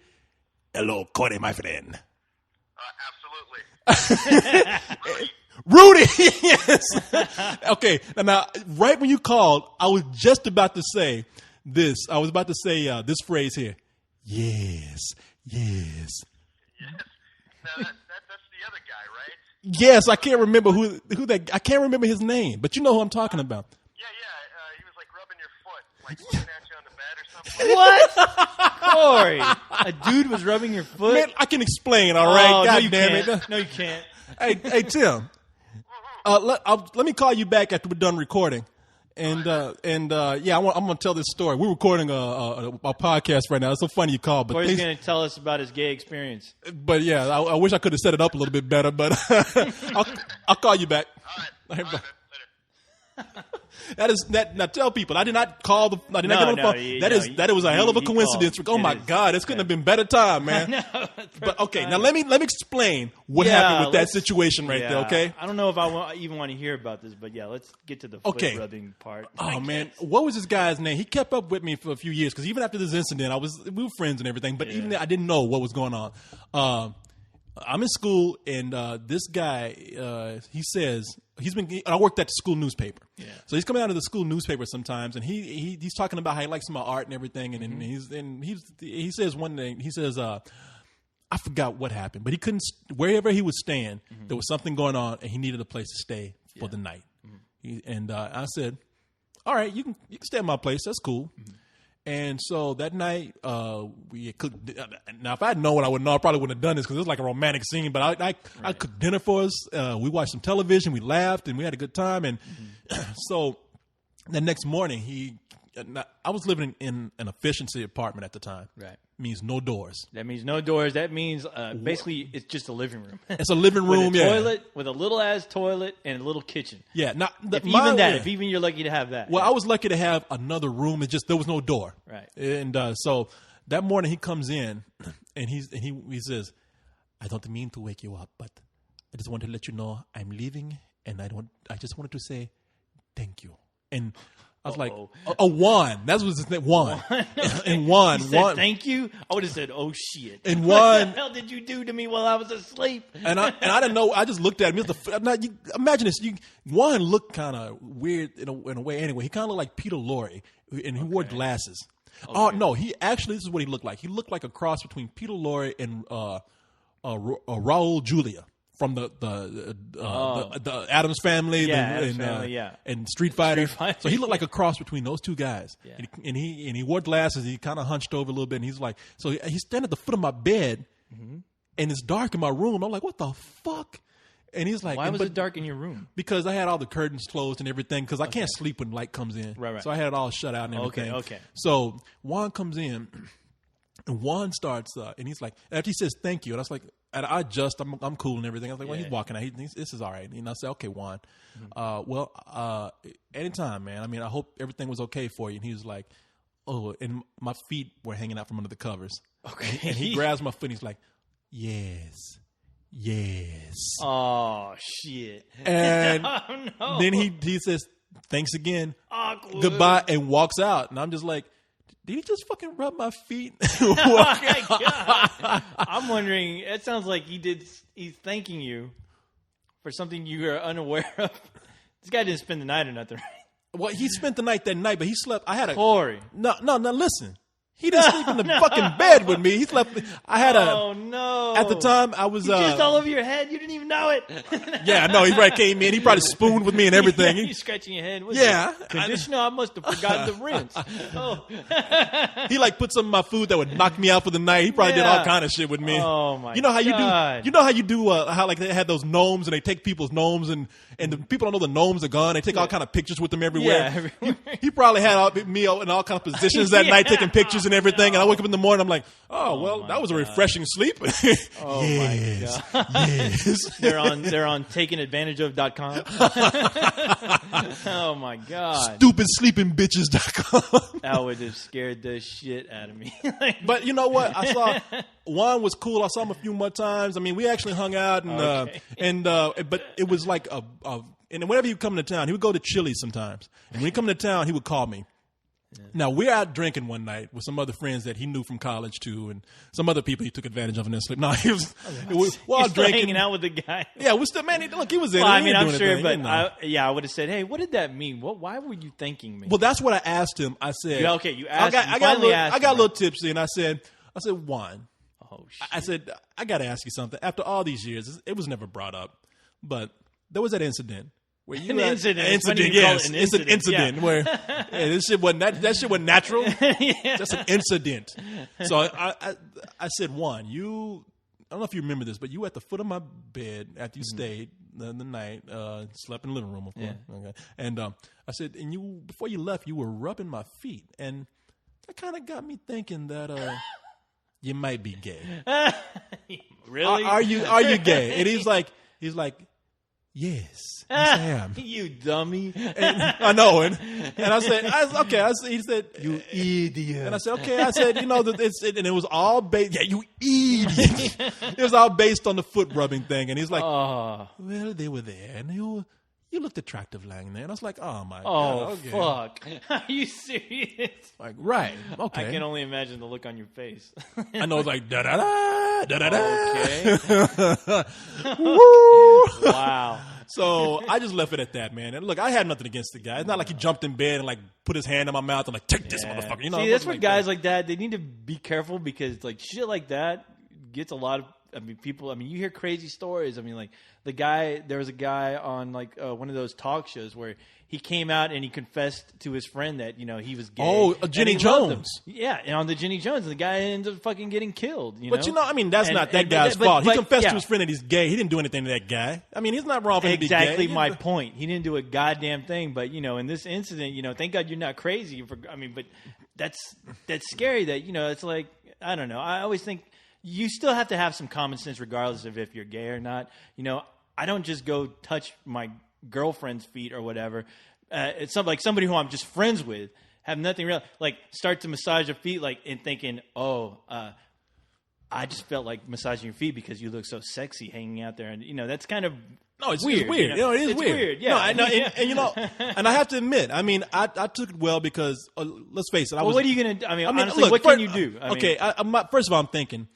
Hello, Cody, my friend. Absolutely. Rudy. Yes. Okay. Now, right when you called, I was just about to say this. I was about to say this phrase here. Yes. Yes. Now that's the other guy, right? Yes, I can't remember who that. I can't remember his name, but you know who I'm talking about. Yeah. He was like rubbing your foot, like looking at you on the bed or something. What? Corey, a dude was rubbing your foot? Man, I can explain. All right, God no, damn can't. it. No, you can't. Hey, Tim. Let me call you back after we're done recording. And I'm gonna tell this story. We're recording a podcast right now. It's so funny you called, but Corey's gonna tell us about his gay experience. But yeah, I wish I could have set it up a little bit better. But I'll call you back. All right. Later. Now tell people I did not call the. I did not get on the phone. That was a hell of a coincidence. Oh my God, this couldn't have been better time, man. But okay, now let me explain what happened with that situation right there. Okay, I don't know if I even want to hear about this, but yeah, let's get to the foot rubbing part. Oh man, what was this guy's name? He kept up with me for a few years because even after this incident, we were friends and everything. But even then, I didn't know what was going on. I'm in school, and this guy, he says I worked at the school newspaper. Yeah. So he's coming out of the school newspaper sometimes, and he's talking about how he likes my art and everything, and he says one thing. He says, I forgot what happened, but he couldn't. Wherever he was staying, there was something going on, and he needed a place to stay for the night. And I said, all right, you can stay at my place. That's cool. And so that night, we cooked. Now, if I had known what I would know, I probably wouldn't have done this because it was like a romantic scene. But I cooked dinner for us. We watched some television. We laughed and we had a good time. And so the next morning, I was living in an efficiency apartment at the time. Right. Means no doors. That means no doors. That means basically it's just a living room. It's a living room, with a toilet, with a little ass toilet and a little kitchen. Yeah. Now, if even you're lucky to have that. Well, I was lucky to have another room. It just there was no door. Right. And so that morning he comes in and he says, "I don't mean to wake you up, but I just wanted to let you know I'm leaving, and I just wanted to say thank you. And I was like, Juan. That was his name, Juan. And Juan. He said, thank you? I would have said, oh, shit. And Juan. What the hell did you do to me while I was asleep? And I didn't know. I just looked at him. Imagine this. Juan looked kind of weird in a way anyway. He kind of looked like Peter Lorre, and he wore glasses. Okay. Oh, no. This is what he looked like. He looked like a cross between Peter Lorre and Raul Julia from the Addams Family, and Street Fighter. So he looked like a cross between those two guys. Yeah. And he wore glasses. He kind of hunched over a little bit, and he's like, so he's standing at the foot of my bed, and it's dark in my room. I'm like, what the fuck? And he's like, why was it dark in your room? Because I had all the curtains closed and everything. Because I can't sleep when light comes in. Right. So I had it all shut out and everything. Okay. So Juan comes in, and Juan starts, and he's like, after he says thank you, and I was like, and I'm cool and everything. I was like, well, he's walking out. This is all right. And I said, okay, Juan. Anytime, man. I mean, I hope everything was okay for you. And he was like, oh, and my feet were hanging out from under the covers. Okay. And he grabs my foot and he's like, yes. Oh, shit. And then he says, thanks again. Awkward. Goodbye, and walks out. And I'm just like, did he just fucking rub my feet? Oh my God. I'm wondering, it sounds like he's thanking you for something you are unaware of. This guy didn't spend the night or nothing, right? Well, he spent the night that night, but he slept. Corey. No, listen. He didn't sleep in the fucking bed with me. He slept. I had Oh no! At the time, I was just all over your head. You didn't even know it. Yeah, no, he came in. He probably spooned with me and everything. You're scratching your head. Conditioner. I must have forgotten to rinse. Oh. He put some of my food that would knock me out for the night. He probably did all kind of shit with me. Oh my! You know how God. You do. How they had those gnomes and they take people's gnomes and the people don't know the gnomes are gone. They take all kind of pictures with them everywhere. Yeah, he probably had me in all kind of positions that night taking pictures and everything, and I wake up in the morning, I'm like, that was a refreshing sleep. Oh yes, my God. Yes. They're on takingadvantageof.com. Oh my God. StupidSleepingBitches.com. That would have scared the shit out of me. But you know what? I saw Juan was cool. I saw him a few more times. I mean, we actually hung out but it was like and whenever he would come to town, he would go to Chili's sometimes. And when he come to town, he would call me. Yeah. Now, we're out drinking one night with some other friends that he knew from college, too, and some other people he took advantage of in their sleep. No, he was while drinking. Hanging out with the guy. Yeah, we still, man, look, he was in it. I mean, I'm sure, but I would have said, hey, what did that mean? Why were you thanking me? Well, that's what I asked him. I said, you asked I got a little tipsy, and I said, Juan, I said, I got to ask you something. After all these years, it was never brought up, but there was that incident. Where you incident, yes, it's an incident where that shit wasn't natural. Just an incident. So I said, Juan, I don't know if you remember this, but you were at the foot of my bed after you stayed the night, slept in the living room, of course. Yeah. Okay, and I said, and before you left, you were rubbing my feet, and that kind of got me thinking that you might be gay. Really? Are you gay? And he's like. Yes, I am. You dummy. And I know. And I said, okay. He said, you idiot. And I said, okay. I said, and it was all based. Yeah, you idiot. It was all based on the foot rubbing thing. And he's like, well, they were there, and you looked attractive lying there. And I was like, oh my God. Okay. Fuck. Are you serious? Like, right. Okay. I can only imagine the look on your face. I know, it's like, da-da-da, da-da-da. Okay. Woo. Wow. So I just left it at that, man. And look, I had nothing against the guy. It's not like he jumped in bed and put his hand in my mouth and take this motherfucker. You know, see, that's what guys like that, they need to be careful because shit like that gets a lot of. People. You hear crazy stories. There was a guy on one of those talk shows where he came out and he confessed to his friend that he was gay. Oh, Jenny Jones. Yeah, and on the Jenny Jones, and the guy ends up fucking getting killed. But that's not that guy's fault. He confessed to his friend that he's gay. He didn't do anything to that guy. He's not wrong for him to be gay. Exactly my point. He didn't do a goddamn thing. But in this incident, thank God you're not crazy. But that's scary. That it's like I don't know. I always think. You still have to have some common sense regardless of if you're gay or not. I don't just go touch my girlfriend's feet or whatever. It's somebody who I'm just friends with, have nothing real. Start to massage her feet and thinking, I I just felt like massaging your feet because you look so sexy hanging out there. And, that's kind of No, it's weird. weird. It is it's weird. Yeah. No, I know, and and I have to admit, I mean, I took it well because let's face it. What are you gonna do? I mean, honestly, look, what can you do? First of all, I'm thinking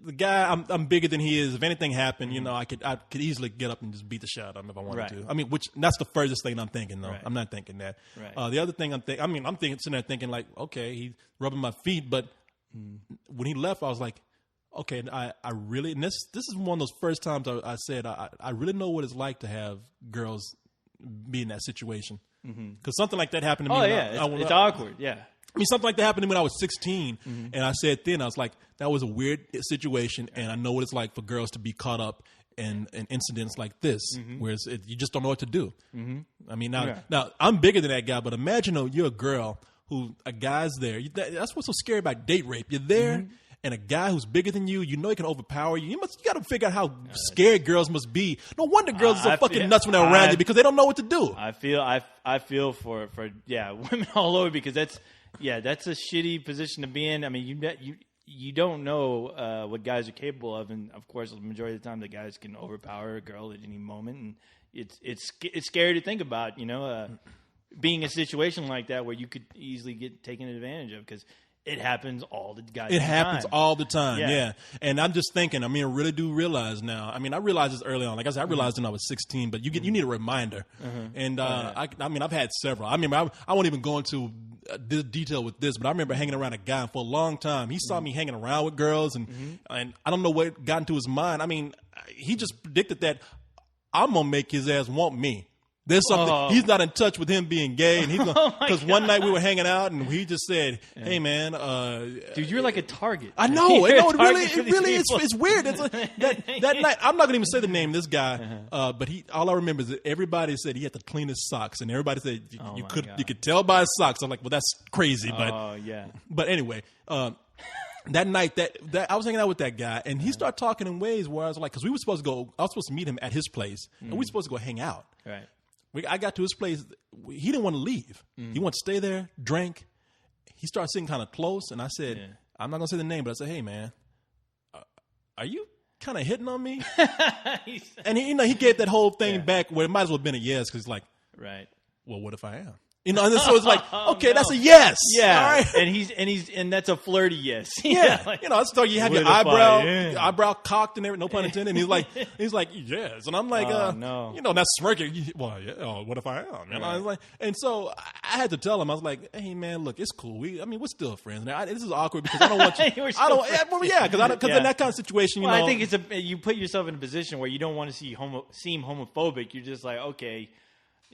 the guy. I'm bigger than he is. If anything happened, I could easily get up and just beat the shit out of him if I wanted to. I mean, that's the furthest thing I'm thinking though. Right. I'm not thinking that. Right. The other thing I'm sitting there thinking like, okay, he's rubbing my feet, but when he left, I was like, okay, I really, and this is one of those first times I said I really know what it's like to have girls be in that situation. Because something like that happened to me. Oh, yeah, it's awkward, yeah. I mean, something like that happened to me when I was 16, and I said then, I was like, that was a weird situation, and I know what it's like for girls to be caught up in incidents like this, where you just don't know what to do. I mean, now, I'm bigger than that guy, but imagine you're a girl who, a guy's there. That's what's so scary about date rape. You're there, and a guy who's bigger than you, he can overpower you. You got to figure out how scared girls must be. No wonder girls are so fucking nuts when they're around you because they don't know what to do. I feel for women all over because that's a shitty position to be in. I mean, you don't know what guys are capable of, and of course, the majority of the time, the guys can overpower a girl at any moment, and it's scary to think about. Being in a situation like that where you could easily get taken advantage of because it happens all the goddamn time. It happens all the time, yeah. And I'm just thinking, I mean, I really do realize now. I mean, I realized this early on. Like I said, I realized when I was 16, but you need a reminder. And I mean, I've had several. I remember, I won't even go into this detail with this, but I remember hanging around a guy for a long time. He saw me hanging around with girls, and I don't know what got into his mind. I mean, he just predicted that I'm going to make his ass want me. There's something he's not in touch with him being gay, and he's because one night we were hanging out, and he just said, "Hey man, dude, you're like a target." I know, it really is. It's weird. It's that night. I'm not gonna even say the name of this guy, but all I remember is that everybody said he had the cleanest socks, and everybody said you could tell by his socks. I'm like, well, that's crazy, but But anyway. That night, that I was hanging out with that guy, and he started talking in ways where I was like, because I was supposed to meet him at his place, and we were supposed to go hang out. Right. I got to his place. He didn't want to leave. He wanted to stay there, drink. He started sitting kind of close, and I said, I'm not going to say the name, but I said, hey, man, are you kind of hitting on me? And he gave that whole thing back where it might as well have been a yes, because he's like, right. Well, what if I am? And so it's like, okay, that's a yes. Yeah. All right. And that's a flirty yes. Yeah. Like, so you have your eyebrow cocked and everything, no pun intended. And he's like, yes. And I'm like, no. That's smirking. Well, yeah, what if I am? And I was like, and so I had to tell him, I was like, hey man, look, it's cool. We're still friends. Now, this is awkward because I don't want you. Because in that kind of situation, I think you put yourself in a position where you don't want to seem homophobic. You're just like, okay,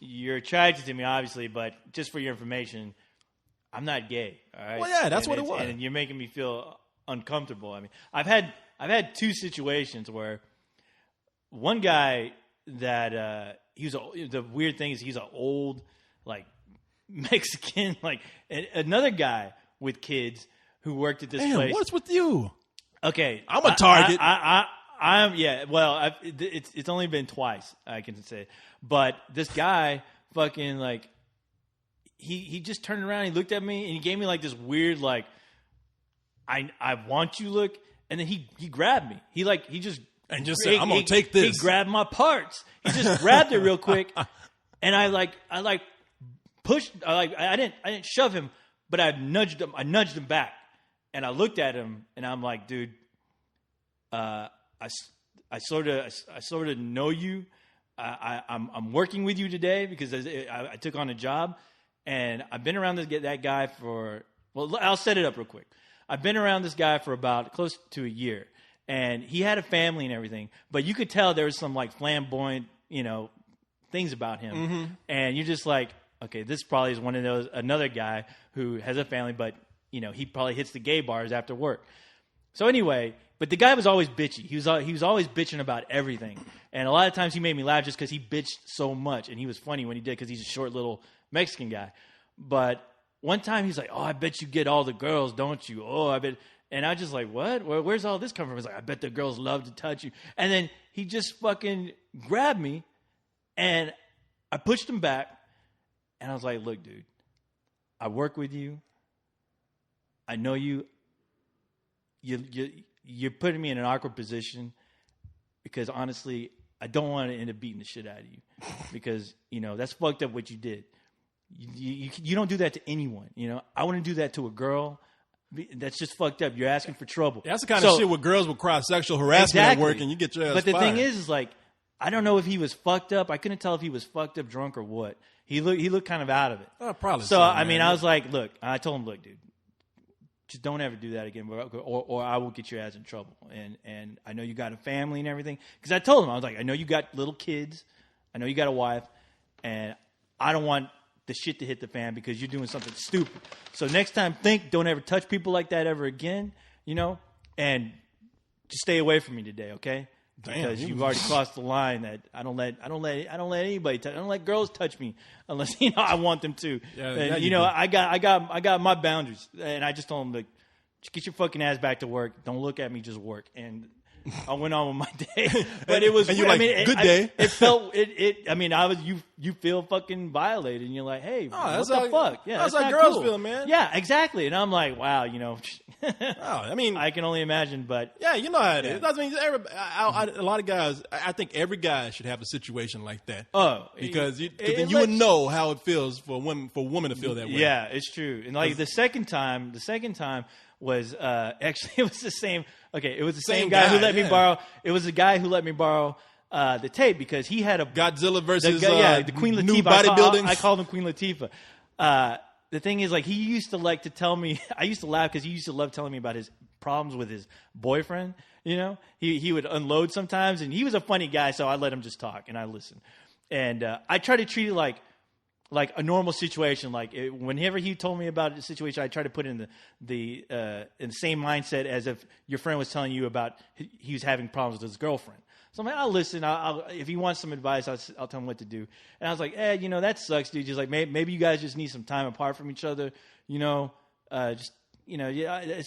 you're attracted to me, obviously, but just for your information, I'm not gay. All right. Well, yeah, that's what it was. And you're making me feel uncomfortable. I mean, I've had two situations where one guy that the weird thing is he's an old like Mexican, like another guy with kids who worked at this place. What's with you? Okay, I'm a target. It's only been twice I can say, but this guy fucking like he just turned around, he looked at me, and he gave me like this weird like I want you look, and then he grabbed me. He just said, I'm gonna take this. He grabbed my parts. He just grabbed it real quick, and I pushed. I didn't shove him, but I nudged him back, and I looked at him, and I'm like, dude. I sort of know you. I'm working with you today because I took on a job, and I've been around that guy for. Well, I'll set it up real quick. I've been around this guy for about close to a year, and he had a family and everything. But you could tell there was some like flamboyant, things about him, and you're just like, okay, this probably is one of those another guy who has a family, but he probably hits the gay bars after work. So anyway. But the guy was always bitchy. He was always bitching about everything. And a lot of times he made me laugh just because he bitched so much. And he was funny when he did because he's a short little Mexican guy. But one time he's like, oh, I bet you get all the girls, don't you? Oh, I bet. And I just like, what? Where's all this come from? He's like, I bet the girls love to touch you. And then he just fucking grabbed me. And I pushed him back. And I was like, look, dude, I work with you. I know you. you're putting me in an awkward position because honestly, I don't want to end up beating the shit out of you because, that's fucked up what you did. You don't do that to anyone, I wouldn't do that to a girl. That's just fucked up. You're asking for trouble. That's the kind of shit where girls will cry sexual harassment at work and you get your ass But the fired. thing is like, I don't know if he was fucked up. I couldn't tell if he was fucked up, drunk, or what. He looked kind of out of it. Probably. So, I mean, I was like, look, I told him, look, dude, just don't ever do that again, or I will get your ass in trouble. And I know you got a family and everything. Because I told him, I was like, I know you got little kids. I know you got a wife. And I don't want the shit to hit the fan because you're doing something stupid. So next time, don't ever touch people like that ever again, and just stay away from me today, okay? Damn, because you've already crossed the line that I don't let anybody touch. I don't let girls touch me unless I want them to. Yeah, and, I got my boundaries, and I just told them, like, just get your fucking ass back to work. Don't look at me, just work. And I went on with my day, but it was. And you're like, good day. It felt it. I mean, you feel fucking violated, and you're like, hey, what the fuck? Yeah, that's how girls cool. feel, man. Yeah, exactly. And I'm like, wow, I mean, I can only imagine, but yeah, you know how it is. I mean, a lot of guys. I think every guy should have a situation like that. Oh, because then you would know how it feels for a woman to feel that way. Yeah, it's true. And like the second time was actually it was the same. Okay, it was the same guy who let me borrow. It was the guy who let me borrow the tape because he had a Godzilla versus the Queen Latifah. new bodybuilding. I called him Queen Latifah. The thing is, like, he used to like to tell me. I used to laugh because he used to love telling me about his problems with his boyfriend. He would unload sometimes, and he was a funny guy, so I let him just talk and I listened. And I try to treat it like a normal situation. Like whenever he told me about a situation, I try to put it in the same mindset as if your friend was telling you about he was having problems with his girlfriend. So I'm like, I'll listen. I'll if he wants some advice, I'll tell him what to do. And I was like, that sucks, dude. Just like maybe you guys just need some time apart from each other. It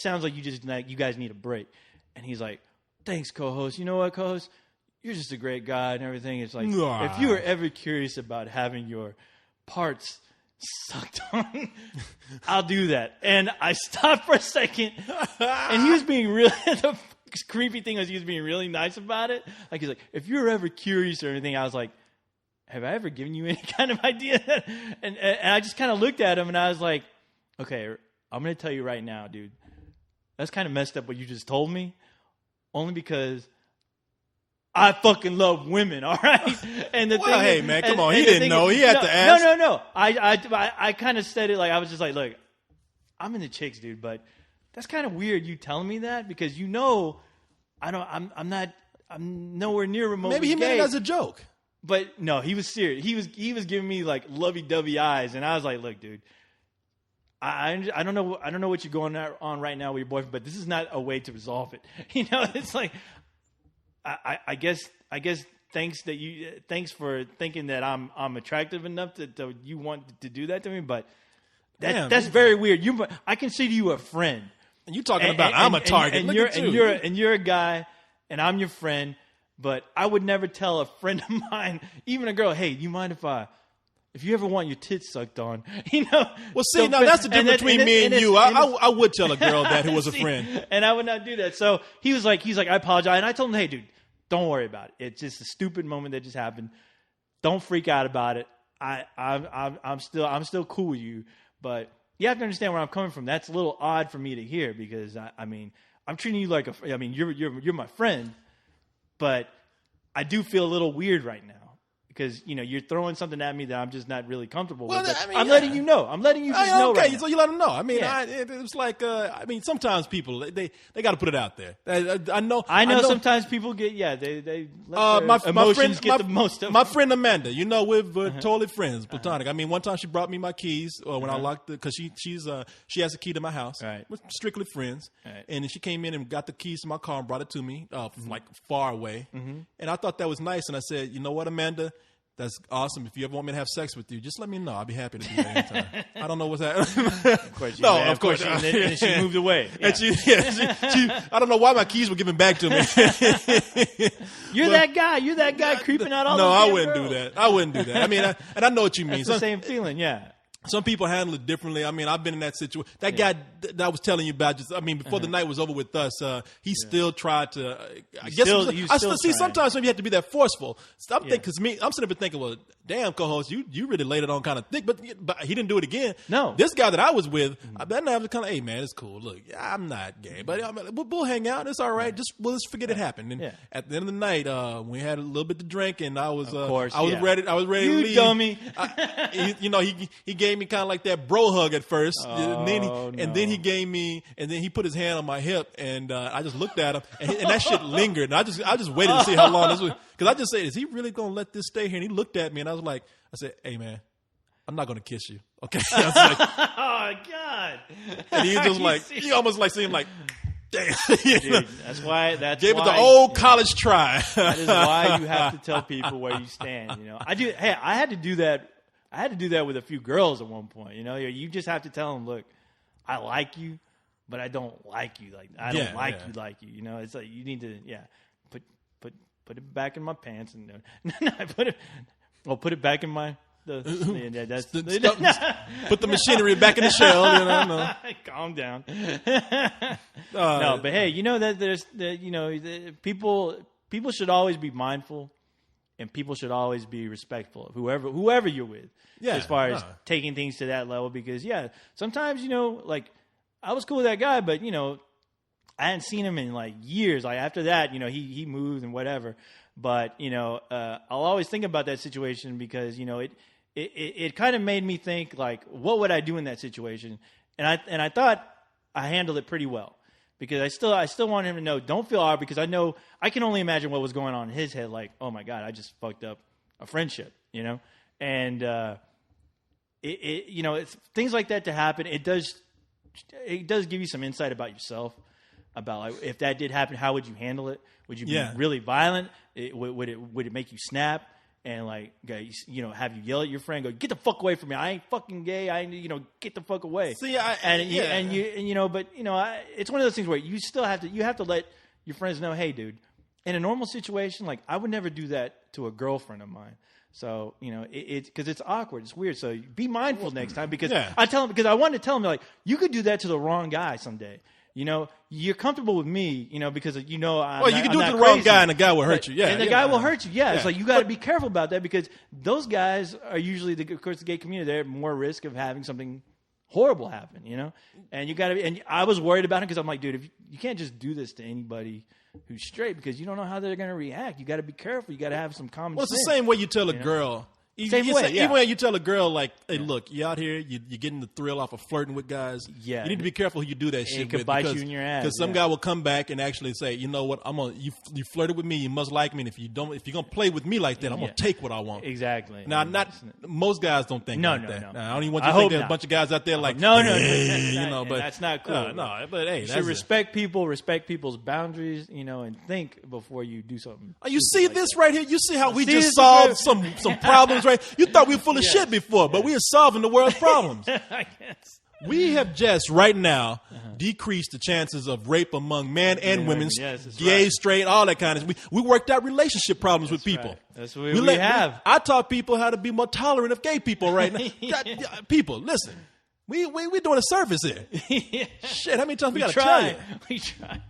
sounds like you guys need a break. And he's like, thanks, co-host. You know what, co-host? You're just a great guy and everything. It's like, if you were ever curious about having your parts sucked on, I'll do that. And I stopped for a second, and he was being really, the creepy thing was he was being really nice about it. Like, he's like, if you're ever curious or anything, I was like, have I ever given you any kind of idea? And I just kind of looked at him, and I was like, okay, I'm going to tell you right now, dude, that's kind of messed up what you just told me, only because I fucking love women, all right? And the thing hey, is, man, come on. He didn't know. He had to ask. No. I kind of said it like, I was just like, look, I'm into chicks, dude, but that's kind of weird you telling me that because I'm nowhere near remotely Maybe he gay. meant it as a joke. But no, he was serious. He was giving me like lovey-dovey eyes, and I was like, look, dude, I don't know what you're going on right now with your boyfriend, but this is not a way to resolve it. It's like, I guess thanks for thinking that I'm attractive enough that you want to do that to me, but that's very weird. I consider you a friend, and you talking about I'm a target, and you're a guy, and I'm your friend, but I would never tell a friend of mine, even a girl, hey, you mind if you ever want your tits sucked on, Well, see, now that's the difference between me and you. I would tell a girl that who was a friend, and I would not do that. So he's like, I apologize, and I told him, hey, dude, don't worry about it. It's just a stupid moment that just happened. Don't freak out about it. I'm still cool with you, but you have to understand where I'm coming from. That's a little odd for me to hear because I'm treating you like you're my friend, but I do feel a little weird right now. Because, you're throwing something at me that I'm just not really comfortable with. I'm letting you know. I'm letting you just know right now. So you let them know. I mean, it's like, sometimes people, they got to put it out there. I know sometimes people get, they let their emotions get the most of my friend Amanda, we're totally friends, platonic. I mean, one time she brought me my keys when I locked because she has a key to my house. Right. We're strictly friends. Right. And then she came in and got the keys to my car and brought it to me, like far away. Mm-hmm. And I thought that was nice. And I said, you know what, Amanda? That's awesome. If you ever want me to have sex with you, just let me know. I'll be happy to do that anytime. I don't know what's happening. Of course. And then she moved away. Yeah. And she, I don't know why my keys were given back to me. You're that guy creeping out all No, I wouldn't do that. I wouldn't do that. I mean, and I know what you mean. It's the same feeling, yeah. Some people handle it differently. I mean, I've been in that situation. That guy, that I was telling you about. Just, I mean, before the night was over with us, he still tried to. I guess see. Sometimes maybe you have to be that forceful. So I'm thinking, because I'm sitting up thinking, well, damn, co-host, you really laid it on kind of thick, but he didn't do it again. No, this guy that I was with, I was kind of, hey man, it's cool. Look, I'm not gay, but we'll hang out. It's all right. We'll just forget it happened. And at the end of the night, we had a little bit to drink, and I was ready. I was ready to leave. Dummy. He gave me kind of like that bro hug at first, and then he gave me, and then he put his hand on my hip, and I just looked at him, and that shit lingered. And I just waited to see how long this was, because I just said, is he really gonna let this stay here? And he looked at me, and I said, hey man, I'm not gonna kiss you, okay? I was like, oh God! And he just like, he almost like seemed like, damn, dude. That's why. Gave it the old college try. That is why you have to tell people where you stand. You know, I had to do that. I had to do that with a few girls at one point. You know, you just have to tell them, look, I like you, but I don't like you. Like I don't like you like you. You know, it's like you need to put it back in my pants and put it back in my. Put the machinery back in the shell. You know, calm down. No, but hey, you know that people should always be mindful, and people should always be respectful of whoever you're with. Yeah, as far as taking things to that level, because sometimes like I was cool with that guy, but I hadn't seen him in like years. Like after that, he moved and whatever. But I'll always think about that situation because it kind of made me think like, what would I do in that situation? And I thought I handled it pretty well, because I still want him to know, don't feel odd, because I know I can only imagine what was going on in his head. Like, oh my God, I just fucked up a friendship, and it's things like that to happen. It does give you some insight about yourself, about like, if that did happen, how would you handle it? Would you be really violent? Would it make you snap? And like, have you yell at your friend, go, get the fuck away from me. I ain't fucking gay. Get the fuck away. See, but it's one of those things where you still have to let your friends know, hey, dude, in a normal situation, like I would never do that to a girlfriend of mine. So, because it's awkward. It's weird. So be mindful next time, because I wanted to tell him, like, you could do that to the wrong guy someday. You're comfortable with me, because you can do it to the wrong guy, and the guy will hurt you. Yeah, and the guy will hurt you. Yeah, it's like you got to be careful about that, because those guys are usually, of course, the gay community. They're at more risk of having something horrible happen. And you got to. And I was worried about it, because I'm like, dude, if you can't just do this to anybody who's straight, because you don't know how they're going to react. You got to be careful. You got to have some common sense. It's the same way you tell a girl. Even when you tell a girl, like, hey, look, you out here, you're getting the thrill off of flirting with guys. Yeah. You need to be careful who you do that shit with. It could bite you in your ass. Because some guy will come back and actually say, you know what, you flirted with me, you must like me, and if you're going to play with me like that, I'm going to take what I want. Exactly. Now, most guys don't think like that. Now, I don't even want you to think there's a bunch of guys out there like, no, but that's not cool. But hey, you should respect people's boundaries, and think before you do something. You see this right here? You see how we just solved some problems, right? You thought we were full of shit before, but we are solving the world's problems. I guess. We have just right now decreased the chances of rape among men and women, gay, straight, all that kind of. We worked out relationship problems with people. Right. That's what we have. I taught people how to be more tolerant of gay people right now. People, listen, we doing a service here. Shit, how many times we got to tell you? We try.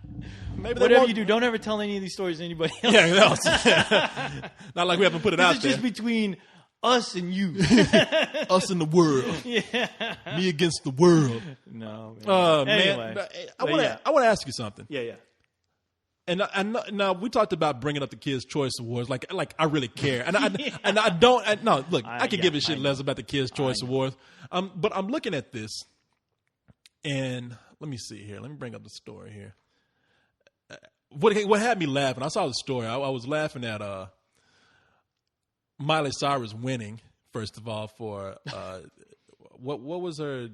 Maybe whatever you do, don't ever tell any of these stories to anybody else. Not like we have to put it out there. It's just between us and you. Us and the world. Yeah. Me against the world. No. Man. Anyway. Man, I want to ask you something. Yeah. And now we talked about bringing up the Kids' Choice Awards. Like I really care. And I don't. No, look, I could give a shit less about the Kids' Choice Awards. But I'm looking at this, and let me see here. Let me bring up the story here. What had me laughing? I saw the story. I was laughing at Miley Cyrus winning, first of all, for what was her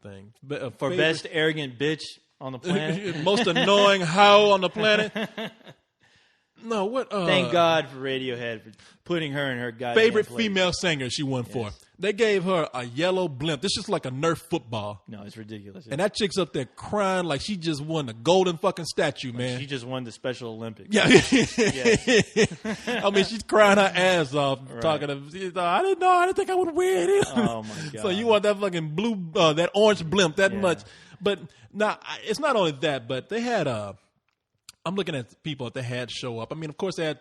thing for best arrogant bitch on the planet, most annoying hoe on the planet. No, what? Thank God for Radiohead for putting her in her goddamn favorite place. female singer she won for. They gave her a yellow blimp. This is like a Nerf football. No, it's ridiculous. And that chick's up there crying like she just won the golden fucking statue, man. She just won the Special Olympics. Yeah. I mean, she's crying her ass off talking to, I didn't know. I didn't think I would win it. Oh, my God. So you want that fucking blue, that orange blimp that much. But now, it's not only that, but they had, I'm looking at people that they had show up. I mean, of course, they had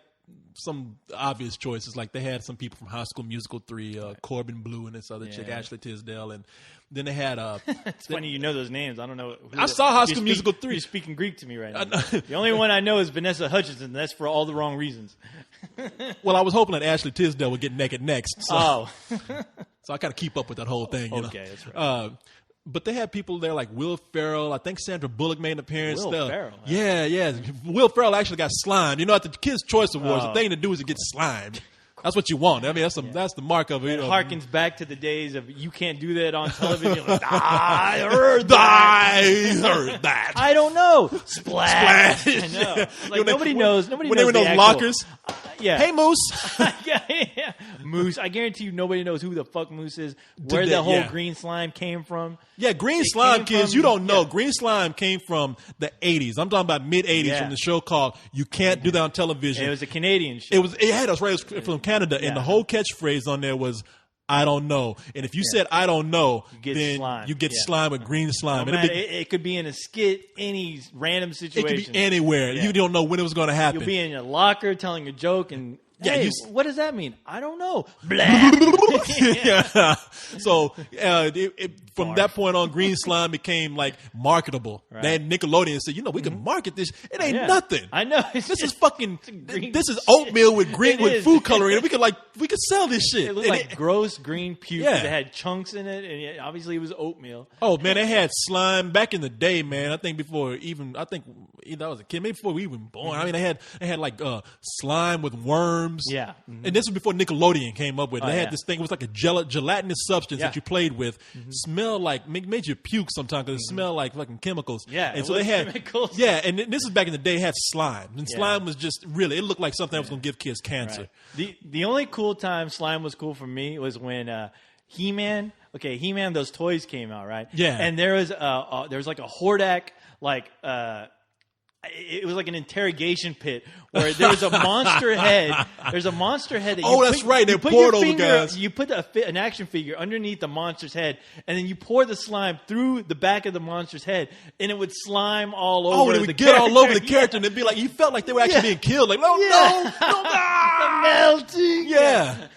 some obvious choices. Like they had some people from High School Musical 3, Corbin Blue and this other chick, Ashley Tisdale. And then they had... it's funny you know those names. I don't know. I saw High School Musical 3. You're speaking Greek to me right now. The only one I know is Vanessa Hudgens, and that's for all the wrong reasons. Well, I was hoping that Ashley Tisdale would get naked next. So, so I kind of keep up with that whole thing. You know? That's right. But they had people there like Will Ferrell. I think Sandra Bullock made an appearance. Will Ferrell? Huh? Yeah. Will Ferrell actually got slimed. You know, at the Kids' Choice Awards, the thing to do is to get slimed. That's what you want. I mean, that's the mark of it. It harkens back to the days of you can't do that on television. Like, I heard that. I don't know. Splash. I know. Like, nobody knows. Nobody knows. When they were in those lockers. Hey, Moose. Moose. I guarantee you nobody knows who the fuck Moose is, where the whole green slime came from. Yeah, green slime, kids, you don't know. Green slime came from the 80s. I'm talking about mid-80s from the show called You Can't Do That on Television. And it was a Canadian show. It had us right from Canada, and the whole catchphrase on there was, I don't know. And if you said, I don't know, then slime. You get slime with green slime. No matter, it could be in a skit, any random situation. It could be anywhere. You don't know when it was going to happen. You'll be in your locker telling a joke and... Hey, what does that mean? I don't know. So from that point on, green slime became like marketable. Right. Then Nickelodeon said, we can market this. It ain't nothing. I know. This is fucking. This is oatmeal with food coloring. We could sell this shit. It looked like gross green puke that had chunks in it, and obviously it was oatmeal. Oh man, they had slime back in the day, man. I think I was a kid, maybe before we even born. I mean, they had like slime with worms. Yeah. And this was before Nickelodeon came up with it. They had this thing. It was like a gelatinous substance that you played with. Smelled like, made you puke sometimes because it smelled like fucking chemicals. Yeah. And so they had chemicals. Yeah, and this is back in the day. It had slime. And slime was just really, it looked like something that was going to give kids cancer. Right. The only cool time slime was cool for me was when He-Man, those toys came out, right? Yeah. And there was like a Hordak, it was like an interrogation pit where there was a monster head. There's a monster head. That's right. They poured over guys. You put an action figure underneath the monster's head, and then you pour the slime through the back of the monster's head, and it would slime all over. And it would get all over the character, and it'd be like you felt like they were actually being killed. Like, no, melting. Yeah.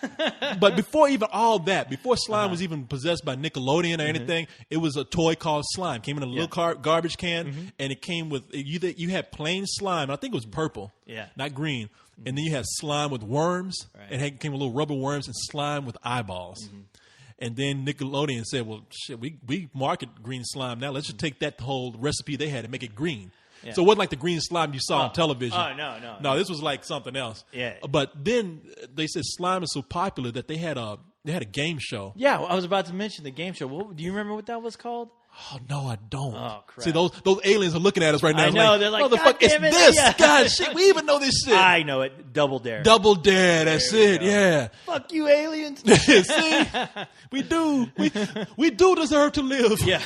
But before even all that, before slime was even possessed by Nickelodeon or anything, it was a toy called Slime. Came in a little garbage can, and it came with you had plain slime. I think it was purple, not green. And then you had slime with worms. Right. It came with little rubber worms and slime with eyeballs. And then Nickelodeon said, "Well, shit, we market green slime now. Let's just take that whole recipe they had and make it green." Yeah. So it wasn't like the green slime you saw on television. Oh, no. This was like something else. Yeah. But then they said slime is so popular that they had a game show. Yeah, I was about to mention the game show. Do you remember what that was called? Oh, no, I don't. Oh, crap. See, those aliens are looking at us right now. I know. They're like, motherfucker, it's this. Yeah. God, shit, we even know this shit. I know it. Double Dare. Double Dare, that's it, yeah. Fuck you, aliens. See? We do. We do deserve to live. Yeah.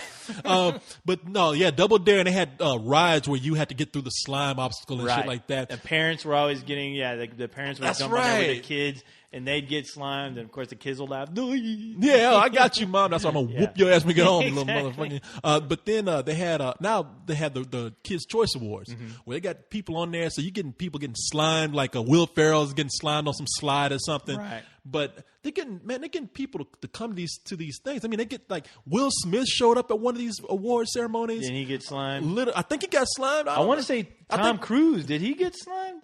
But no, Double Dare, and they had rides where you had to get through the slime obstacle and shit like that. The parents were always getting, the parents would jump on there with the kids. And they'd get slimed, and of course the kids will laugh. Yeah, I got you, Mom. That's why I'm gonna whoop your ass when we get home, you little motherfucker. But then they had the Kids' Choice Awards where they got people on there. So you getting people getting slimed, like Will Ferrell's getting slimed on some slide or something. Right. But they're getting people to come to these things. I mean, they get like Will Smith showed up at one of these award ceremonies. Did he get slimed? I think he got slimed. I want to say Tom Cruise. Did he get slimed?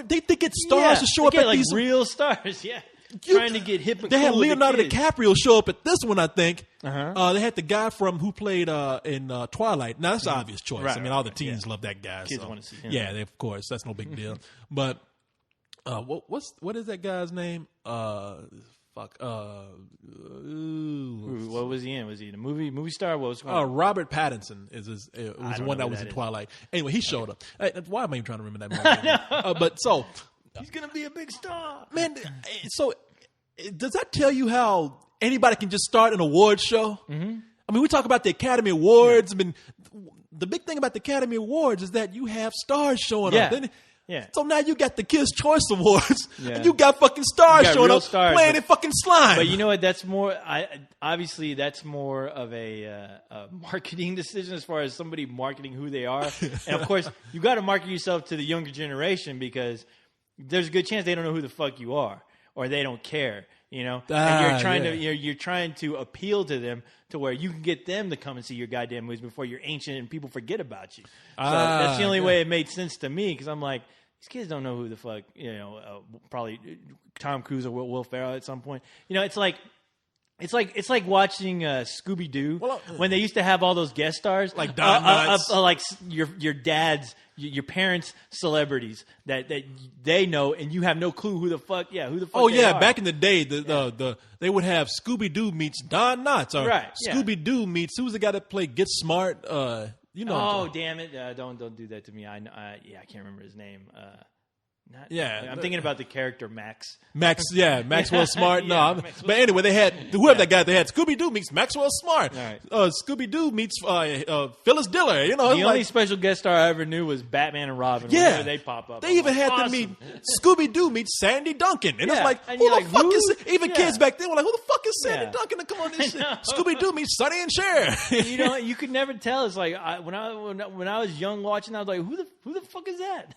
They get stars to show up at like these real stars. Yeah. Trying to get hip and They cool had Leonardo DiCaprio show up at this one, I think. They had the guy who played in Twilight. Now, that's an obvious choice. Right, I mean, all the teens love that guy. Kids want to see him. Yeah, of course. That's no big deal. But what is that guy's name? Fuck. What was he in? Was he the movie star? What was it called? Robert Pattinson was the one that was in Twilight. Anyway, he showed up. Why am I even trying to remember that movie? But so he's gonna be a big star, man. So does that tell you how anybody can just start an award show? Mm-hmm. I mean, we talk about the Academy Awards. I mean, the big thing about the Academy Awards is that you have stars showing up. Yeah. So now you got the Kids' Choice Awards, and you got fucking stars showing up playing in fucking slime. But you know what? That's more. Obviously, that's more of a marketing decision as far as somebody marketing who they are. And of course, you got to market yourself to the younger generation because there's a good chance they don't know who the fuck you are or they don't care. You know, and you're trying to appeal to them to where you can get them to come and see your goddamn movies before you're ancient and people forget about you. So that's the only way it made sense to me because I'm like, these kids don't know who the fuck, probably Tom Cruise or Will Ferrell at some point. You know, it's like watching Scooby Doo when they used to have all those guest stars, like Don Knotts, like your dad's, your parents' celebrities that they know, and you have no clue who the fuck. Yeah, who the fuck? Oh yeah, are. back in the day, they would have Scooby Doo meets Don Knotts, or Scooby Doo meets who's the guy that played Get Smart. Oh damn it! Don't do that to me. I can't remember his name. I'm thinking about the character Max. Maxwell Smart. But anyway, they had whoever that guy. They had Scooby Doo meets Maxwell Smart. Right. Scooby Doo meets Phyllis Diller. You know, the only special guest star I ever knew was Batman and Robin. Yeah, whenever they pop up. They even had to meet Scooby Doo meets Sandy Duncan, and it's like, who the fuck is? Even kids back then were like, who the fuck is Sandy Duncan to come on this shit? Scooby Doo meets Sonny and Cher. You could never tell. It's like when I was young watching, I was like, who the fuck is that?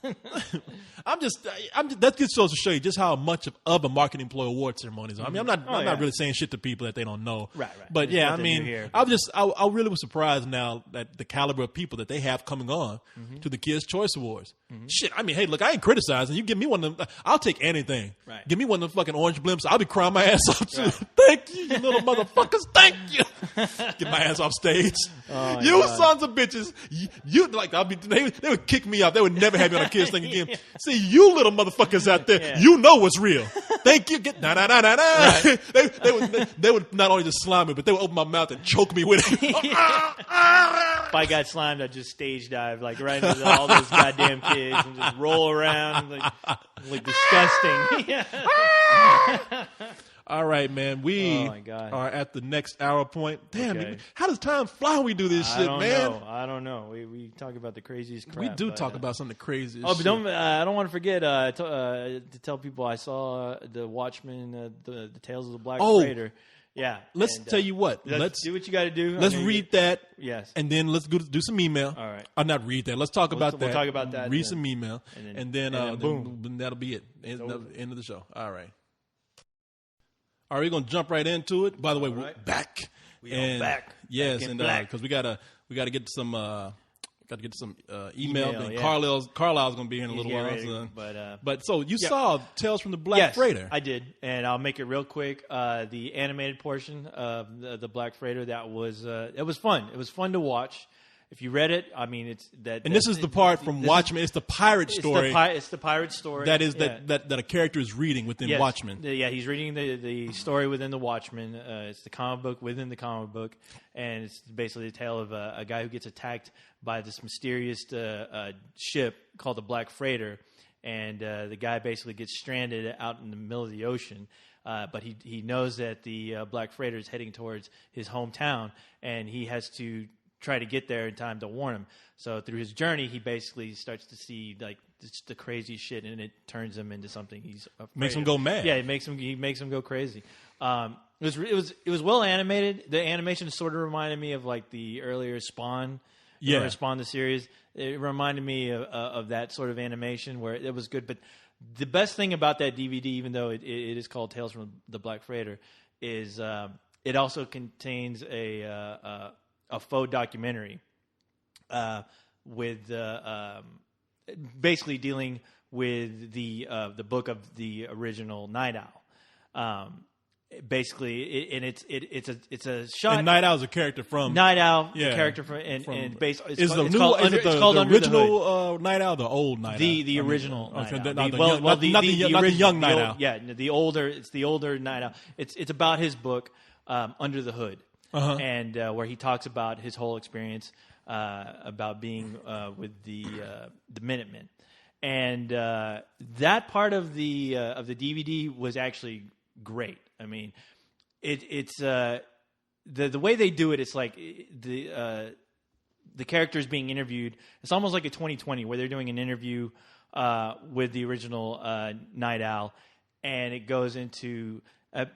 That just goes to show you just how much of a marketing employee award ceremonies are. I mean, I'm not really saying shit to people that they don't know. Right. But yeah, I mean, I really was surprised now that the caliber of people that they have coming on to the Kids' Choice Awards. Mm-hmm. Shit, I mean, hey, look, I ain't criticizing. You give me one of them, I'll take anything. Right. Give me one of them fucking orange blimps. I'll be crying my ass off too. Right. Thank you, you little motherfuckers. Thank you. Get my ass off stage. Oh, you God. sons of bitches. You like they would kick me off. They would never have me on a Kids thing again. See, you little motherfuckers out there, you know what's real. Thank you. Get nah. Right. They would not only just slime me, but they would open my mouth and choke me with it. If I got slimed, I'd just stage dive like right into all those goddamn kids and just roll around like disgusting. All right, man. We are at the next hour point. Damn, how does time fly when we do this shit, man? I don't know. We talk about the craziest crap. We do talk about some of the craziest shit. But I don't want to forget to tell people I saw the Watchmen, the Tales of the Black Freighter. Yeah. Let's tell you what. Let's do what you got to do. Let's read that. Yes. And then let's do some email. All right. Not read that. Let's talk about that. We'll talk about that. Read some email. And then boom. Then that'll be it. End of the show. All right. All right, we're going to jump right into it. By the way, we're back. We are back. Yes, and because we gotta get some email. And Carlisle's going to be here in a little while. But so you saw Tales from the Black Freighter. I did, and I'll make it real quick. The animated portion of the Black Freighter, it was fun. It was fun to watch. If you read it, I mean, it's that. And this is the part from Watchmen. It's the pirate story. It's the pirate story. That is that a character is reading within Watchmen. Yeah, he's reading the story within the Watchmen. It's the comic book within the comic book, and it's basically the tale of a guy who gets attacked by this mysterious ship called the Black Freighter, and the guy basically gets stranded out in the middle of the ocean. But he knows that the Black Freighter is heading towards his hometown, and he has to try to get there in time to warn him. So through his journey, he basically starts to see like the crazy shit, and it turns him into something he's afraid makes him go mad. Yeah, he makes him go crazy. It was well animated. The animation sort of reminded me of like the earlier Spawn. Spawn the series. It reminded me of that sort of animation where it was good. But the best thing about that DVD, even though it is called Tales from the Black Freighter, is it also contains a faux documentary with basically dealing with the book of the original Night Owl. basically, it's a shot. And Night Owl's a character from Night Owl, character from it's called Under the original Night Owl, the old Night Owl, the original Night Owl. Not the young Night Owl. Yeah, the older Night Owl. It's about his book Under the Hood, and where he talks about his whole experience about being with the Minutemen, and that part of the DVD was actually great. I mean, it's the way they do it. It's like the characters being interviewed. It's almost like a 2020 where they're doing an interview with the original Night Owl, and it goes into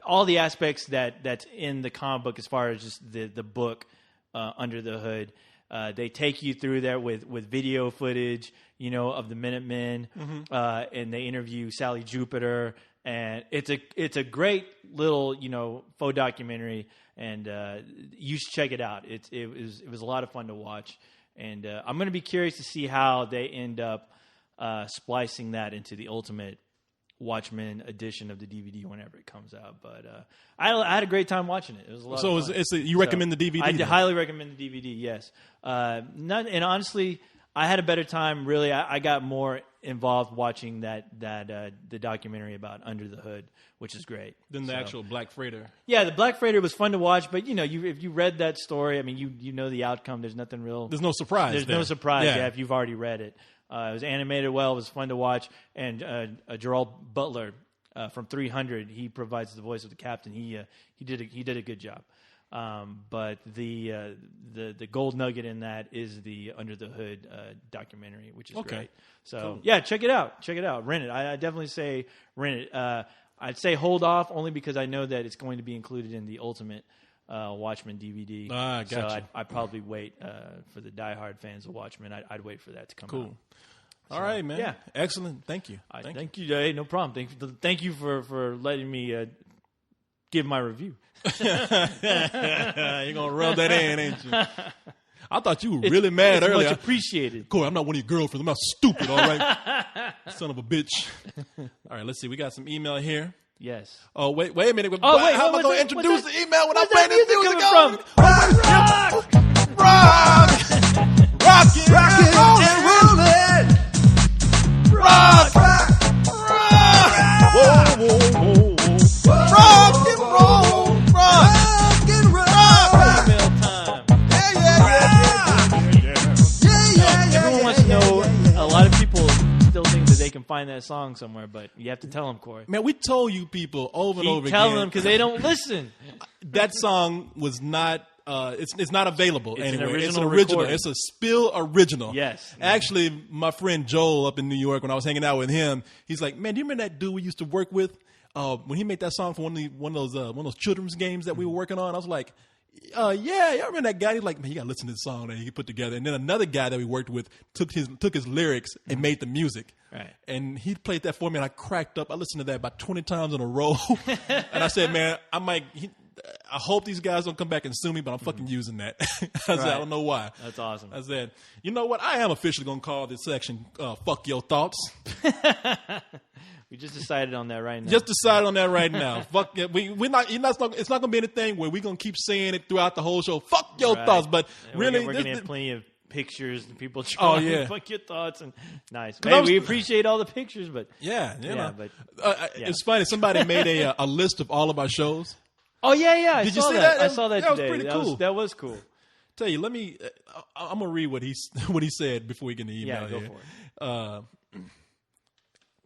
all the aspects that's in the comic book as far as just the book Under the Hood. They take you through there with video footage, of the Minutemen, and they interview Sally Jupiter. And it's a great little faux documentary, and you should check it out. It was a lot of fun to watch, and I'm going to be curious to see how they end up splicing that into the Ultimate Watchmen edition of the DVD whenever it comes out. But I had a great time watching it. It was a lot. So of fun. You recommend the DVD? I highly recommend the DVD. Yes, and honestly, I had a better time. Really, I got more involved watching the documentary about Under the Hood, which is great. Than the actual Black Freighter. Yeah, the Black Freighter was fun to watch, but if you read that story, I mean, you know the outcome. There's nothing real. There's no surprise. There's no surprise. Yeah, if you've already read it. It was animated well. It was fun to watch, and Gerald Butler from 300, he provides the voice of the captain. He did a good job. But the gold nugget in that is the Under the Hood documentary, which is great. So cool. Yeah, check it out. Rent it. I definitely say rent it. I'd say hold off only because I know that it's going to be included in the Ultimate Watchmen DVD. Gotcha. So I'd probably wait for the diehard fans of Watchmen. I'd wait for that to come out. Cool. All right, man. Yeah. Excellent. Thank you. Thank you. Hey, no problem. Thank you for letting me give my review. You're going to rub that in, ain't you? I thought you were really mad earlier. Much appreciated. Corey, I'm not one of your girlfriends. I'm not stupid, all right? Son of a bitch. All right, let's see. We got some email here. Yes. Oh, wait a minute. Oh, wait. How am I going to introduce the email when I'm playing this music? Rockin' and rollin'. Rock. Whoa. Rock and roll. Rock and roll. Email time. Yeah. Everyone wants to know. A lot of people still think that they can find that song somewhere, but you have to tell them, Corey. Man, we told you people over and over again. Keep telling them because they don't listen. That song was not. It's not available anywhere. It's an original. recording. It's a Spill original. Yes. Actually, my friend Joel up in New York, when I was hanging out with him, he's like, "Man, do you remember that dude we used to work with when he made that song for one of those children's games that we were working on?" I was like, "Yeah, I remember that guy." He's like, "Man, you gotta listen to this song that he put together." And then another guy that we worked with took his lyrics and made the music. Right. And he played that for me, and I cracked up. I listened to that about 20 times in a row. And I said, "Man, I hope these guys don't come back and sue me, but I'm fucking using that." I said, I don't know why. That's awesome. I said, you know what? I am officially going to call this section Fuck Your Thoughts. We just decided on that right now. Just decided on that right now. Fuck it. It's not going to be anything where we're going to keep saying it throughout the whole show. Fuck your thoughts. But really, we're going to have plenty of pictures and people trying to fuck your thoughts. And nice. Hey, we appreciate all the pictures, but but it's funny. Somebody made a list of all of our shows. Oh yeah. Did you see that? I saw that today. That was pretty cool. That was cool. Tell you, I'm gonna read what he said before we get the email. Yeah, go for it.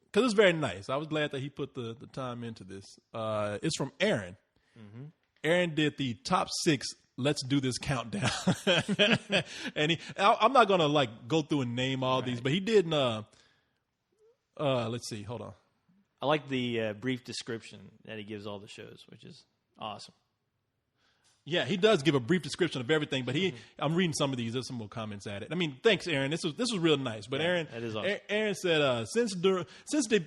Because it's very nice. I was glad that he put the time into this. It's from Aaron. Mm-hmm. Aaron did the top 6 Let's Do This countdown, and I'm not gonna go through and name all these, but he did. Let's see. Hold on. I like the brief description that he gives all the shows, which is awesome. Yeah, he does give a brief description of everything, but I'm reading some of these. There's some more comments at it. I mean, thanks, Aaron. This was real nice. But Aaron, that is awesome. Aaron said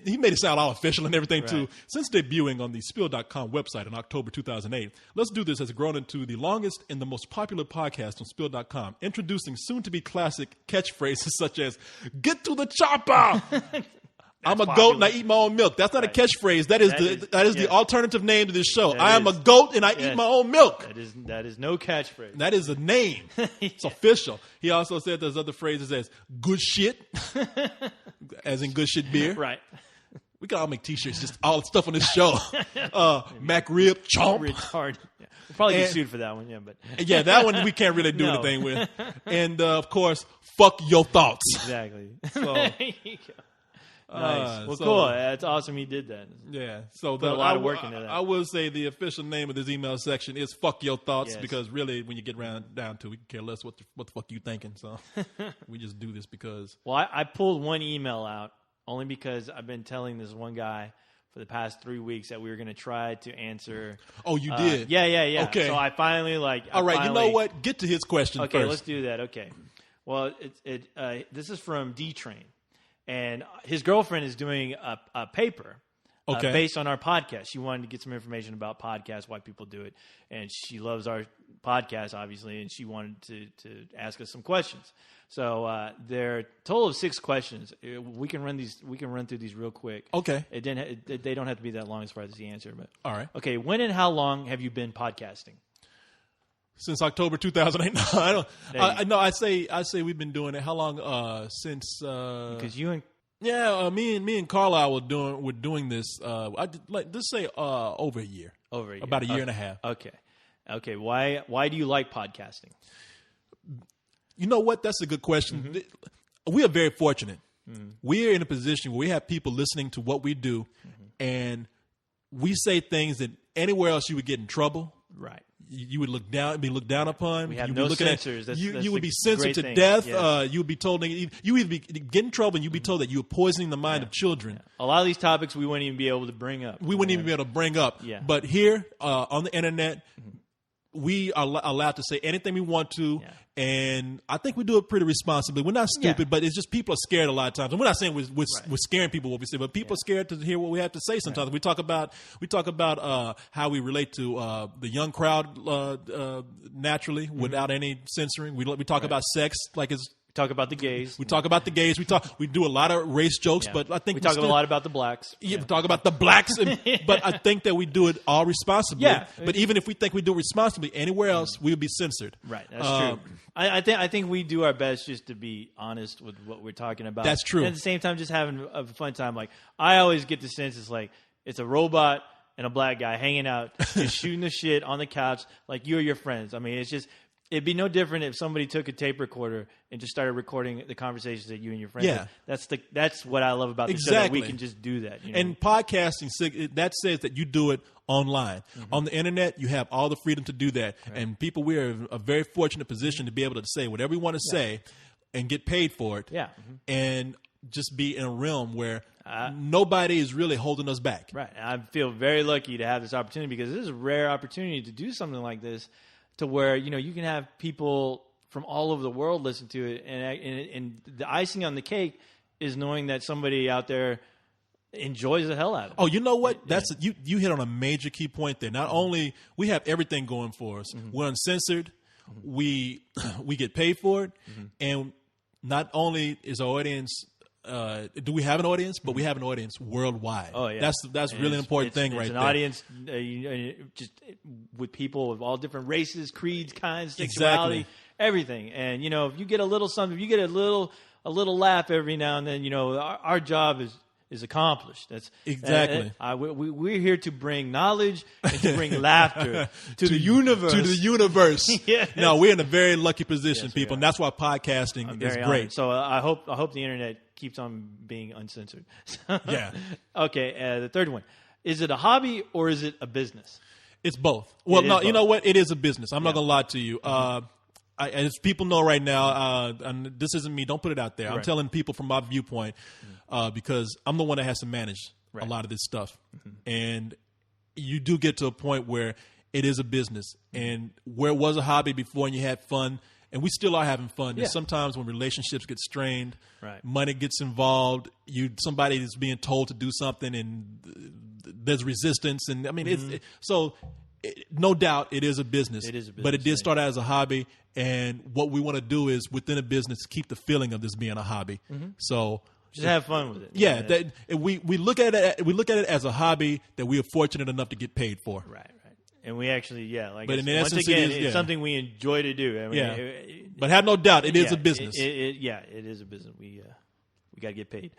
he made it sound all official and everything too. Since debuting on the Spill.com website in October 2008, Let's Do This has grown into the longest and the most popular podcast on Spill.com, introducing soon-to-be classic catchphrases such as "Get to the chopper." I'm a goat and I eat my own milk. That's not a catchphrase. That is the alternative name to this show. I am a goat and I eat my own milk. That is no catchphrase. That is a name. It's official. He also said there's other phrases as good shit, as in good shit beer. Right. We can all make T-shirts, just all the stuff on this show. Mac rib, chomp. Retard. Yeah. We'll probably get sued for that one, but that one we can't really do anything with. And of course, fuck your thoughts. Exactly. So, there you go. Nice. Well, cool. That's awesome. He did that. Yeah. So put a lot of work into that. I will say the official name of this email section is "Fuck Your Thoughts" because really, when you get down to it, we can care less what the fuck you thinking. So we just do this because. Well, I pulled one email out only because I've been telling this one guy for the past 3 weeks that we were going to try to answer. Oh, you did? Yeah. Okay. So I finally All right. You know what? Get to his question first. Okay, let's do that. Okay. Well, this is from D-Train. And his girlfriend is doing a paper based on our podcast. She wanted to get some information about podcasts, why people do it. And she loves our podcast, obviously, and she wanted to ask us some questions. So there are a total of 6 questions. We can run through these real quick. Okay. They don't have to be that long as far as the answer. But all right. Okay, when and how long have you been podcasting? Since October 2008. No, I don't. I say we've been doing it. How long? Since because you and me and Carlisle were doing this. Let's say over a year. About a year and a half. Okay. Why do you like podcasting? You know what? That's a good question. Mm-hmm. We are very fortunate. Mm-hmm. We are in a position where we have people listening to what we do, and we say things that anywhere else you would get in trouble. Right. You would be looked down upon. We have no censors. You would be censored to death. Yes. You would be told you either get in trouble and you'd be told that you were poisoning the mind of children. Yeah. A lot of these topics we wouldn't even be able to bring up. We wouldn't even be able to bring up. Yeah. But here on the internet, we are allowed to say anything we want to, and I think we do it pretty responsibly. We're not stupid, but it's just people are scared a lot of times. And we're not saying we're scaring people what we say, but people are scared to hear what we have to say sometimes. Right. We talk about how we relate to the young crowd naturally without any censoring. We talk about sex like it's. Talk about the gays. We talk about the gays. We do a lot of race jokes, but I think we talk a lot about the blacks. Yeah, we talk about the blacks, but I think that we do it all responsibly. Yeah. But even if we think we do it responsibly, anywhere else we would be censored. Right. That's true. I think we do our best just to be honest with what we're talking about. That's true. And at the same time, just having a fun time. Like I always get the sense it's like it's a robot and a black guy hanging out, just shooting the shit on the couch, like you or your friends. I mean, it's just. It'd be no different if somebody took a tape recorder and just started recording the conversations that you and your friends had. That's what I love about the show, that we can just do that. You know? And podcasting, that says that you do it online. Mm-hmm. On the internet, you have all the freedom to do that. Right. And we are in a very fortunate position to be able to say whatever we want to say and get paid for it. Yeah. And just be in a realm where nobody is really holding us back. Right. I feel very lucky to have this opportunity because this is a rare opportunity to do something like this. To where you can have people from all over the world listen to it, and the icing on the cake is knowing that somebody out there enjoys the hell out of it. Oh, you know what? You hit on a major key point there. Not only we have everything going for us, we're uncensored, we get paid for it, and not only is our audience. Do we have an audience? But we have an audience worldwide. Oh yeah, that's really an important thing, right there. It's an audience just with people of all different races, creeds, kinds, sexuality, everything. And if you get a little something, if you get a little laugh every now and then, our job is accomplished. That's exactly. We're here to bring knowledge and to bring laughter to the universe. To the universe. Yes. No, we're in a very lucky position, people, and that's why podcasting is great. Honored. So I hope the internet keeps on being uncensored. Yeah. Okay. The third one: is it a hobby or is it a business? It's both. Well, no, both. You know what? It is a business. I'm not gonna lie to you. As people know right now, and this isn't me. Don't put it out there. I'm telling people from my viewpoint because I'm the one that has to manage a lot of this stuff. And you do get to a point where it is a business. And where it was a hobby before and you had fun, and we still are having fun. And sometimes when relationships get strained, money gets involved, somebody is being told to do something and there's resistance. And I mean, no doubt it is a business. It is a business. But it did start out as a hobby. And what we want to do is within a business, keep the feeling of this being a hobby. So Just have fun with it. Yeah, we look at it as a hobby that we are fortunate enough to get paid for. Right. And we actually, but in once essence, again, it is, it's something we enjoy to do. I mean, but have no doubt, it is a business. It is a business. We got to get paid.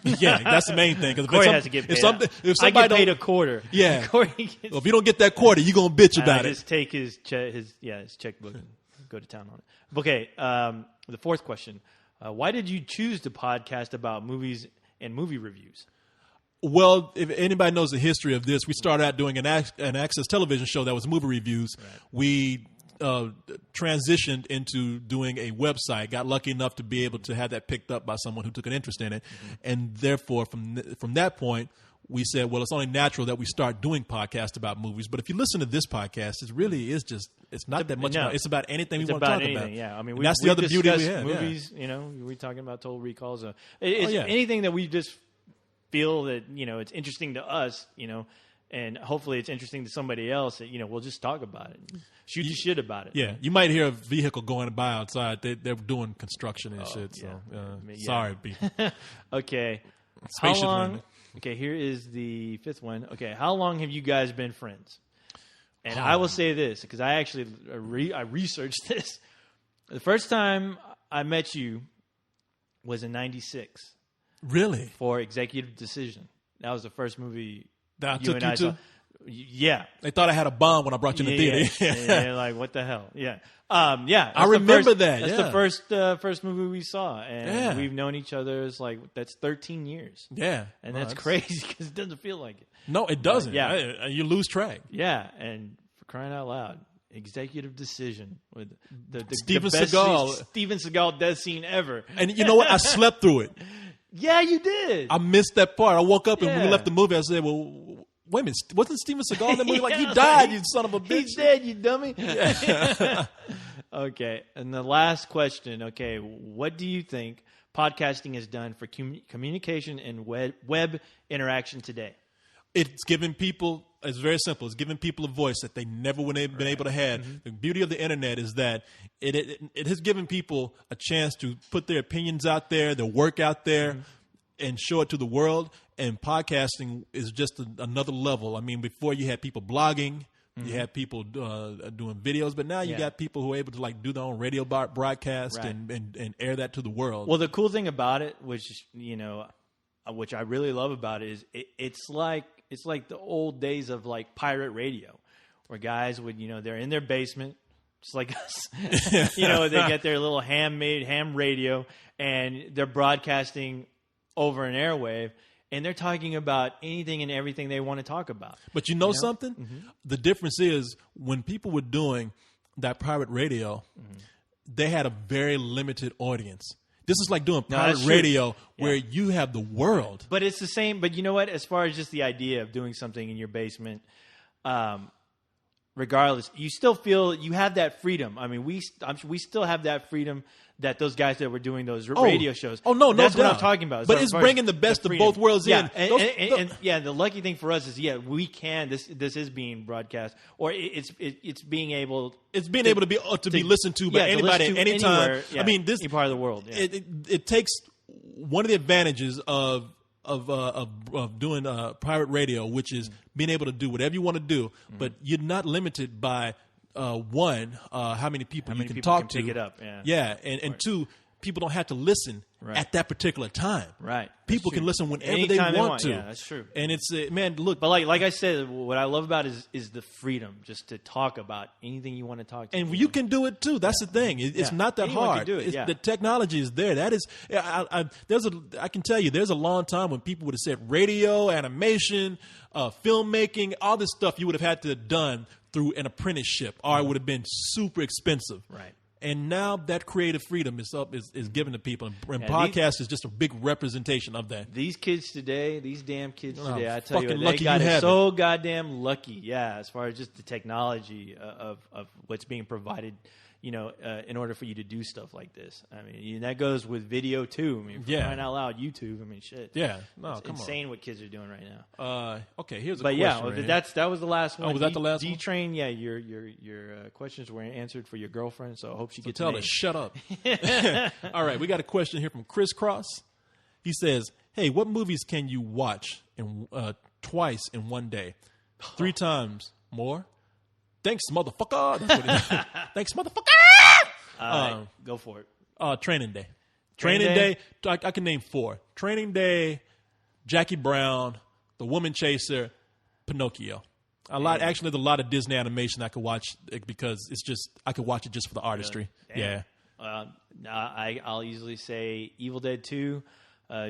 Yeah, that's the main thing. Corey has to get paid. If I get paid a quarter. Yeah. Corey Well, if you don't get that quarter, you're gonna bitch about it. Just take his checkbook and go to town on it. Okay. The fourth question: why did you choose to podcast about movies and movie reviews? Well, if anybody knows the history of this, we started out doing an access television show that was movie reviews. Right. We transitioned into doing a website, got lucky enough to be able to have that picked up by someone who took an interest in it. Mm-hmm. And therefore, from that point, we said, well, it's only natural that we start doing podcasts about movies. But if you listen to this podcast, it really is it's not that much about, it's about anything we want to talk about. Yeah, I mean, that's the other beauty we have. Movies, we're talking about Total Recalls. Anything that we just feel that, it's interesting to us, and hopefully it's interesting to somebody else that, we'll just talk about it. Shoot the shit about it. Yeah. You might hear a vehicle going by outside. They're doing construction and shit. So, sorry, people. Okay. How long? Okay, here is the fifth one. Okay, how long have you guys been friends? And I will say this, because I actually I researched this. The first time I met you was in 96. Really? For Executive Decision. That was the first movie that took you to? Yeah. They thought I had a bomb when I brought you in the theater. Yeah. They're like, what the hell? Yeah. I remember that. That's the first movie we saw. And we've known each other that's 13 years. Yeah. And that's crazy because it doesn't feel like it. No, it doesn't. You lose track. Yeah. And for crying out loud, Executive Decision with the Steven best Seagal. Steven Seagal death scene ever. And you know what? I slept through it. Yeah, you did. I missed that part. I woke up and when we left the movie, I said, well, wait a minute. Wasn't Steven Seagal in that movie? Like, he died, you son of a bitch. He's dead, you dummy. Yeah. Okay. And the last question. Okay. What do you think podcasting has done for communication and web interaction today? It's giving people, it's very simple. It's giving people a voice that they never would have been able to have. Mm-hmm. The beauty of the internet is that it has given people a chance to put their opinions out there, their work out there, and show it to the world. And podcasting is just another level. I mean, before you had people blogging, you had people doing videos, but now you got people who are able to do their own radio broadcast and air that to the world. Well, the cool thing about it, which I really love about it, is it's like the old days of pirate radio, where guys would they're in their basement, just like us. They get their little ham radio, and they're broadcasting over an airwave. And they're talking about anything and everything they want to talk about. But you know something? Mm-hmm. The difference is when people were doing that pirate radio, they had a very limited audience. This is like doing pirate radio where you have the world. But it's the same. But you know what? As far as just the idea of doing something in your basement, regardless, you still feel you have that freedom. I mean, we still have that freedom that those guys that were doing those radio shows. Oh, no, that's doubt. what I'm talking about. But it's bringing the best of both worlds in. And the lucky thing for us is, we can. This is being broadcast, or it's being able. It's being able to be listened to by anybody at any time. I mean, any part of the world. Yeah. It takes one of the advantages of doing private radio, which is being able to do whatever you want to do, but you're not limited by how many people you can talk to. Pick it up. And two, people don't have to listen at that particular time. Right. People can listen whenever they want to. Yeah, that's true. And it's look. But like I said, what I love about it is the freedom just to talk about anything you want to talk to. And you can do it too. That's the thing. It's not that Anyone hard. Can do it. The technology is there. That is, I can tell you, there's a long time when people would have said radio, animation, filmmaking, all this stuff you would have had to have done through an apprenticeship, or it would have been super expensive. Right. And now that creative freedom is given to people, and podcast is just a big representation of that. These kids today, these damn kids today, I tell you, they got it so goddamn lucky. Yeah, as far as just the technology of what's being provided, in order for you to do stuff like this. I mean, that goes with video too. I mean, for crying out loud, YouTube. I mean, shit. Yeah, no, it's insane what kids are doing right now. Okay, here's a question. But yeah, that was the last one. Oh, was that the last one? D-Train, yeah, your questions were answered for your girlfriend, so I hope she gets tell her shut up. All right, we got a question here from Chris Cross. He says, "Hey, what movies can you watch in twice in one day? 3 times more? Thanks, motherfucker." That's what Thanks, motherfucker. Go for it. Training Day. Training Day. I can name 4. Training Day, Jackie Brown, The Woman Chaser, Pinocchio. Actually, there's a lot of Disney animation I could watch because it's just I could watch it just for the artistry. Yeah. I'll easily say Evil Dead 2,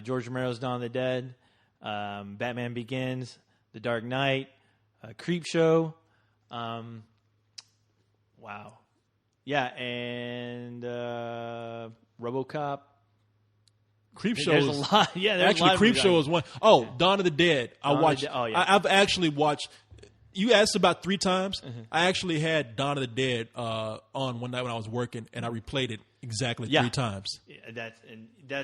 George Romero's Dawn of the Dead, Batman Begins, The Dark Knight, Creepshow. Wow. Yeah, and RoboCop. Creepshow. There's a lot. Yeah, there's actually a lot. Creepshow is one. Oh, Dawn of the Dead. I watched. I've actually watched. You asked about 3 times. Mm-hmm. I actually had Dawn of the Dead on one night when I was working, and I replayed it exactly 3 times. Yeah,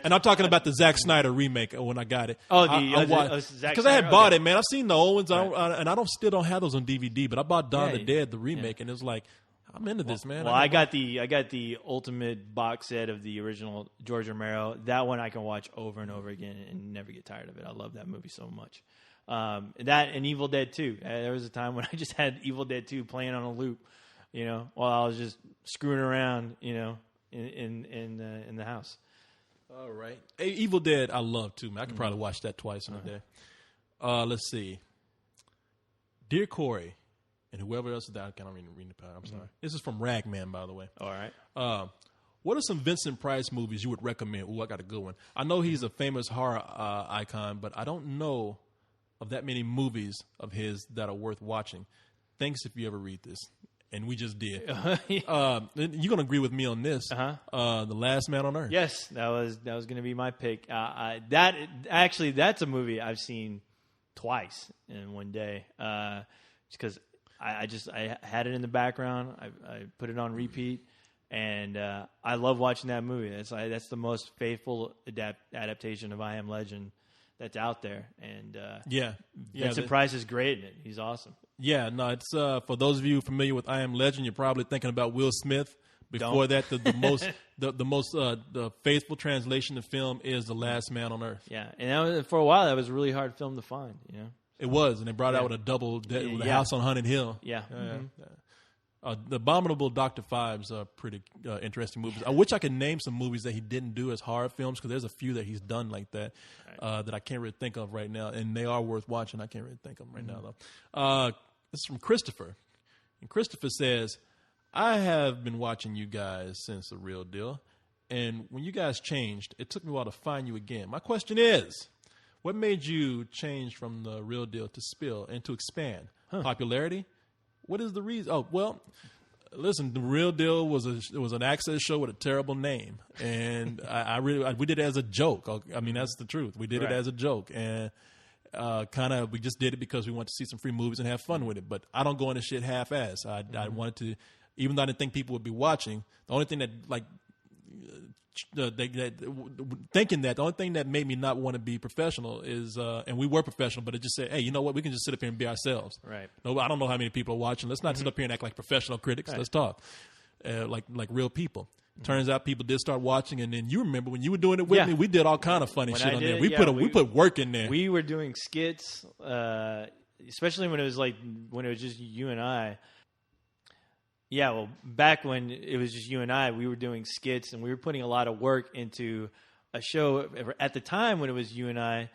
and I'm talking about the Zack Snyder remake when I got it. Oh, because I had bought it, man. I've seen the old ones, and I still don't have those on DVD. But I bought Dawn of the Dead, the remake, and it was like, I'm into this, man. Well, I got the ultimate box set of the original George Romero. That one I can watch over and over again and never get tired of it. I love that movie so much. That and Evil Dead 2. There was a time when I just had Evil Dead 2 playing on a loop, while I was just screwing around, in the house. All right. Hey, Evil Dead, I love too, man. I could probably watch that twice in a day. Let's see. Dear Corey, and whoever else is that, I can't even read the power. I'm sorry. This is from Ragman, by the way. All right. What are some Vincent Price movies you would recommend? Ooh, I got a good one. I know he's a famous horror icon, but I don't know of that many movies of his that are worth watching. Thanks if you ever read this. And we just did. You're going to agree with me on this. The Last Man on Earth. Yes, that was going to be my pick. That's a movie I've seen twice in one day. Because I had it in the background. I put it on repeat. And I love watching that movie. That's the most faithful adaptation of I Am Legend that's out there, and Vincent Price is great in it. He's awesome. Yeah, no, it's for those of you familiar with I Am Legend, you're probably thinking about Will Smith. Before that, the most faithful translation of film is The Last Man on Earth. Yeah, and for a while that was a really hard film to find. It was, and they brought it out with a double with a House on Haunted Hill. Yeah. The Abominable Dr. Phibes are pretty interesting movies. I wish I could name some movies that he didn't do as horror films, because there's a few that he's done like that that I can't really think of right now, and they are worth watching. I can't really think of them right now, though. This is from Christopher. And Christopher says, I have been watching you guys since The Real Deal, and when you guys changed, it took me a while to find you again. My question is, what made you change from The Real Deal to Spill and to expand? Popularity? What is the reason? Oh, well, listen, The Real Deal was an access show with a terrible name, and we did it as a joke. I mean, that's the truth. We did it as a joke, and we just did it because we wanted to see some free movies and have fun with it. But I don't go into shit half-ass. I wanted to, even though I didn't think people would be watching. The only thing the only thing that made me not want to be professional is, and we were professional, but it just said, hey, you know what? We can just sit up here and be ourselves. Right. No, I don't know how many people are watching. Let's not sit up here and act like professional critics. Right. Let's talk like real people. Turns out people did start watching, and then you remember when you were doing it with me, we did all kind of funny shit on there. We put work in there. We were doing skits, especially when it was just you and I. Yeah, well, back when it was just you and I, we were doing skits, and we were putting a lot of work into a show. At the time when it was you and I,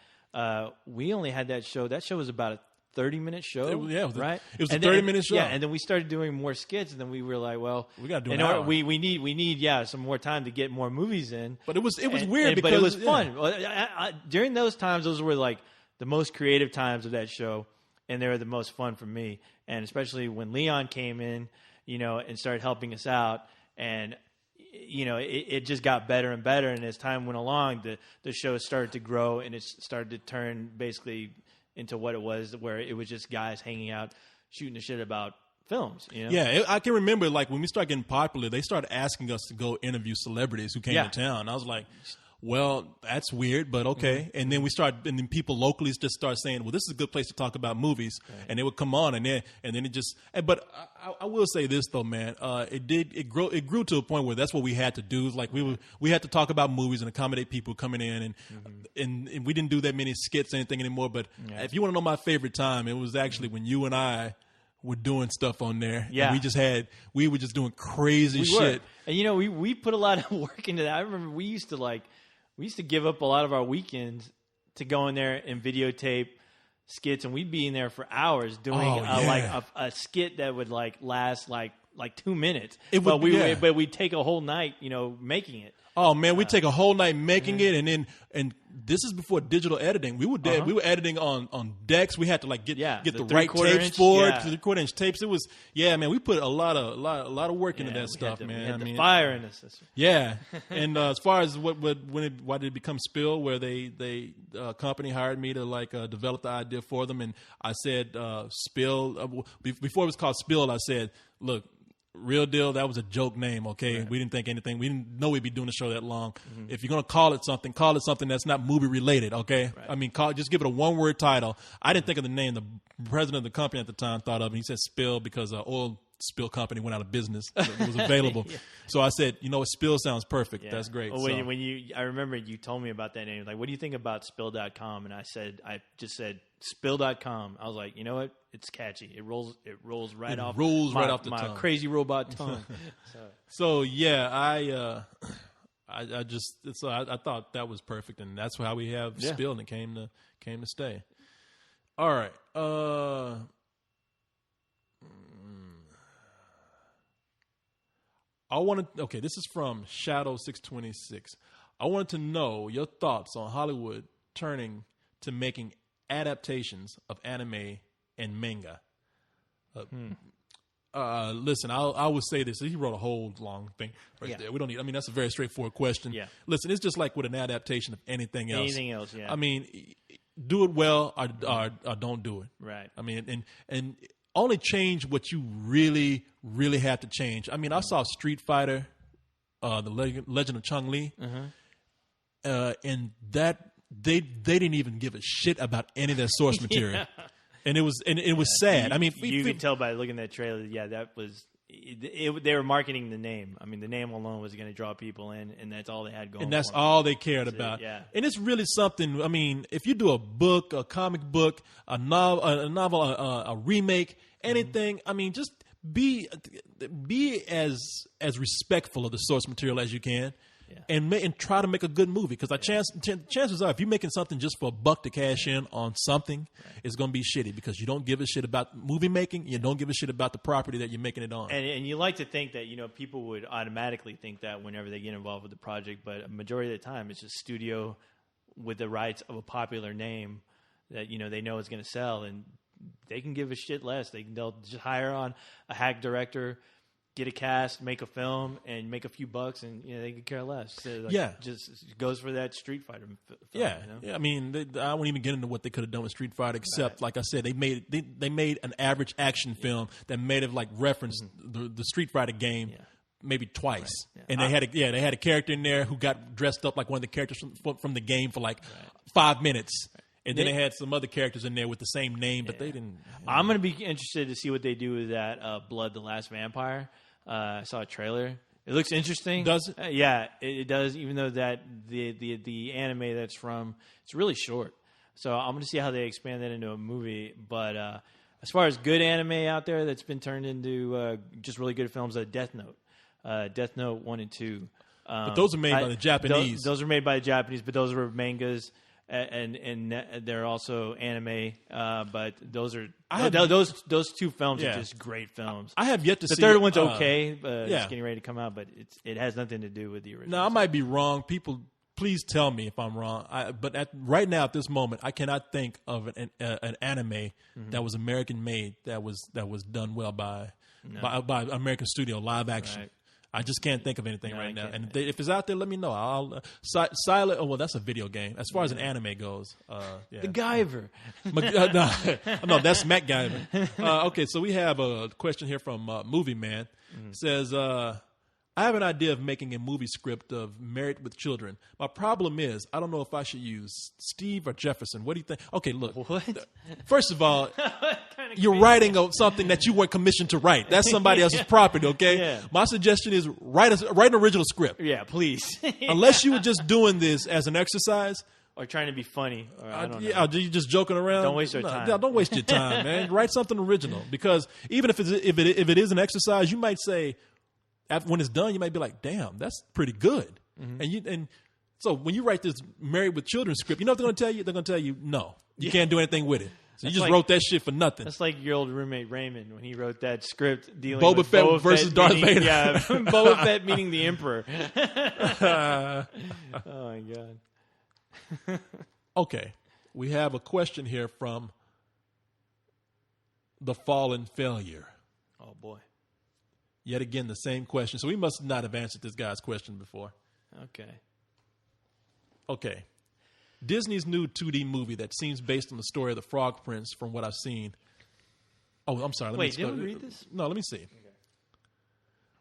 we only had that show. That show was about a 30-minute show, right? It was a 30-minute show. Yeah, and then we started doing more skits, and then we were like, well, we got to do an hour. We need some more time to get more movies in. But it was weird because but it was fun. During those times, those were like the most creative times of that show, and they were the most fun for me. And especially when Leon came in, and started helping us out, and it just got better and better. And as time went along, the show started to grow, and it started to turn basically into what it was, where it was just guys hanging out, shooting the shit about films. Yeah, I can remember when we started getting popular, they started asking us to go interview celebrities who came to town. I was like, well, that's weird, but okay. And then and then people locally just start saying, well, this is a good place to talk about movies. Right. And they would come on, and then it just. But I will say this though, man, it grew to a point where that's what we had to do. Like we had to talk about movies and accommodate people coming in, and we didn't do that many skits or anything anymore. But if you want to know my favorite time, it was actually when you and I were doing stuff on there. Yeah. And we were just doing crazy shit. And we put a lot of work into that. I remember we used to give up a lot of our weekends to go in there and videotape skits, and we'd be in there for hours doing a skit that would last 2 minutes. But we'd take a whole night, making it. Oh man, we'd take a whole night making it, and this is before digital editing. We were editing on decks. We had to get the right tapes for it, the 1/4-inch tapes. It was man. We put a lot of work into that stuff, man. We had the fire in the system. Yeah, and as far as why did it become Spill, where they company hired me to develop the idea for them, and I said Spill before it was called Spill. I said, look. Real deal, that was a joke name, okay? Right. We didn't think anything. We didn't know we'd be doing the show that long. Mm-hmm. If you're going to call it something that's not movie-related, okay? Right. I mean, just give it a one-word title. I didn't think of the name. The president of the company at the time thought of it. He said Spill because oil spill company went out of business. It was available. So I said, Spill sounds perfect. Yeah. That's great. Well, I remember you told me about that name. Like, what do you think about Spill.com? And I just said Spill.com. I was like, you know what? It's catchy. It rolls right off the tongue. My crazy robot tongue. So yeah, I thought that was perfect, and that's how we have Spill, and it came to stay. All right. This is from Shadow626. I wanted to know your thoughts on Hollywood turning to making adaptations of anime and manga. Listen, I will say this. He wrote a whole long thing there. We don't need. That's a very straightforward question. Yeah. Listen, it's just like with an adaptation of anything else. Anything else, yeah. Do it well or don't do it. Right. And only change what you really, really have to change. I saw Street Fighter, the Legend of Chun-Li, and that they didn't even give a shit about any of their source material. And it was sad. You can tell by looking at that trailer. Yeah, that was. They were marketing the name. The name alone was going to draw people in, and that's all they had going. And that's all they cared about. Yeah. And it's really something. If you do a book, a comic book, a novel, a remake, anything. Just be as respectful of the source material as you can. Yeah. And try to make a good movie, because chances are, if you're making something just for a buck to cash in on something, it's going to be shitty, because you don't give a shit about movie making. You don't give a shit about the property that you're making it on. And you like to think that people would automatically think that whenever they get involved with the project, but a majority of the time it's just studio with the rights of a popular name that they know is going to sell, and they can give a shit less. They'll just hire on a hack director, get a cast, make a film, and make a few bucks, and they could care less. So, just goes for that Street Fighter film. Yeah, I won't even get into what they could have done with Street Fighter, except like I said, they made an average action film that made it reference the Street Fighter game. Yeah. Maybe twice, and they had a character in there who got dressed up like one of the characters from the game for 5 minutes. And then they had some other characters in there with the same name, but they didn't. I'm going to be interested to see what they do with that Blood the Last Vampire. I saw a trailer. It looks interesting. Does it? Yeah, it does, even though that the anime that's from, it's really short. So I'm going to see how they expand that into a movie. But as far as good anime out there that's been turned into just really good films, Death Note 1 and 2. But those are made by the Japanese. Those are made by the Japanese, but those were mangas. And they're also anime, but those two films are just great films. I have yet to see the third one's okay. It's getting ready to come out, but it has nothing to do with the original. Now I might be wrong. People, please tell me if I'm wrong. But right now at this moment, I cannot think of an anime that was American made that was done well by American studio live action. Right. I just can't think of anything right now. And if it's out there, let me know. I'll Silent. Oh well, that's a video game. As far as an anime goes, The Guyver. No, that's MacGyver. Okay, so we have a question here from Movie Man. It says, I have an idea of making a movie script of Married with Children. My problem is I don't know if I should use Steve or Jefferson. What do you think? Okay, look. What? First of all, you're writing something that you weren't commissioned to write. That's somebody else's property, okay? Yeah. My suggestion is write an original script. Yeah, please. Unless you were just doing this as an exercise. Or trying to be funny. Or I don't know. Yeah, are you just joking around? Don't waste your time. No, don't waste your time, man. Write something original. Because even if it is an exercise, you might say, when it's done, you might be like, "Damn, that's pretty good." Mm-hmm. And so when you write this Married with Children script, you know what they're going to tell you? They're going to tell you, "No, you can't do anything with it." So you just wrote that shit for nothing. That's like your old roommate Raymond when he wrote that script dealing Boba with Fett Boba versus Fett Darth meaning, Vader. Yeah, Boba Fett meaning the Emperor. Oh my god. Okay, we have a question here from The Fallen Failure. Oh boy. Yet again, the same question. So we must not have answered this guy's question before. Okay. Disney's new 2D movie that seems based on the story of the Frog Prince, from what I've seen. Oh, I'm sorry. Wait, didn't we read this? No, let me see. Okay.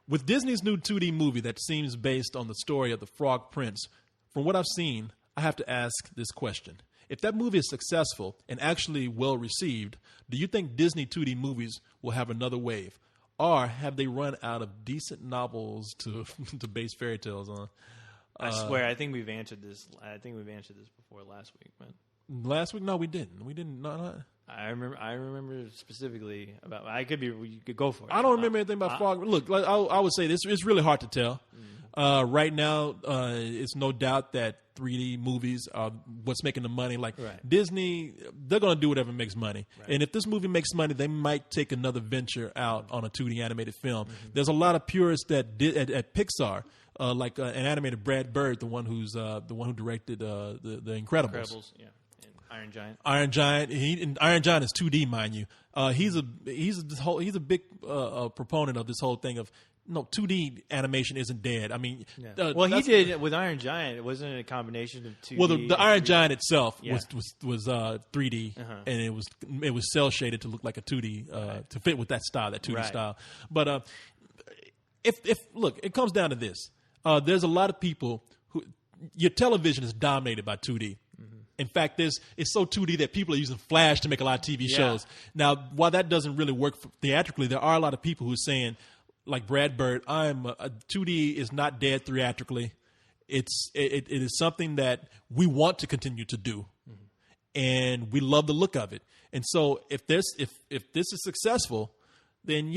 With Disney's new 2D movie that seems based on the story of the Frog Prince, from what I've seen, I have to ask this question. If that movie is successful and actually well received, do you think Disney 2D movies will have another wave? Or have they run out of decent novels to base fairy tales on? I swear, I think we've answered this. I think we've answered this before last week, man. Last week? No, we didn't. We didn't. No. I remember specifically about. I could be. You could go for it. I don't remember anything about Frog. Look, I would say this. It's really hard to tell. Right now, it's no doubt that 3D movies are what's making the money. Like Disney, they're going to do whatever makes money. Right. And if this movie makes money, they might take another venture out on a 2D animated film. Mm-hmm. There's a lot of purists that did at Pixar, like an animator, Brad Bird, the one who directed the Incredibles. Yeah. And Iron Giant. Iron Giant is 2D, mind you. He's a big proponent of this whole thing of. No, 2D animation isn't dead. I mean, well, he did with Iron Giant. It wasn't a combination of 2D. Well, the Iron Giant itself was 3D, and it was cell shaded to look like a 2D to fit with that style, that 2D style. But if look, it comes down to this: there's a lot of people who your television is dominated by 2D. In fact, it's so 2D that people are using Flash to make a lot of TV shows. Now, while that doesn't really work theatrically, there are a lot of people who are saying, like Brad Bird, 2D is not dead theatrically. It is something that we want to continue to do, and we love the look of it. And so, if this is successful, then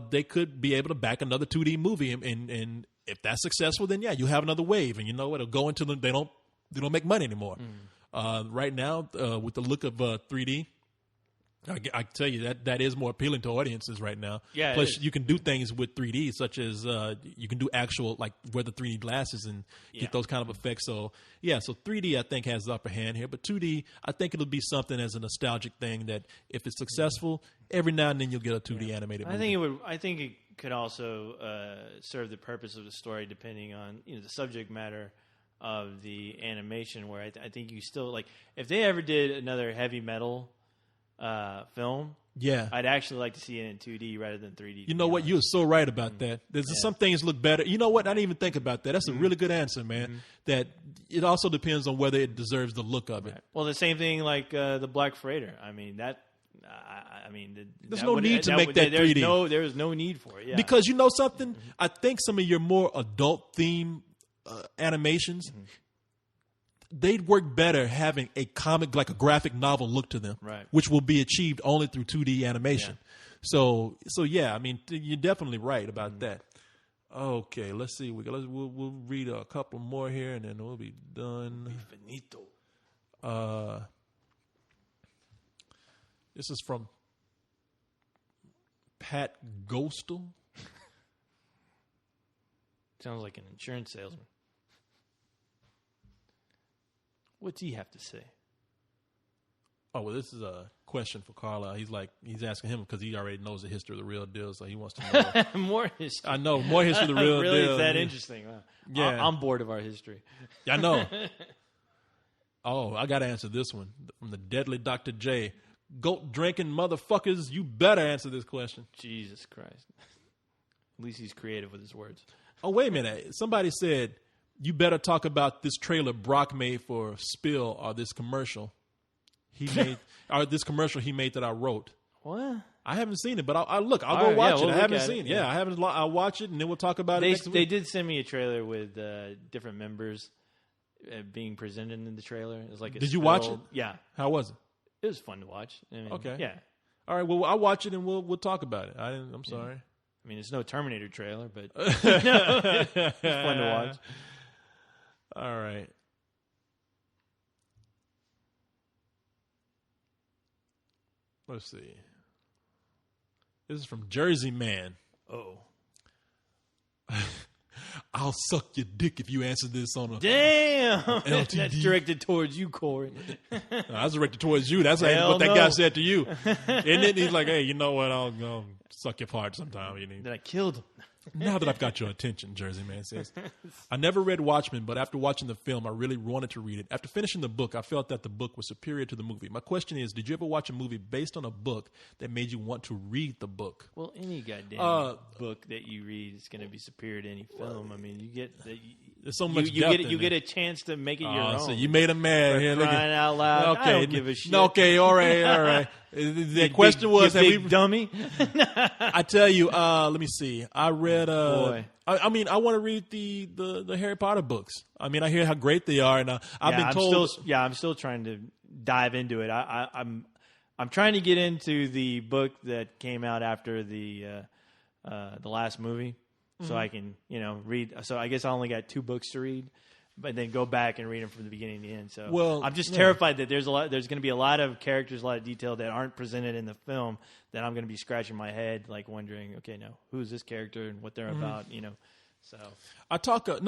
they could be able to back another 2D movie, and if that's successful, then you have another wave, and you know it'll go into they don't make money anymore. Right now, with the look of 3D. I tell you that is more appealing to audiences right now. Yeah. Plus, you can do things with 3D, such as you can do actual wear the 3D glasses and get those kind of effects. So 3D I think has the upper hand here, but 2D I think it'll be something as a nostalgic thing that if it's successful, every now and then you'll get a 2D animated movie. I think it could also serve the purpose of the story, depending on the subject matter of the animation. Where I think you still if they ever did another heavy metal. Film. I'd actually like to see it in 2D rather than 3D. You know what? You're so right about that. There's some things look better. You know what? I didn't even think about that. That's a really good answer, man. That it also depends on whether it deserves the look of it. Well, the same thing like the Black Freighter. I mean that. There's no need to make that 3D. There's no need for it. Yeah. Because you know something? I think some of your more adult theme animations. They'd work better having a comic, like a graphic novel look to them, which will be achieved only through 2D animation. Yeah. So I mean, you're definitely right about that. Okay, let's see. We'll read a couple more here, and then we'll be done. Finito. This is from Pat Ghostal. Sounds like an insurance salesman. What's he have to say? Oh, well, this is a question for Carlisle. He's asking him because he already knows the history of the real deal, so he wants to know. More history. I know, more history of the real really, deal. Really, it's that interesting. Wow. Yeah. I'm bored of our history. I know. Oh, I got to answer this one from the deadly Dr. J. Goat drinking motherfuckers, you better answer this question. Jesus Christ. At least he's creative with his words. Oh, wait a minute. Somebody said, you better talk about this trailer Brock made for Spill or this commercial he made, or this commercial he made that I wrote. What? I haven't seen it, but I'll go watch it. I haven't seen it. Yeah, I haven't. I'll watch it, and then we'll talk about it next week. They did send me a trailer with different members being presented in the trailer. It was like Did you watch it? Yeah. How was it? It was fun to watch. I mean, okay. Yeah. All right. Well, I'll watch it, and we'll talk about it. I'm sorry. I mean, it's no Terminator trailer, but it's fun to watch. All right. Let's see. This is from Jersey Man. Oh. I'll suck your dick if you answer this on a damn. LTD. That's directed towards you, Corey. No, that's directed towards you. That's what that guy said to you. And then he's like, hey, you know what? I'll suck your part sometime. Then I killed him. Now that I've got your attention, Jersey Man says. I never read Watchmen, but after watching the film, I really wanted to read it. After finishing the book, I felt that the book was superior to the movie. My question is, did you ever watch a movie based on a book that made you want to read the book? Well, any goddamn book that you read is going to be superior to any film. I mean, you get there's so much you get a chance to make it your own. So you made him mad. Here, crying out loud. Okay, I don't give a shit. Okay, all right. The question was, big dummy. I tell you, let me see. I read. I mean, I want to read the Harry Potter books. I mean, I hear how great they are, and I've been told. I'm still trying to dive into it. I'm trying to get into the book that came out after the last movie, so I can read. So I guess I only got 2 books to read. But then go back and read them from the beginning to the end. So I'm just terrified that there's going to be a lot of characters, a lot of detail that aren't presented in the film. That I'm going to be scratching my head, like wondering, okay, now who's this character and what they're about, So I talk the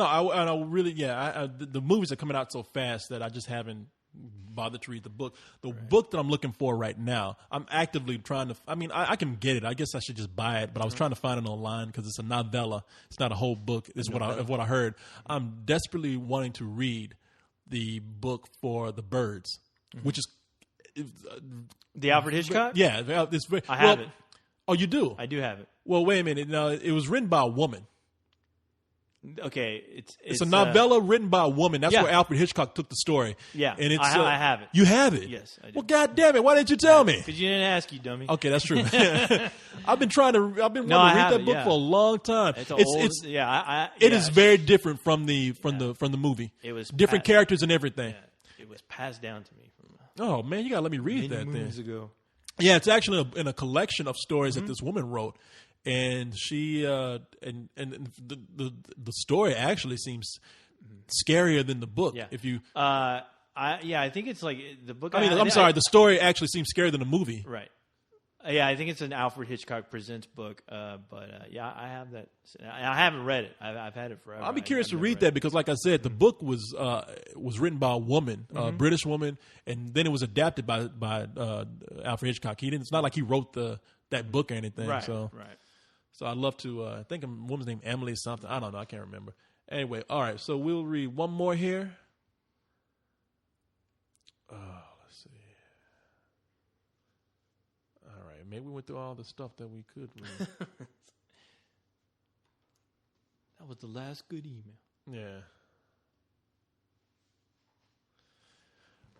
movies are coming out so fast that I just haven't bothered to read the book. The book that I'm looking for right now, I'm actively trying to. I mean, I can get it. I guess I should just buy it, but I was trying to find it online because it's a novella. It's not a whole book. Is what I heard. I'm desperately wanting to read the book for The Birds, which is the Alfred Hitchcock. Yeah, I have it. Oh, you do? I do have it. Well, wait a minute. No, it was written by a woman. Okay, it's a novella written by a woman. That's where Alfred Hitchcock took the story. Yeah, and it's I have it. You have it? Yes, I do. Well, God damn it! Why didn't you tell me? Because you didn't ask, you dummy. Okay, that's true. I've been wanting to read that book for a long time. It is very different from the movie. It was different characters and everything. Yeah, it was passed down to me from. Oh man, you gotta let me read that. Moons ago. Yeah, it's actually in a collection of stories that this woman wrote. And she and the story actually seems scarier than the book. Yeah. If you, I think it's like the book. I'm sorry, the story actually seems scarier than the movie. Right. Yeah, I think it's an Alfred Hitchcock Presents book. But I have that. I haven't read it. I've had it forever. I'll be curious to read that because, like I said, the book was written by a woman, a British woman, and then it was adapted by Alfred Hitchcock. It's not like he wrote that book or anything. Right. So. Right. So I'd love to, I think a woman's named Emily something. I don't know. I can't remember. Anyway, all right. So we'll read one more here. Let's see. All right. Maybe we went through all the stuff that we could read. That was the last good email. Yeah.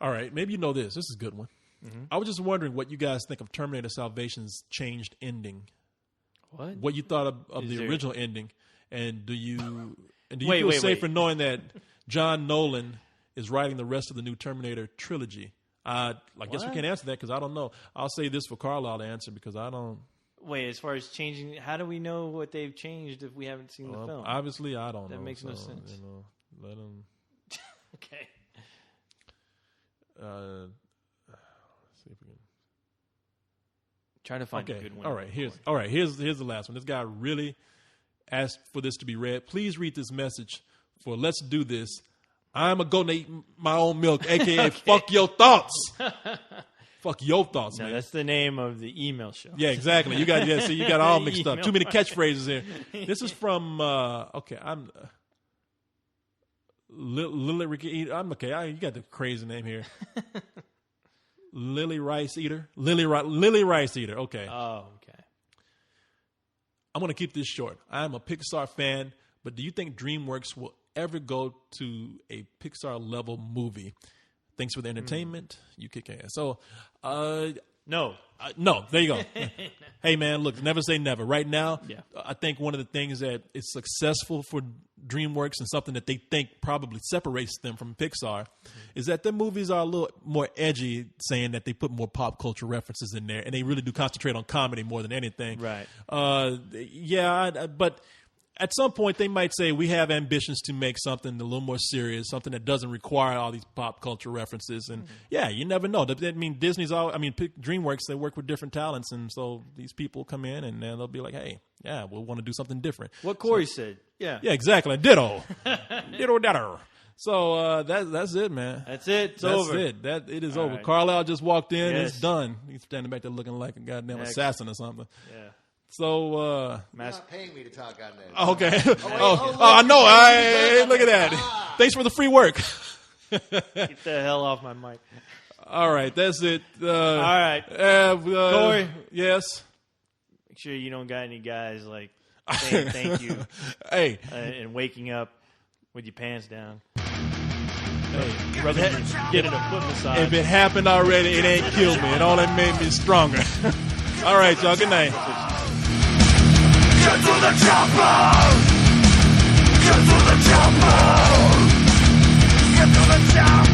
All right. Maybe you know this. This is a good one. Mm-hmm. I was just wondering what you guys think of Terminator Salvation's changed ending. What you thought of the original ending, and do you feel safer knowing that John Nolan is writing the rest of the new Terminator trilogy? I guess we can't answer that because I don't know. I'll say this for Carlisle to answer because I don't. Wait, as far as changing, how do we know what they've changed if we haven't seen the film? Obviously, I don't know. That makes no sense. Let them. Okay. Let's see if we can. Trying to find a good one. All right, here's the last one. This guy really asked for this to be read. Please read this message for Let's Do This. I'm a go eat my own milk, aka fuck your thoughts. Fuck your thoughts, man. That's the name of the email show. Yeah, exactly. You got all mixed up. Too many catchphrases here. This is from I'm Lily Ricky. I'm okay. You got the crazy name here. Lily Rice Eater. Lily Rice Eater. Okay. Oh, okay. I'm going to keep this short. I am a Pixar fan, but do you think DreamWorks will ever go to a Pixar level movie? Thanks for the entertainment. You kick ass. So, no. No, there you go. Hey, man, look, never say never. Right now, I think one of the things that is successful for DreamWorks and something that they think probably separates them from Pixar is that their movies are a little more edgy, saying that they put more pop culture references in there, and they really do concentrate on comedy more than anything. Right. But at some point, they might say, we have ambitions to make something a little more serious, something that doesn't require all these pop culture references. And, you never know. I mean, DreamWorks, they work with different talents. And so these people come in and they'll be like, hey, we'll want to do something different. What Corey said. Yeah. Yeah, exactly. Ditto. Ditto. So that's it, man. That's it. It's over. That's it. It is all over. right. Carlisle just walked in. Yes. It's done. He's standing back there looking like a goddamn assassin or something. Yeah. So, You're not paying me to talk on this. okay. I know. Hey, look at that. Thanks for the free work. Get the hell off my mic. All right, that's it. All right. Corey? Yes? Make sure you don't got any guys like saying thank you. Hey. And waking up with your pants down. Hey. Getting a foot massage. If it happened already, it ain't killed me. It only made me stronger. All right, y'all. Good night. Get to the chopper! Get to the chopper! Get to the chopper!